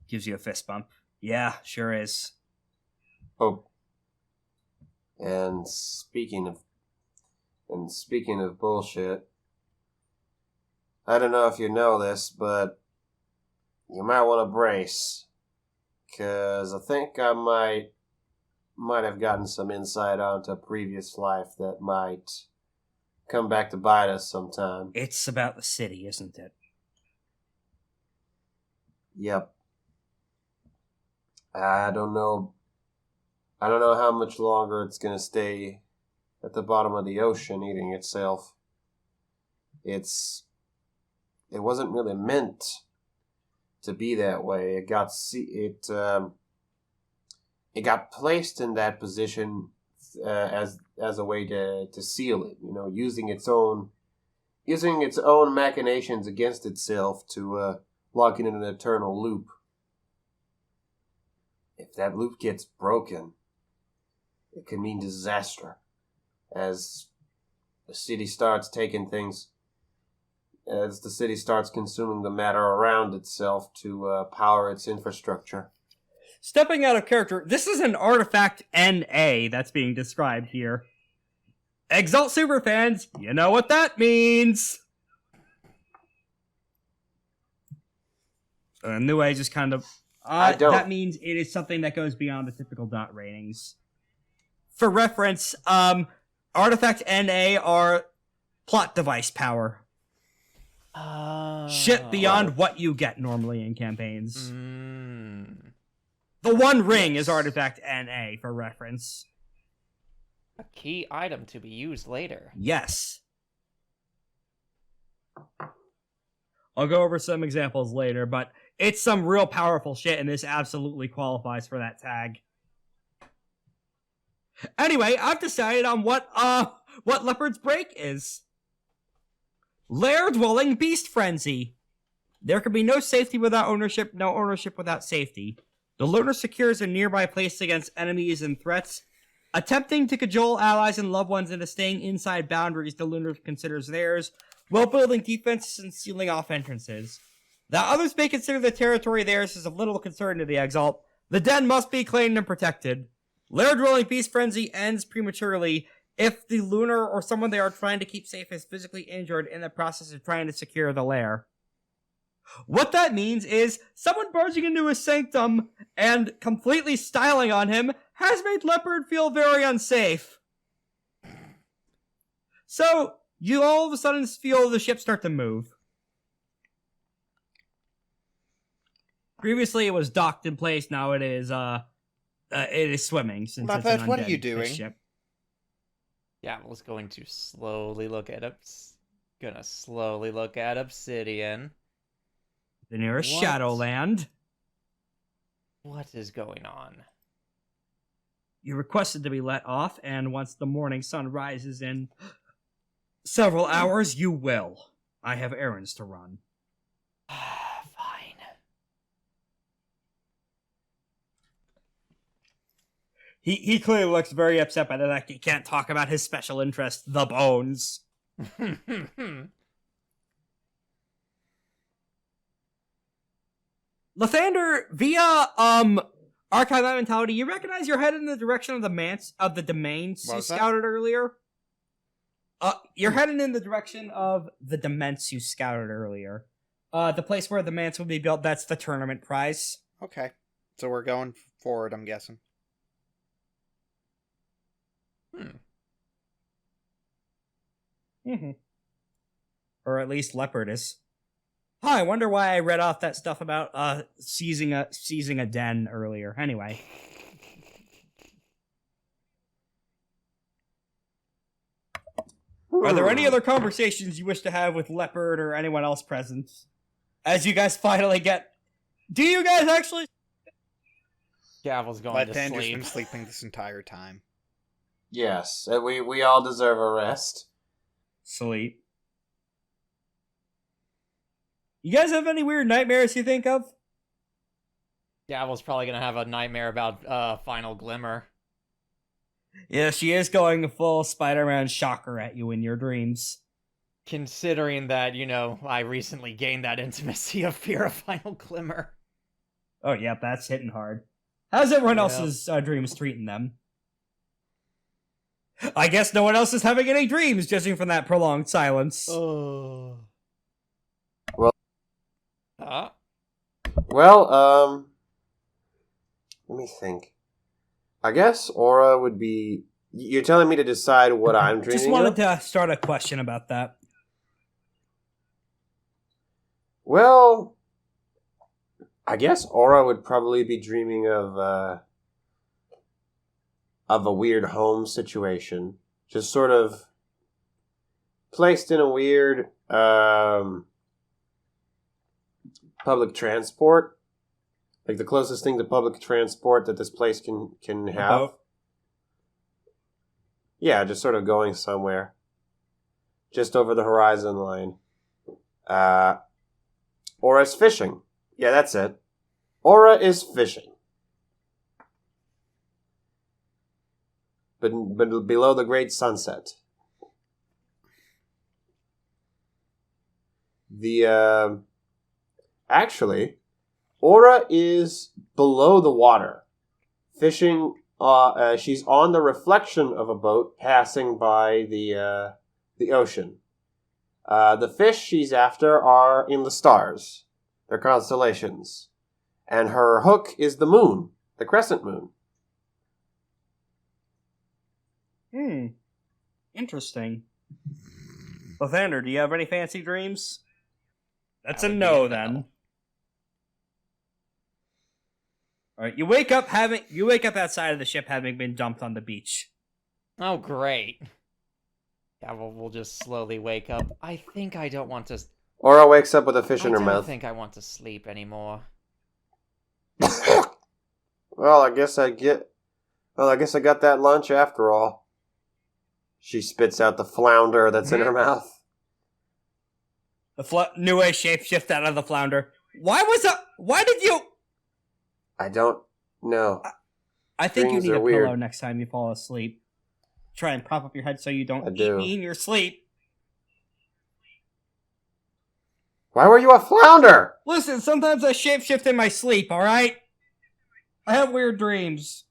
A: Gives you a fist bump. Yeah, sure is.
B: Oh. And speaking of bullshit, I don't know if you know this, but you might want to brace, 'cause I think I might have gotten some insight onto a previous life that might come back to bite us sometime.
A: It's about the city, isn't it?
B: Yep. I don't know how much longer it's going to stay at the bottom of the ocean eating itself. It wasn't really meant to be that way. It got placed in that position as a way to seal it, using its own machinations against itself to lock it in an eternal loop. If that loop gets broken, it can mean disaster. As the city starts consuming the matter around itself to power its infrastructure.
A: Stepping out of character, this is an artifact NA that's being described here. Exalt superfans, you know what that means! New Age is kind of...
B: I don't.
A: That means it is something that goes beyond the typical dot ratings. For reference, artifact NA are plot device power. Shit beyond what you get normally in campaigns. The One Ring is artifact NA, for reference.
D: A key item to be used later.
A: Yes. I'll go over some examples later, but it's some real powerful shit, and this absolutely qualifies for that tag. Anyway, I've decided on what Leopard's Break is. Lair-dwelling beast frenzy. There can be no safety without ownership, no ownership without safety. The loner secures a nearby place against enemies and threats, attempting to cajole allies and loved ones into staying inside boundaries the loner considers theirs, while building defenses and sealing off entrances. That others may consider the territory theirs is of little concern to the Exalt, the den must be claimed and protected. Lair-dwelling beast frenzy ends prematurely if the lunar or someone they are trying to keep safe is physically injured in the process of trying to secure the lair. What that means is someone barging into his sanctum and completely styling on him has made Leopard feel very unsafe. So, you all of a sudden feel the ship start to move. Previously it was docked in place, now it is swimming since it's an
E: what are you
A: undead
E: doing?
A: ship.
D: Gavel's going to slowly look at Obsidian.
A: The nearest
D: What?
A: Shadowland.
D: What is going on?
A: You requested to be let off, and once the morning sun rises in several hours, you will. I have errands to run.
D: Fine.
A: He clearly looks very upset by the fact he can't talk about his special interest, the bones. Lythander, via archive mentality, you recognize you're headed in the direction of the domains you
E: What's that?
A: scouted earlier. You're heading in the direction of the dements you scouted earlier. The place where the manse will be built, that's the tournament prize.
E: Okay. So we're going forward, I'm guessing.
A: Mm-hmm. Or at least Leopard is. Huh, I wonder why I read off that stuff about seizing a den earlier. Anyway. Are there any other conversations you wish to have with Leopard or anyone else present? As you guys finally get... Do you guys actually...
D: Gavel's going to
E: Lythander's
D: sleep.
E: been sleeping this entire time.
B: Yes, we all deserve a rest.
A: Sleep. You guys have any weird nightmares you think of?
D: Gavel's probably going to have a nightmare about Final Glimmer.
A: Yeah, she is going full Spider-Man shocker at you in your dreams.
D: Considering that, I recently gained that intimacy of fear of Final Glimmer.
A: Oh, yeah, that's hitting hard. How's everyone
D: Yeah.
A: else's dreams treating them? I guess no one else is having any dreams, judging from that prolonged silence.
D: Oh.
B: Well-
D: Ah.
B: Well, let me think. I guess Aura would be... You're telling me to decide what I'm dreaming
A: Just wanted
B: of?
A: to start a question about that.
B: Well, I guess Aura would probably be dreaming of a weird home situation. Just sort of placed in a weird public transport. Like the closest thing to public transport that this place can have.
A: Boat?
B: Yeah, just sort of going somewhere. Just over the horizon line. Aura's fishing. Yeah, that's it. Aura is fishing. But below the great sunset. Actually, Aura is below the water. Fishing, she's on the reflection of a boat passing by the ocean. The fish she's after are in the stars. They're constellations. And her hook is the moon, the crescent moon.
A: Interesting. Lythander, do you have any fancy dreams? That's
D: That
A: a
D: would be
A: no,
D: a
A: then.
D: no.
A: Alright, you wake up outside of the ship having been dumped on the beach.
D: Oh, great. Gavel will just slowly wake up. I think I don't want to...
B: Aura wakes up with a fish
D: I
B: in her
D: don't
B: mouth.
D: think I want to sleep anymore.
B: Well, I guess I got that lunch after all. She spits out the flounder that's in her mouth.
A: The new way shapeshift out of the flounder. Why did you...
B: I don't know.
A: I think
B: Dreams
A: you need
B: are
A: a
B: weird.
A: pillow next time you fall asleep. Try and prop up your head so you don't
B: I
A: eat
B: do.
A: me in your sleep.
B: Why were you a flounder?
A: Listen, sometimes I shapeshift in my sleep, alright? I have weird dreams.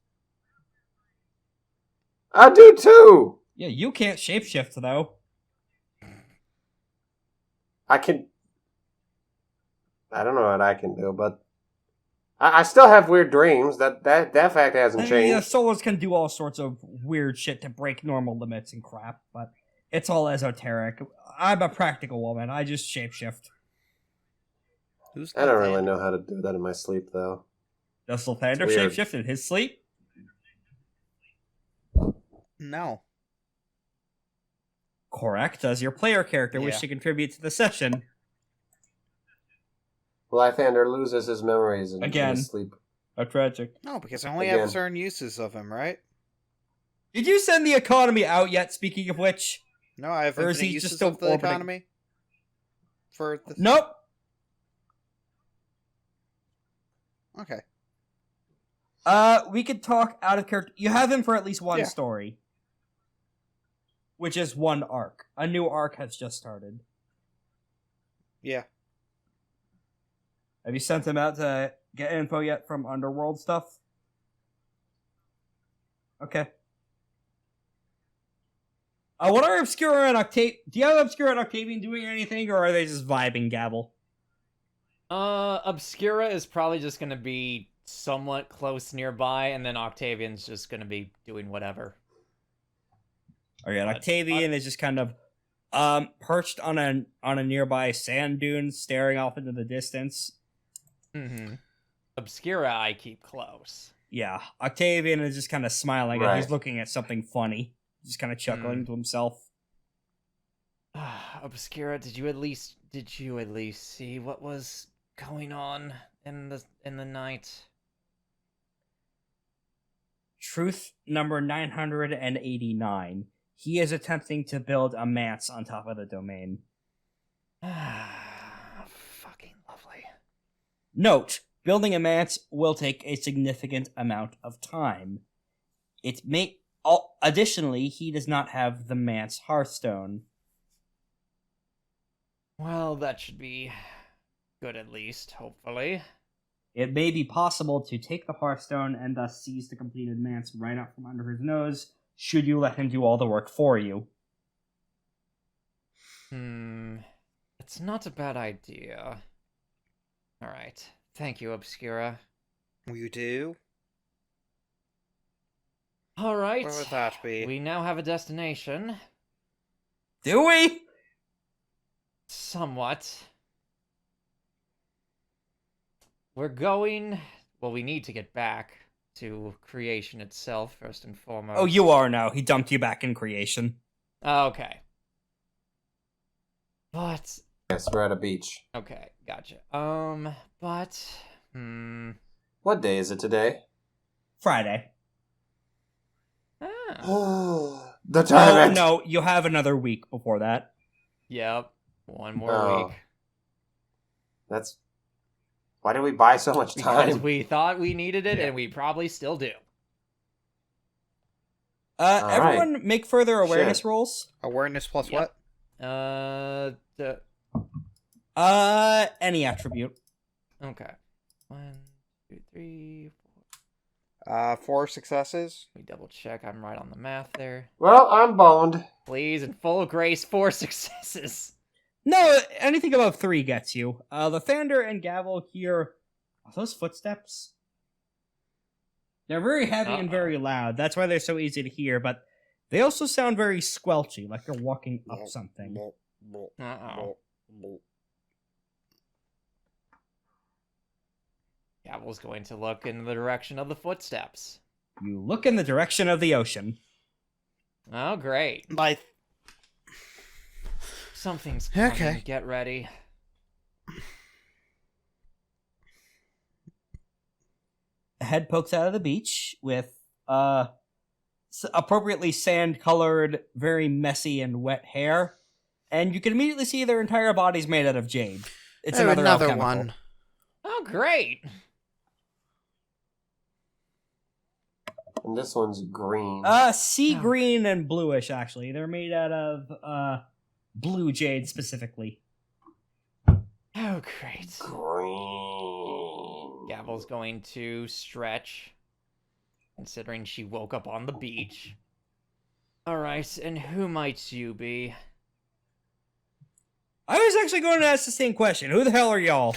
B: I do too.
A: Yeah, you can't shapeshift, though.
B: I don't know what I can do, but I still have weird dreams. That fact hasn't
A: Yeah,
B: changed.
A: souls can do all sorts of weird shit to break normal limits and crap, but it's all esoteric. I'm a practical woman. I just shapeshift.
E: Who's
B: I don't really
E: Lythander?
B: know how to do that in my sleep, though.
A: Does Lythander
B: It's weird.
A: shapeshift in his sleep?
E: No.
A: Correct. Does your player character wish
E: Yeah.
A: to contribute to the session?
B: Lythander loses his memories in
A: Again.
B: his sleep.
A: How tragic.
E: No, because I only
B: Again.
E: have certain uses of him, right?
A: Did you send the economy out yet, speaking of which?
E: No, I have
A: Or is
E: infinite
A: he just
E: uses
A: still
E: of the
A: orbiting?
E: economy. For the...
A: Nope.
E: Okay.
A: We could talk out of character. You have him for at least one
E: Yeah.
A: story. Which is one arc. A new arc has just started.
E: Yeah.
A: Have you sent him out to get info yet from Underworld stuff? Okay. What are Obscura and Octavian? Do you have Obscura and Octavian doing anything, or are they just vibing Gavel?
D: Obscura is probably just gonna be somewhat close nearby, and then Octavian's just gonna be doing whatever.
A: Alright,
D: But-
A: Octavian is just kind of perched on a nearby sand dune, staring off into the distance.
D: Mm-hmm. Obscura I keep close.
A: Yeah, Octavian is just kind of smiling, and
B: Right.
A: he's looking at something funny, just kind of chuckling to himself.
D: Obscura, did you at least see what was going on in the night?
A: Truth number 989. He is attempting to build a manse on top of the domain.
D: Fucking lovely.
A: Note, building a manse will take a significant amount of time. Additionally, he does not have the manse hearthstone.
D: Well, that should be good at least, hopefully.
A: It may be possible to take the hearthstone and thus seize the completed manse right out from under his nose, should you let him do all the work for you.
D: It's not a bad idea. Alright. Thank you, Obscura.
E: You do?
D: All right.
E: Where would that be?
D: We now have a destination.
A: Do we?
D: Somewhat. We're going... Well, we need to get back to creation itself, first and foremost.
A: Oh, you are now. He dumped you back in creation.
D: Okay. But...
B: Yes, we're at a beach.
D: Okay, gotcha. But...
B: What day is it today?
A: Friday.
D: Ah.
B: The time.
A: No, you have another week before that.
D: Yep. One more week.
B: That's... Why did we buy so much time?
D: Because we thought we needed it, and we probably still do.
A: Everyone make further awareness rolls.
E: Awareness plus
D: Yep.
E: what?
A: Any attribute.
D: Okay. 1, 2, 3, 4.
E: 4 successes.
D: Let me double check. I'm right on the math there.
B: Well, I'm boned.
D: Please, in full grace, 4 successes.
A: No, anything above 3 gets you. Lythander and Gavel hear... Are those footsteps? They're very heavy and very loud. That's why they're so easy to hear, but they also sound very squelchy, like they're walking up something.
D: Uh-oh. Gavel's going to look in the direction of the footsteps.
A: You look in the direction of the ocean.
D: Oh, great.
E: My
D: Something's coming.
E: Okay.
D: Get ready.
A: A head pokes out of the beach with appropriately sand-colored, very messy and wet hair, and you can immediately see their entire bodies made out of jade. It's another alchemical.
E: one.
D: Oh, great.
B: And this one's green.
A: Sea green and bluish, actually. They're made out of blue jade specifically.
D: Oh, great.
B: Green.
D: Gavel's going to stretch, considering she woke up on the beach. Alright, and who might you be?
A: I was actually going to ask the same question. Who the hell are y'all?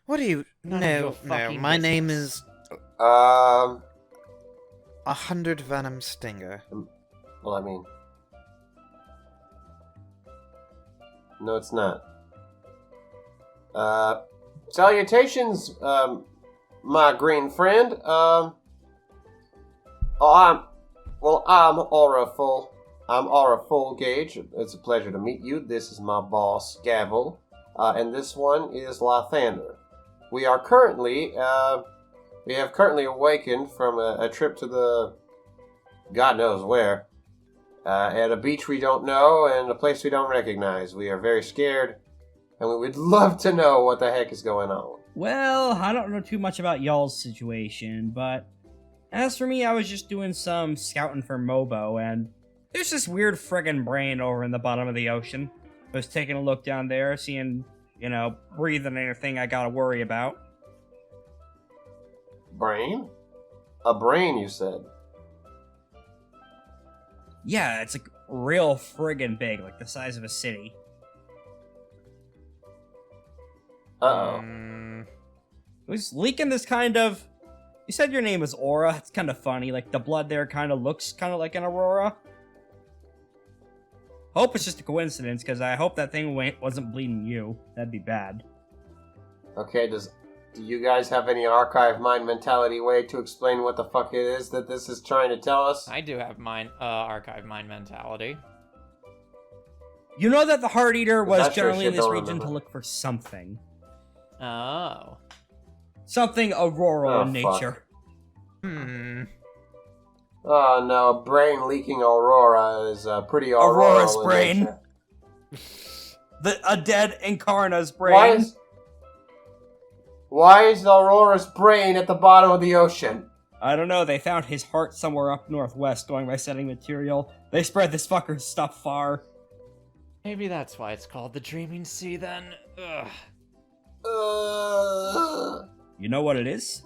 E: What do you...
D: None of your
E: No.
D: fucking
E: My name
D: business.
E: is 100 Venom Stinger.
B: Well, I mean... No, it's not. Salutations, my green friend. I'm Aura Full. I'm Aura Full Gauge. It's a pleasure to meet you. This is my boss, Gavel. And this one is Lythander. We have currently awakened from a trip to the... God knows where. At a beach we don't know and a place we don't recognize. We are very scared, and we would love to know what the heck is going on.
A: Well, I don't know too much about y'all's situation, but as for me, I was just doing some scouting for Mobo, and there's this weird friggin' brain over in the bottom of the ocean. I was taking a look down there, seeing, breathing anything I gotta worry about.
B: Brain? A brain, you said?
A: Yeah, it's like real friggin' big, like the size of a city.
B: Uh-oh.
A: It was leaking this kind of... You said your name was Aura. It's kind of funny. Like, the blood there kind of looks kind of like an aurora. Hope it's just a coincidence, because I hope that thing wasn't bleeding you. That'd be bad.
B: Okay, do you guys have any archive mind mentality way to explain what the fuck it is that this is trying to tell us?
D: I do have archive mind mentality.
A: You know that the Hearteater was
B: That sure
A: generally in
B: shit
A: this
B: don't
A: region
B: remember.
A: to look for something.
D: Oh.
A: Something auroral in
B: fuck.
A: nature.
B: Oh no, a brain leaking aurora is pretty auroral.
A: Aurora's
B: in
A: brain.
B: nature.
A: A dead Incarna's brain.
B: Why is Aurora's brain at the bottom of the ocean?
A: I don't know, they found his heart somewhere up northwest going by setting material. They spread this fucker's stuff far.
D: Maybe that's why it's called the Dreaming Sea, then. Ugh.
A: You know what it is?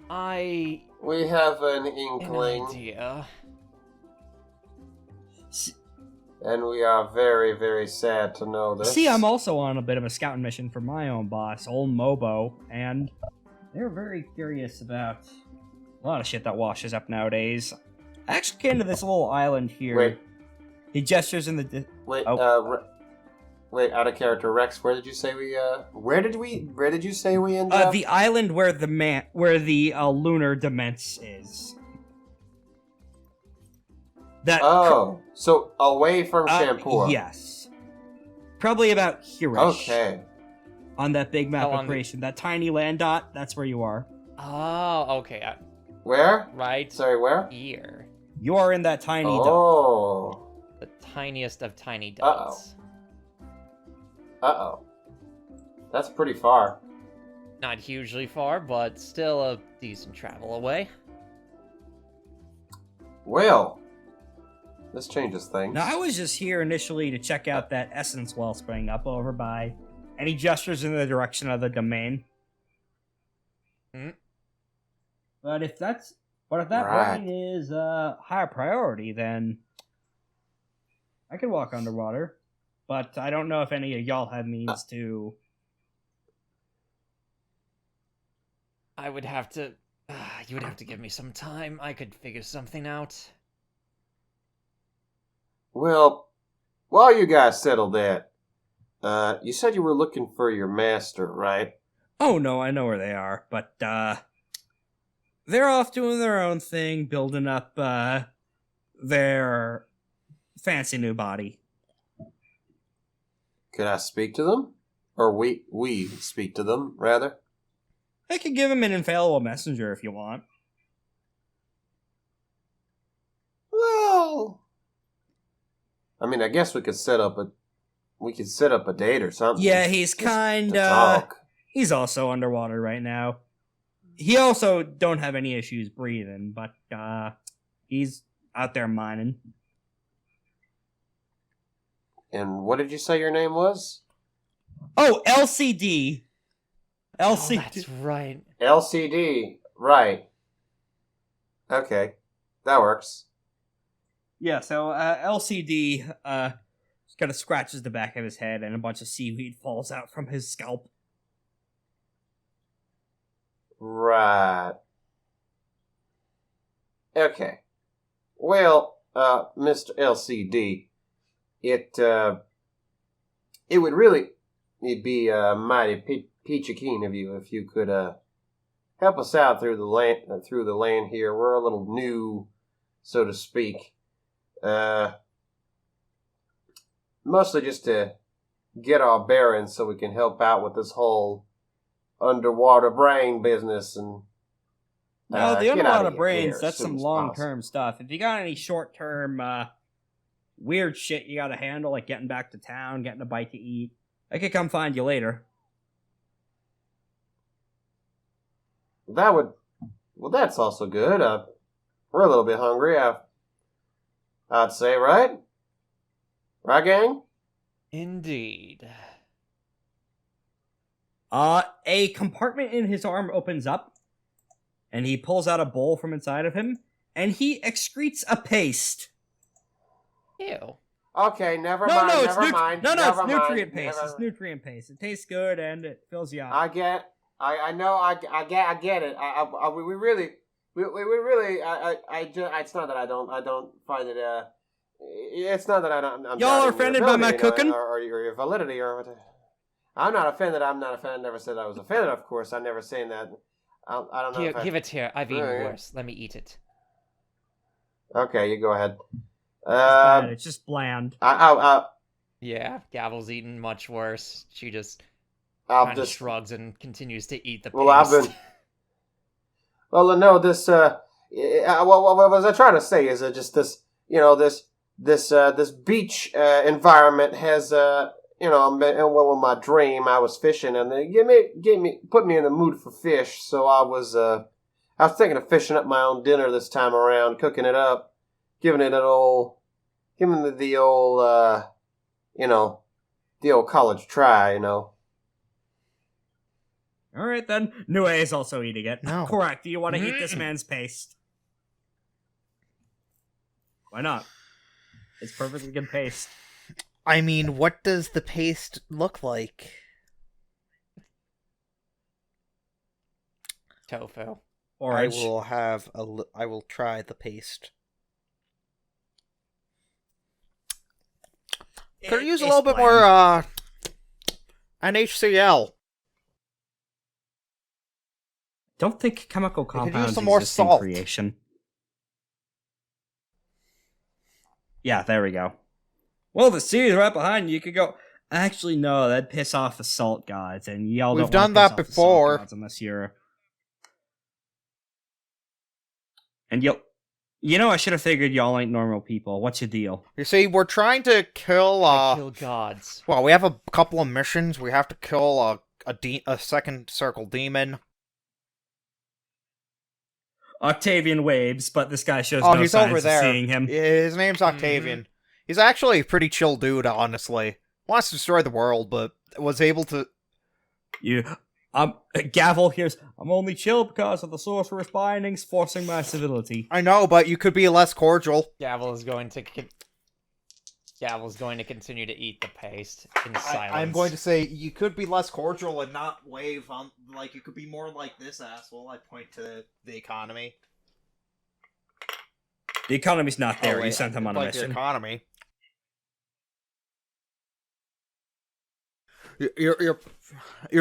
B: We have an inkling,
D: idea.
B: and we are very, very sad to know this.
A: See, I'm also on a bit of a scouting mission for my own boss, old Mobo, and they're very curious about A lot of shit that washes up nowadays. I actually came to this little island here.
B: Wait.
A: He gestures in the...
B: Wait,
A: Oh.
B: wait, out of character, Rex. Where did you say we? Where did you say we ended up?
A: the island where the lunar demence is. That
B: So away from Champoor.
A: Yes. Probably about here.
B: Okay.
A: On that big map
D: How
A: of
D: long-
A: creation. That tiny land dot, that's where you are.
D: Oh, okay.
B: Where?
D: Right
B: Sorry, where?
D: here.
A: You are in that tiny dot.
B: Oh.
D: The tiniest of tiny dots.
B: Uh-oh. That's pretty far.
D: Not hugely far, but still a decent travel away.
B: Well, this changes things.
A: Now, I was just here initially to check out that essence wellspring up over by... And he gestures in the direction of the domain.
D: Hmm?
A: But if that
B: Right.
A: really is a higher priority, then I could walk underwater. But I don't know if any of y'all have means to...
D: I would have to... you would have to give me some time. I could figure something out.
B: Well, while you guys settle that, you said you were looking for your master, right?
A: Oh no, I know where they are, but they're off doing their own thing, building up their fancy new body.
B: Could I speak to them? Or we speak to them, rather?
A: I could give him an infallible messenger if you want.
B: Well, I mean, I guess we could set up a date or something.
A: Yeah, he's
B: Just
A: kind
B: to talk.
A: he's also underwater right now. He also don't have any issues breathing, but he's out there mining.
B: And what did you say your name was?
A: Oh, LCD.
D: Oh,
A: LCD.
D: that's right.
B: LCD. Right. Okay. That works.
A: Yeah, so LCD just kind of scratches the back of his head and a bunch of seaweed falls out from his scalp.
B: Right. Okay. Well, Mr. LCD, it would really be mighty peachy keen of you if you could help us out through the land here. We're a little new, so to speak. Mostly just to get our bearings so we can help out with this whole underwater brain business and
A: No, the
B: get out
A: underwater
B: of your
A: brains,
B: hair
A: that's
B: as soon
A: some
B: as
A: long-term stuff. If you got any short-term weird shit you gotta handle, like getting back to town, getting a bite to eat, I could come find you later.
B: possible. That's also good. We're a little bit hungry. I'd say, right? Right, gang?
D: Indeed.
A: A compartment in his arm opens up, and he pulls out a bowl from inside of him, and he excretes a paste.
D: Ew.
B: Okay, never
A: No,
B: mind.
A: no, it's
B: never mind.
A: no,
B: never
A: it's
B: mind,
A: nutrient paste.
B: never-
A: It's nutrient paste. It tastes good and it fills you up.
B: I know. I get it. We really. It's not that I don't find it. It's not that I'm
A: Y'all
B: doubting
A: are
B: your
A: offended by my
B: ability,
A: cooking?
B: or your validity, or what? I'm not offended. I'm not offended. I never said I was offended. Of course, I'm never saying that. I don't know.
D: Here,
B: if I-
D: give it here. I've eaten
B: Alright.
D: worse. Let me eat it.
B: Okay, you go ahead.
A: It's bad. It's just bland.
D: Yeah, Gavel's eaten much worse. She just
B: I'll
D: kind of
B: just.
D: shrugs and continues to eat the paste.
B: Well, I've been. Well, no, this. What was I trying to say is just this. This beach environment has. With my dream, I was fishing, and they put me in the mood for fish. So I was thinking of fishing up my own dinner this time around, cooking it up, giving it the old college try.
A: Alright then. Nue is also eating it.
E: No.
A: Correct. Do you want to eat this man's paste? Why not? It's perfectly good paste.
E: I mean, what does the paste look like?
D: Tofu.
A: Orange.
E: I will try the paste. Could use a little bit more NaCl.
A: Don't think chemical
E: could use
A: compounds
E: some more
A: exist in
E: salt.
A: creation. Yeah, there we go. Well, the sea's right behind you. You could go. Actually, no, that'd piss off the salt gods, and y'all
E: We've
A: don't wanna
E: done that
A: piss off the
E: before.
A: salt gods unless you're. And you know, I should have figured y'all ain't normal people. What's your deal?
E: You see, we're trying to kill
D: Kill gods.
E: well, we have a couple of missions. We have to kill a second circle demon.
A: Octavian waves, but this guy shows
E: Oh,
A: no
E: he's
A: signs
E: over
A: of
E: there.
A: seeing him.
E: His name's Octavian. He's actually a pretty chill dude, honestly. Wants to destroy the world, but was able to.
A: Gavel here's. I'm only chill because of the sorcerer's bindings forcing my civility.
E: I know, but you could be less cordial.
D: Gavel is going to continue to eat the paste in silence.
E: I'm going to say you could be less cordial and not wave on. Like, you could be more like this asshole. I point to the economy.
A: The economy's not there.
E: Oh,
A: You
E: wait,
A: sent him on a
E: point to
A: mission.
E: economy. You're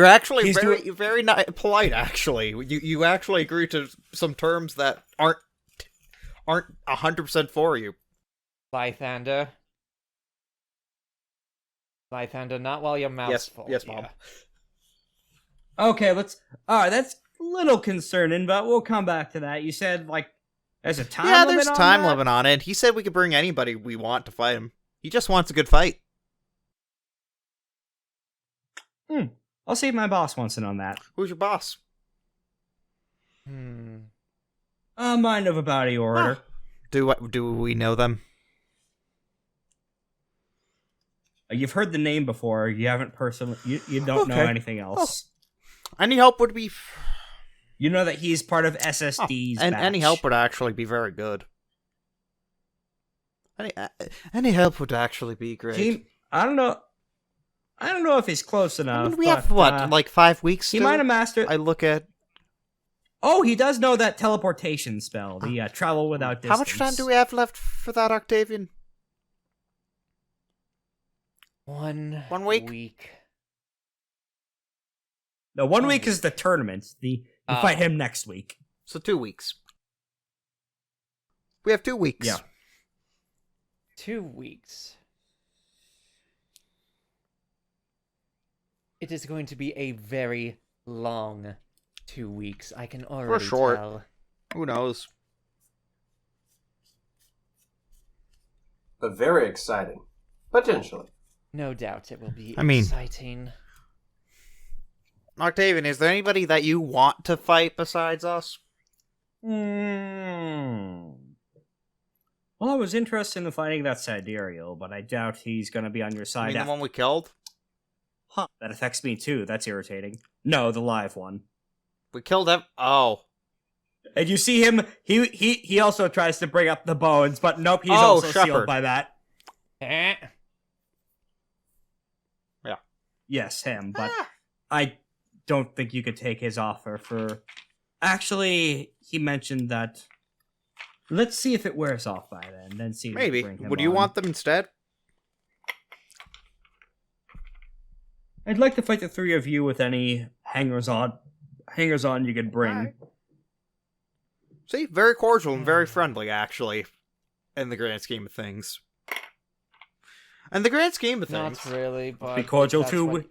E: actually
A: He's
E: very polite. Actually, you actually agree to some terms that aren't 100% for you.
D: Lythander, not while your mouth's full.
E: Yes, Mom.
A: Okay, alright, that's a little concerning, but we'll come back to that. You said, like, there's a time limit
E: there's
A: on
E: time
A: that?
E: limit on it. He said we could bring anybody we want to fight him. He just wants a good fight.
A: I'll see if my boss wants in on that.
E: Who's your boss?
A: A mind of a body orator.
E: Do we know them?
A: You've heard the name before. You haven't personally. You don't know
E: Okay.
A: anything else.
E: Any help would be.
A: You know that he's part of SSD's
E: and
A: batch.
E: any help would actually be very good. Any help would actually be great.
A: I don't know if he's close enough.
E: I mean, we
A: but,
E: have what, like 5 weeks?
A: He
E: still?
A: might have mastered.
E: I look at.
A: Oh, he does know that teleportation spell, the travel without distance.
E: How much time do we have left for that, Octavian?
D: 1
E: week?
A: No, 1 week is the tournament. You fight him next week.
E: So 2 weeks. We have 2 weeks.
A: Yeah.
D: 2 weeks. It is going to be a very long 2 weeks. I can already
E: short.
D: tell.
E: Who knows?
B: But very exciting. Potentially.
D: No doubt it will be
E: I mean-
D: exciting.
E: Octavian, is there anybody that you want to fight besides us?
A: Well, I was interested in fighting that Sidereal, but I doubt he's going to be on your
E: I
A: side.
E: mean, the one we killed?
A: Huh, that affects me too. That's irritating. No, the live one.
E: We killed him. Oh.
A: And you see him, he also tries to bring up the bones, but nope, he's
E: Oh,
A: also
E: Shepherd.
A: sealed by that.
D: Eh.
E: Yeah.
A: Yes, him, but I don't think you could take his offer for... Actually, he mentioned that... Let's see if it wears off by then see if we
E: Maybe.
A: bring him
E: Would you
A: on.
E: want them instead?
A: I'd like to fight the three of you with any hangers-on you could bring.
E: Alright. See, very cordial and very friendly, actually, in the grand scheme of things. In the grand scheme of things,
D: Not really, but
A: Be cordial
D: that's
A: too.
D: what-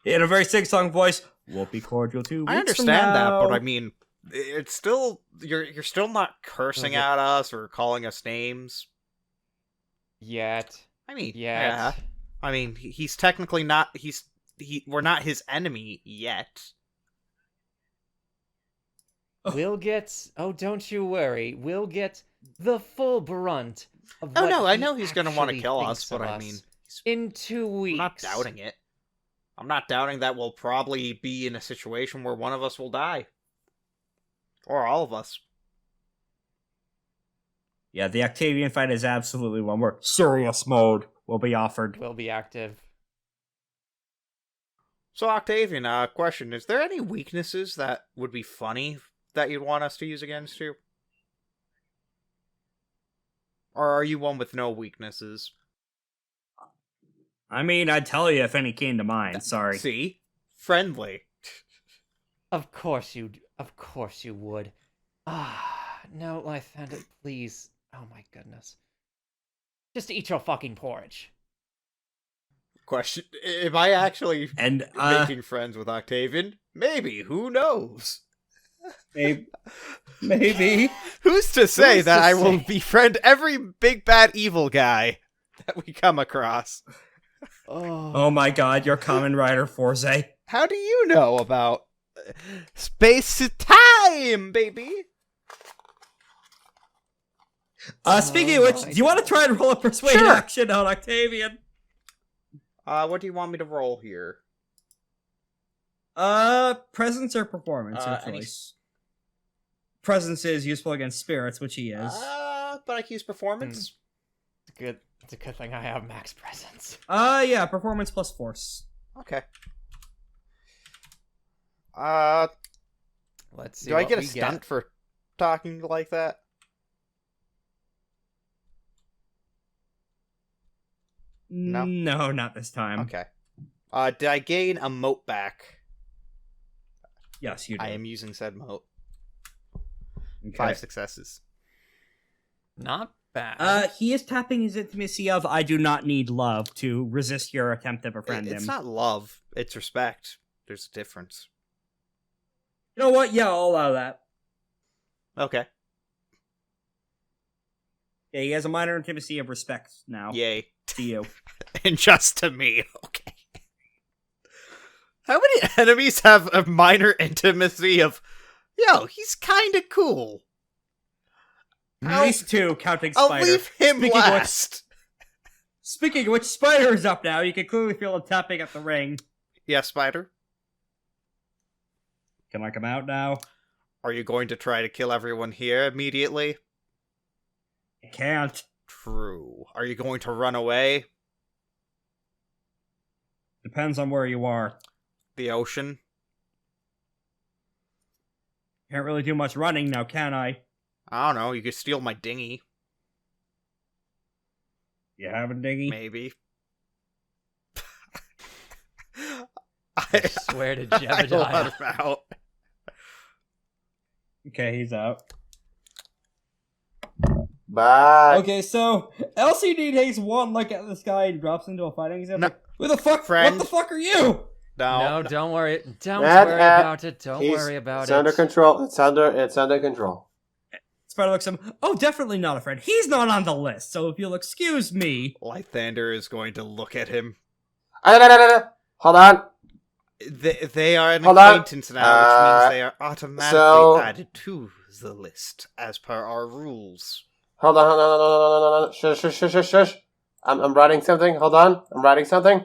A: In a very sing-song voice, we'll be cordial too.
E: I understand that, but I mean, it's still you're still not cursing
D: Okay.
E: at us or calling us names.
D: Yet.
E: I mean,
D: Yet.
E: I mean, he's technically not. We're not his enemy yet.
D: We'll get... Oh, don't you worry. We'll get the full brunt of
E: Oh
D: what
E: no, I
D: he
E: know he's gonna want to
D: actually
E: kill
D: thinks
E: us, but
D: of
E: I mean,
D: in 2 weeks.
E: I'm not doubting it. I'm not doubting that we'll probably be in a situation where one of us will die, or all of us.
A: Yeah, the Octavian fight is absolutely one where serious mode will be offered.
D: Will be active.
E: So Octavian, question: is there any weaknesses that would be funny that you'd want us to use against you? Or are you one with no weaknesses?
A: I mean, I'd tell you if any came to mind. Sorry.
E: See? Friendly.
D: Of course you would. No, Lythander, please. Oh my goodness. Just eat your fucking porridge.
E: Question: am I actually
A: And
E: making friends with Octavian? Maybe. Who knows?
A: maybe.
E: Who's to say
A: Who's
E: that
A: to
E: I will
A: say?
E: befriend every big bad evil guy that we come across?
A: Oh my God, you're Common Rider Forze.
E: How do you know about space time, baby?
A: Speaking of which, do you want to try and roll a persuade
E: Sure.
A: action on Octavian?
E: What do you want me to roll here?
A: Presence or performance? Your
E: any-
A: choice. Presence is useful against spirits, which he is.
E: But I can use performance.
D: It's a good thing I have max presence.
A: Yeah, performance plus force.
E: Okay.
D: Let's see.
E: Do I
D: what
E: get a
D: we
E: stunt for talking like that? No?
A: No, not this time.
E: Okay. Did I gain a moat back?
A: Yes, you do.
E: I am using said moat.
A: Okay.
E: 5 successes.
D: Not bad.
A: He is tapping his intimacy of I do not need love to resist your attempt to befriend
E: It's
A: him.
E: not love. It's respect. There's a difference.
A: You know what? Yeah, I'll allow that.
E: Okay.
A: Yeah, he has a minor intimacy of respect now.
E: Yay.
A: To you.
E: And just to me. Okay. How many enemies have a minor intimacy of, yo, he's kinda cool?
A: At least 2, counting
E: I'll
A: Spider.
E: leave him
A: Speaking of which-
E: last.
A: Speaking of which, Spider is up now. You can clearly feel him tapping at the ring.
E: Yeah, Spider.
A: Can I come out now?
E: Are you going to try to kill everyone here immediately?
A: I can't.
E: True. Are you going to run away?
A: Depends on where you are.
E: The ocean?
A: Can't really do much running now, can I?
E: I don't know, you could steal my dinghy.
A: You have a dinghy?
E: Maybe.
D: I swear to
E: I
D: Jebediah.
E: let him out.
A: Okay, he's out.
B: Bye.
A: Okay, so LCD takes one look at this guy and drops into a fighting zone.
E: No.
A: Like, who the fuck?
E: Friend.
A: What the fuck are you?
D: No, don't worry. Don't
B: Matt,
D: worry about it. Don't
B: He's-
D: worry about
B: it's
D: it.
B: under control. It's under control.
A: Spider looks at him. Oh, definitely not a friend. He's not on the list. So if you'll excuse me.
E: Lythander is going to look at him.
B: Hold on.
E: They are an
B: Hold on.
E: acquaintance now, which means they are automatically
B: so-
E: added to the list, as per our rules.
B: Hold on. Shush. I'm writing something. Hold on. I'm writing something.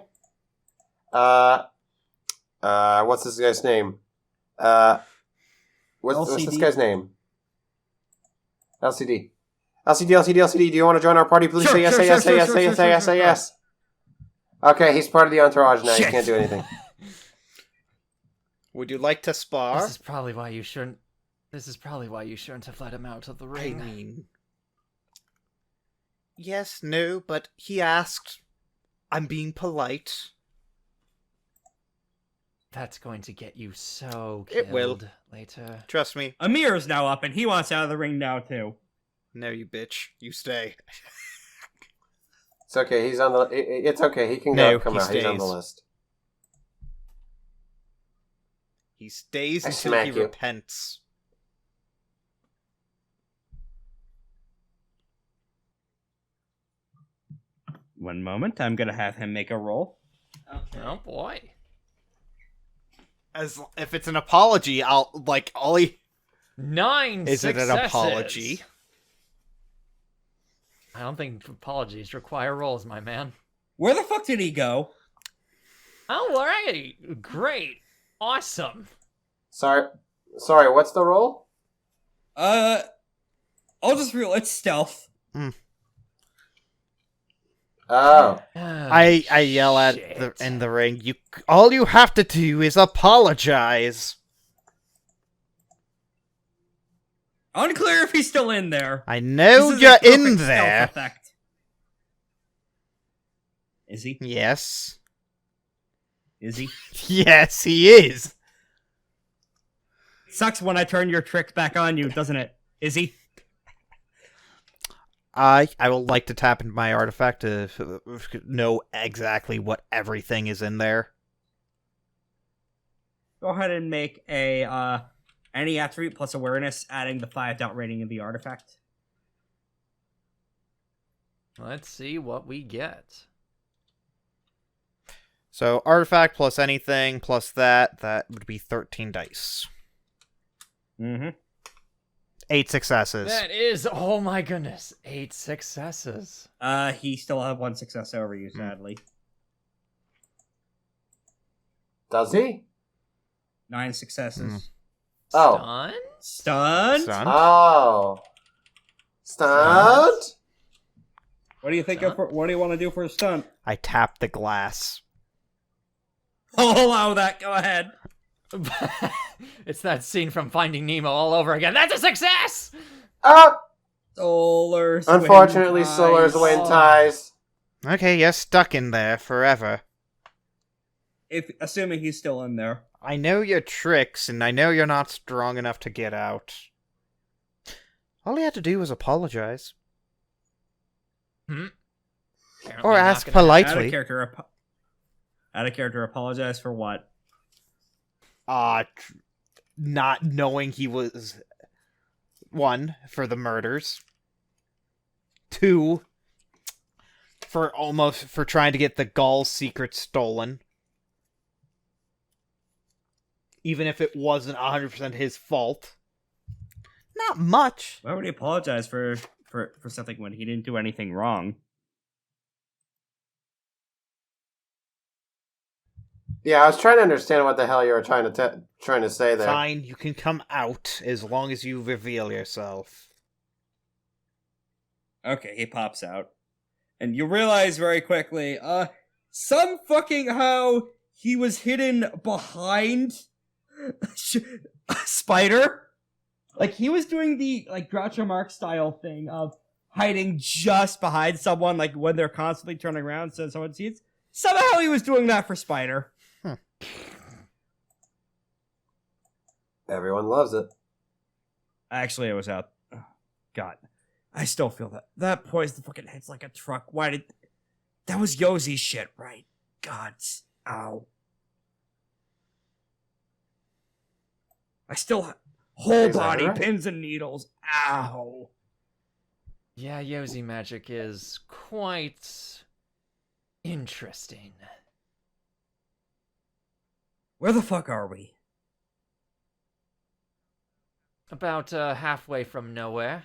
B: What's this guy's name? What's this
A: LCD?
B: guy's name? LCD. LCD. Do you want to join our party? Please
A: Sure,
B: say yes,
A: sure,
B: say yes,
A: sure,
B: say yes,
A: sure,
B: say
A: sure,
B: yes, say
A: sure,
B: yes,
A: sure,
B: say
A: sure.
B: yes. Okay, he's part of the entourage now. He
A: Shit.
B: can't do anything.
E: Would you like to spar?
D: This is probably why you shouldn't. This is probably why you shouldn't have let him out of the
E: I
D: ring.
E: mean... Yes, no, but he asked. I'm being polite.
D: That's going to get you so killed
E: It will.
D: later.
E: Trust me.
A: Amir is now up and he wants out of the ring now too.
E: No, you bitch. You stay.
B: It's okay. He's on the. It's okay. He can
E: No,
B: come
E: he
B: out. He's on the
E: stays.
B: list.
E: He stays
B: I
E: until
B: smack
E: he
B: you.
E: repents.
A: One moment. I'm gonna have him make a roll.
D: Oh boy.
E: As if it's an apology, I'll like all he
D: 9
E: is it
D: successes.
E: an apology?
D: I don't think apologies require rolls, my man.
A: Where the fuck did he go?
D: Alright, great, awesome.
B: Sorry. What's the roll?
A: I'll just rule it's stealth.
B: Oh.
E: I yell at
D: Shit.
E: in the ring. All you have to do is apologize.
A: Unclear if he's still in there.
E: I know
A: This is
E: you're
A: a perfect
E: in
A: stealth
E: there.
A: effect. Is he?
E: Yes.
A: Is he?
E: Yes, he is.
A: Sucks when I turn your trick back on you, doesn't it? Is he?
E: I will like to tap into my artifact to know exactly what everything is in there.
A: Go ahead and make a any attribute plus awareness, adding the 5 dot rating of the artifact.
D: Let's see what we get.
E: So artifact plus anything plus that would be 13 dice.
A: Mm-hmm.
E: 8 successes.
D: That is, oh my goodness, 8 successes.
A: He still have 1 success over you, sadly.
B: Does he?
A: 9 successes.
B: Oh.
D: Stunned?
A: Stunned?
E: Stunned.
B: Oh. Stunned?
A: What do you think of? What do you want to do for a stunt?
E: I tap the glass.
A: I'll allow that. Go ahead.
D: It's that scene from Finding Nemo all over again. That's a success!
B: Ah!
A: Solar.
B: Unfortunately,
A: swim
B: Solar's
A: ties.
B: wind ties.
E: Okay, you're stuck in there forever.
A: Assuming he's still in there.
E: I know your tricks, and I know you're not strong enough to get out. All you had to do was apologize.
D: Apparently
E: Or
D: not
E: ask
D: gonna happen.
E: politely.
A: Out of character, apologize for what?
E: Not knowing he was... 1, for the murders. 2, for trying to get the Gaul's secret stolen. Even if it wasn't 100% his fault. Not much.
A: Why would he apologize for something when he didn't do anything wrong?
B: Yeah, I was trying to understand what the hell you were trying to say there.
E: Fine, you can come out as long as you reveal yourself.
A: Okay, he pops out. And you realize very quickly, some fucking how he was hidden behind Spider. Like, he was doing the, Groucho Marx style thing of hiding just behind someone, when they're constantly turning around so someone sees. Somehow he was doing that for Spider.
B: Everyone loves it.
A: Actually, it was out. Oh, God. I still feel that. That poison fucking hits like a truck. Why did... That was Yozi's shit, right? God. Ow. I still... Whole
B: Is that
A: body,
B: right?
A: pins and needles. Ow.
D: Yeah, Yozi magic is quite interesting.
A: Where the fuck are we?
D: About halfway from nowhere.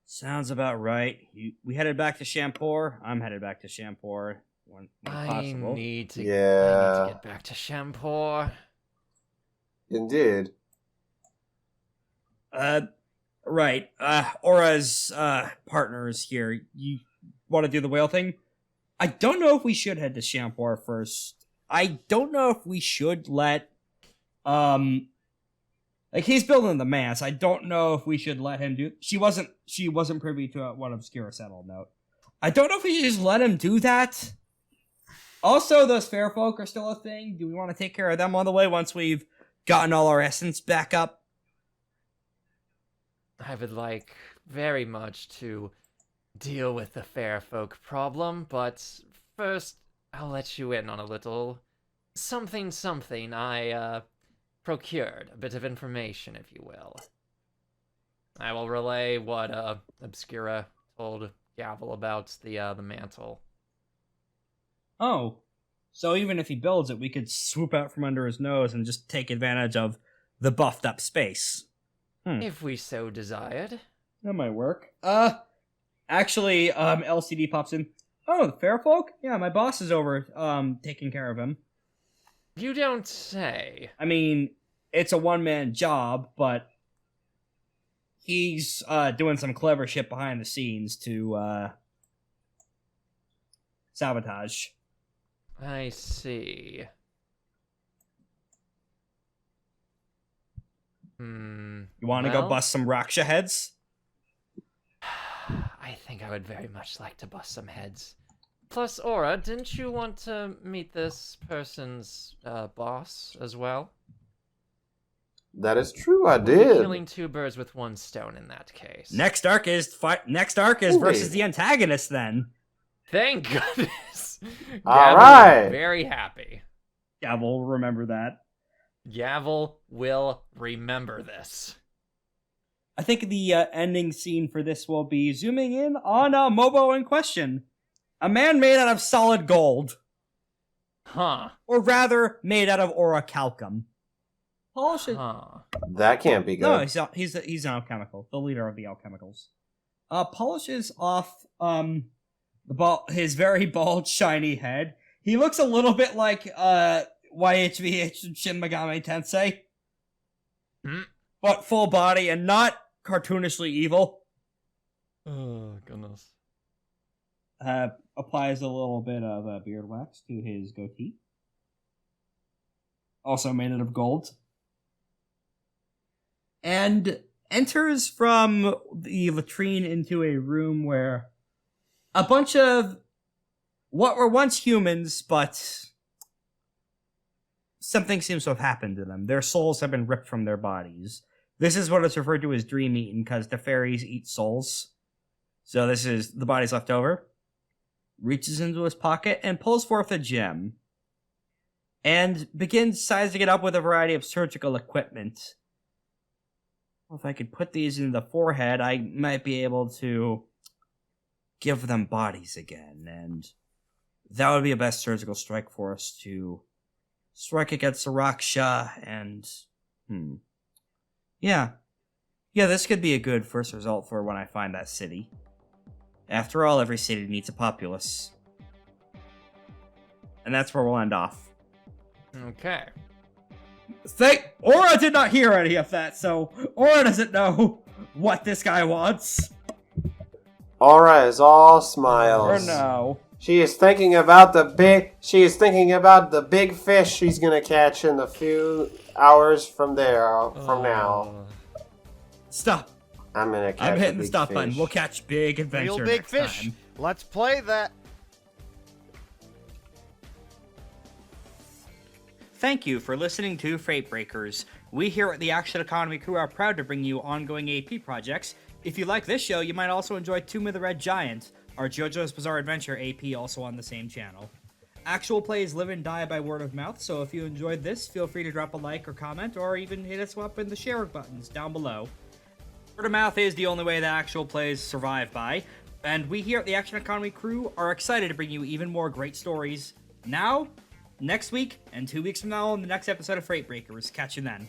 A: Sounds about right. We headed back to Champoor. I'm headed back to Champoor when
D: I
A: possible.
D: need to
B: Yeah.
D: get back to Champoor.
B: Indeed.
A: Right. Aura's partners here. You want to do the whale thing? I don't know if we should head to Champoor first. I don't know if we should let he's building the mass. I don't know if we should let him do. She wasn't privy to what Obscura said. I'll note. I don't know if we should just let him do that. Also, those fair folk are still a thing. Do we want to take care of them on the way once we've gotten all our essence back up?
D: I would like very much to deal with the fair folk problem, but first I'll let you in on a little something I procured, a bit of information, if you will. I will relay what Obscura told Gavel about the mantle.
A: Oh, so even if he builds it, we could swoop out from under his nose and just take advantage of the buffed up space.
D: If we so desired.
A: That might work. Actually, LCD pops in. Oh, the fair folk? Yeah, my boss is over, taking care of him.
D: You don't say.
A: I mean, it's a one-man job, but he's, doing some clever shit behind the scenes to, sabotage.
D: I see.
A: You want to go
D: well,
A: bust some Raksha heads?
D: I think I would very much like to bust some heads. Plus, Aura, didn't you want to meet this person's boss as well?
B: That is true, I
D: We'll be
B: did.
D: killing two birds with one stone in that case.
A: Next arc is versus the antagonist. Then
D: Thank goodness.
B: All
D: Gavel
B: right.
D: is very happy.
A: Gavel, remember that.
D: Gavel will remember this.
A: I think the ending scene for this will be zooming in on Mobo in question, a man made out of solid gold,
D: Huh.
A: or rather, made out of orichalcum. Polish is...
D: Huh.
B: That can't be good.
A: No, he's an alchemical, the leader of the alchemicals. Polishes off his very bald, shiny head. He looks a little bit like YHVH and Shin Megami Tensei, but full body and not cartoonishly evil.
D: Oh goodness.
A: Applies a little bit of beard wax to his goatee, also made out of gold. And enters from the latrine into a room where a bunch of what were once humans, but something seems to have happened to them. Their souls have been ripped from their bodies. This is what is referred to as dream eaten, because the fairies eat souls. So this is the body's left over. Reaches into his pocket and pulls forth a gem. And begins sizing it up with a variety of surgical equipment. Well, if I could put these in the forehead, I might be able to give them bodies again, and that would be a best surgical strike for us to strike against the Raksha, and yeah, this could be a good first result for when I find that city. After all, every city needs a populace. And that's where we'll end off.
D: Okay.
A: Aura did not hear any of that, so Aura doesn't know what this guy wants.
B: Aura is all smiles.
A: Or no.
B: She is thinking about the big fish she's gonna catch in a few hours from now.
A: Stop.
B: I'm gonna catch
A: I'm hitting
B: a
A: the
B: big
A: stop
B: fish.
A: button. We'll catch big adventure
E: Real big
A: next
E: fish.
A: time.
E: Let's play that.
A: Thank you for listening to FateBreakers. We here at the Action Economy Crew are proud to bring you ongoing AP projects. If you like this show, you might also enjoy Tomb of the Red Giant, our JoJo's Bizarre Adventure AP, also on the same channel. Actual plays live and die by word of mouth, so if you enjoyed this, feel free to drop a like or comment, or even hit us up in the share buttons down below. Word of mouth is the only way that actual plays survive by, and we here at the Action Economy Crew are excited to bring you even more great stories now, next week, and 2 weeks from now on the next episode of FateBreakers. Catch you then.